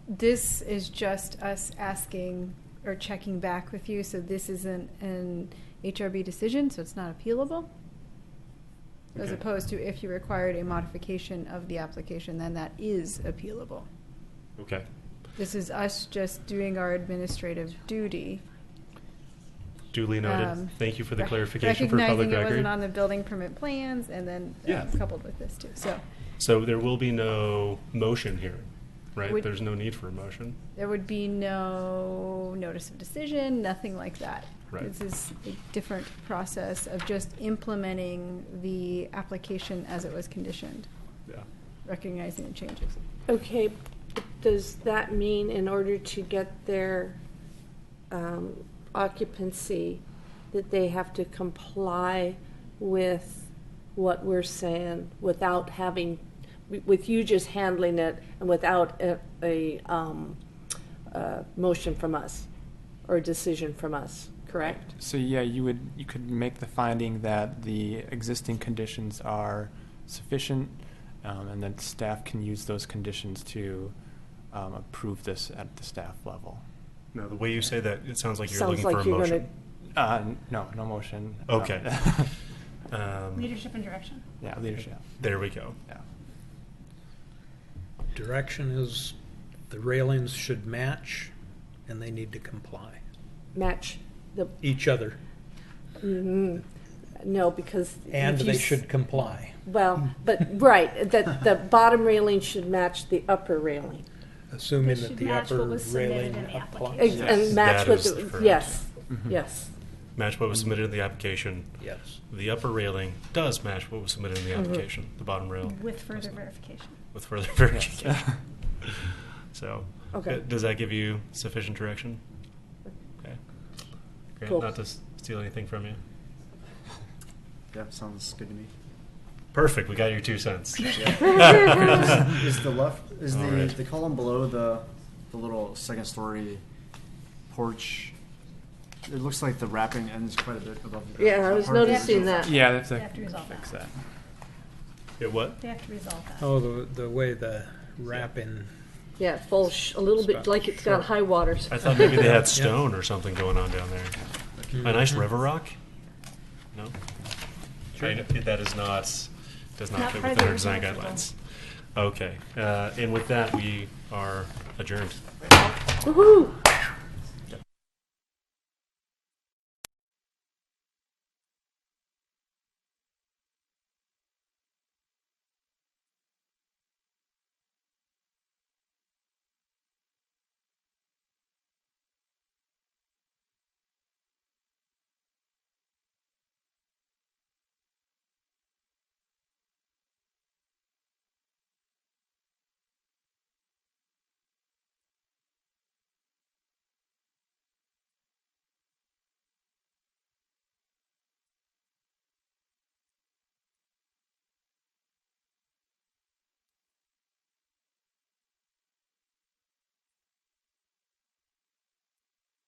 Speaker 19: This is just us asking or checking back with you, so this isn't an HRB decision, so it's not appealable. As
Speaker 3: Okay.
Speaker 19: opposed to if you required a modification of the application, then that is appealable.
Speaker 3: okay.
Speaker 19: This is us just doing our administrative duty.
Speaker 3: Duly noted. Thank you for the clarification for
Speaker 19: Recognizing
Speaker 3: public
Speaker 19: it
Speaker 3: record.
Speaker 19: wasn't on the building permit plans, and then
Speaker 3: Yeah.
Speaker 19: coupled with this too.
Speaker 3: So there will be no motion here, right?
Speaker 19: Would-
Speaker 3: There's no need for a motion.
Speaker 19: There would be no notice of decision, nothing like that.
Speaker 3: Right.
Speaker 19: This is a different process of just implementing the application as it was conditioned,
Speaker 3: Yeah.
Speaker 19: recognizing the changes.
Speaker 6: Okay, but does that mean in order to get their occupancy, that they have to comply with what we're saying without having, with you just handling it and without a motion from us or a decision from us, correct?
Speaker 7: So yeah, you could make the finding that the existing conditions are sufficient, and then staff can use those conditions to approve this at the staff level.
Speaker 3: No, the way you say that, it sounds like you're
Speaker 6: Sounds
Speaker 3: looking
Speaker 6: like
Speaker 3: for a
Speaker 6: you're
Speaker 3: motion.
Speaker 7: No motion.
Speaker 3: Okay.
Speaker 18: Leadership and direction.
Speaker 7: Yeah, leadership.
Speaker 3: There we go.
Speaker 7: Yeah.
Speaker 4: Direction is the railings should match and they need to comply.
Speaker 6: Match the,
Speaker 4: Each other.
Speaker 6: no, because.
Speaker 4: And
Speaker 6: if you
Speaker 4: they
Speaker 6: s-
Speaker 4: should comply.
Speaker 6: Well, but, right, that the bottom railing should match the upper railing.
Speaker 4: Assuming
Speaker 18: They
Speaker 4: that
Speaker 18: should
Speaker 4: the
Speaker 18: match
Speaker 4: upper
Speaker 18: what was submitted
Speaker 4: railing
Speaker 18: in the
Speaker 4: applies.
Speaker 18: application.
Speaker 6: And match
Speaker 3: That
Speaker 6: what
Speaker 3: is
Speaker 6: the,
Speaker 3: correct.
Speaker 6: yes,
Speaker 4: Mhm.
Speaker 6: yes.
Speaker 3: Match what was submitted in the application.
Speaker 4: Yes.
Speaker 3: The upper railing does match what was submitted in the
Speaker 6: Mhm.
Speaker 3: application. The bottom rail.
Speaker 18: With further verification.
Speaker 3: With further verification. So,
Speaker 6: Okay.
Speaker 3: does that give you sufficient direction? Okay. Grant,
Speaker 6: Cool.
Speaker 3: not to steal anything from you.
Speaker 16: Yeah, sounds good to me.
Speaker 3: Perfect. We got your 2 cents.
Speaker 16: Is the left is
Speaker 3: All right.
Speaker 16: the column below the little second story porch? It looks like the wrapping ends quite a bit above the ground.
Speaker 6: Yeah, I
Speaker 16: Is
Speaker 6: was
Speaker 16: that part of it?
Speaker 6: noticing that.
Speaker 7: Yeah,
Speaker 18: They have to resolve
Speaker 7: fix
Speaker 18: that.
Speaker 7: that.
Speaker 3: Yeah, what?
Speaker 18: They have to resolve that.
Speaker 4: Oh, the way the wrapping.
Speaker 6: Yeah, it falls a little bit like it's got high waters.
Speaker 3: I thought maybe they
Speaker 4: Yeah.
Speaker 3: had stone or something going on down there. A nice river rock? No?
Speaker 4: Sure.
Speaker 3: That is not, does not
Speaker 18: Not
Speaker 3: fit
Speaker 18: part of
Speaker 3: within
Speaker 18: the
Speaker 3: our design
Speaker 18: original
Speaker 3: guidelines. Okay. And with that, we are adjourned.
Speaker 6: Woohoo!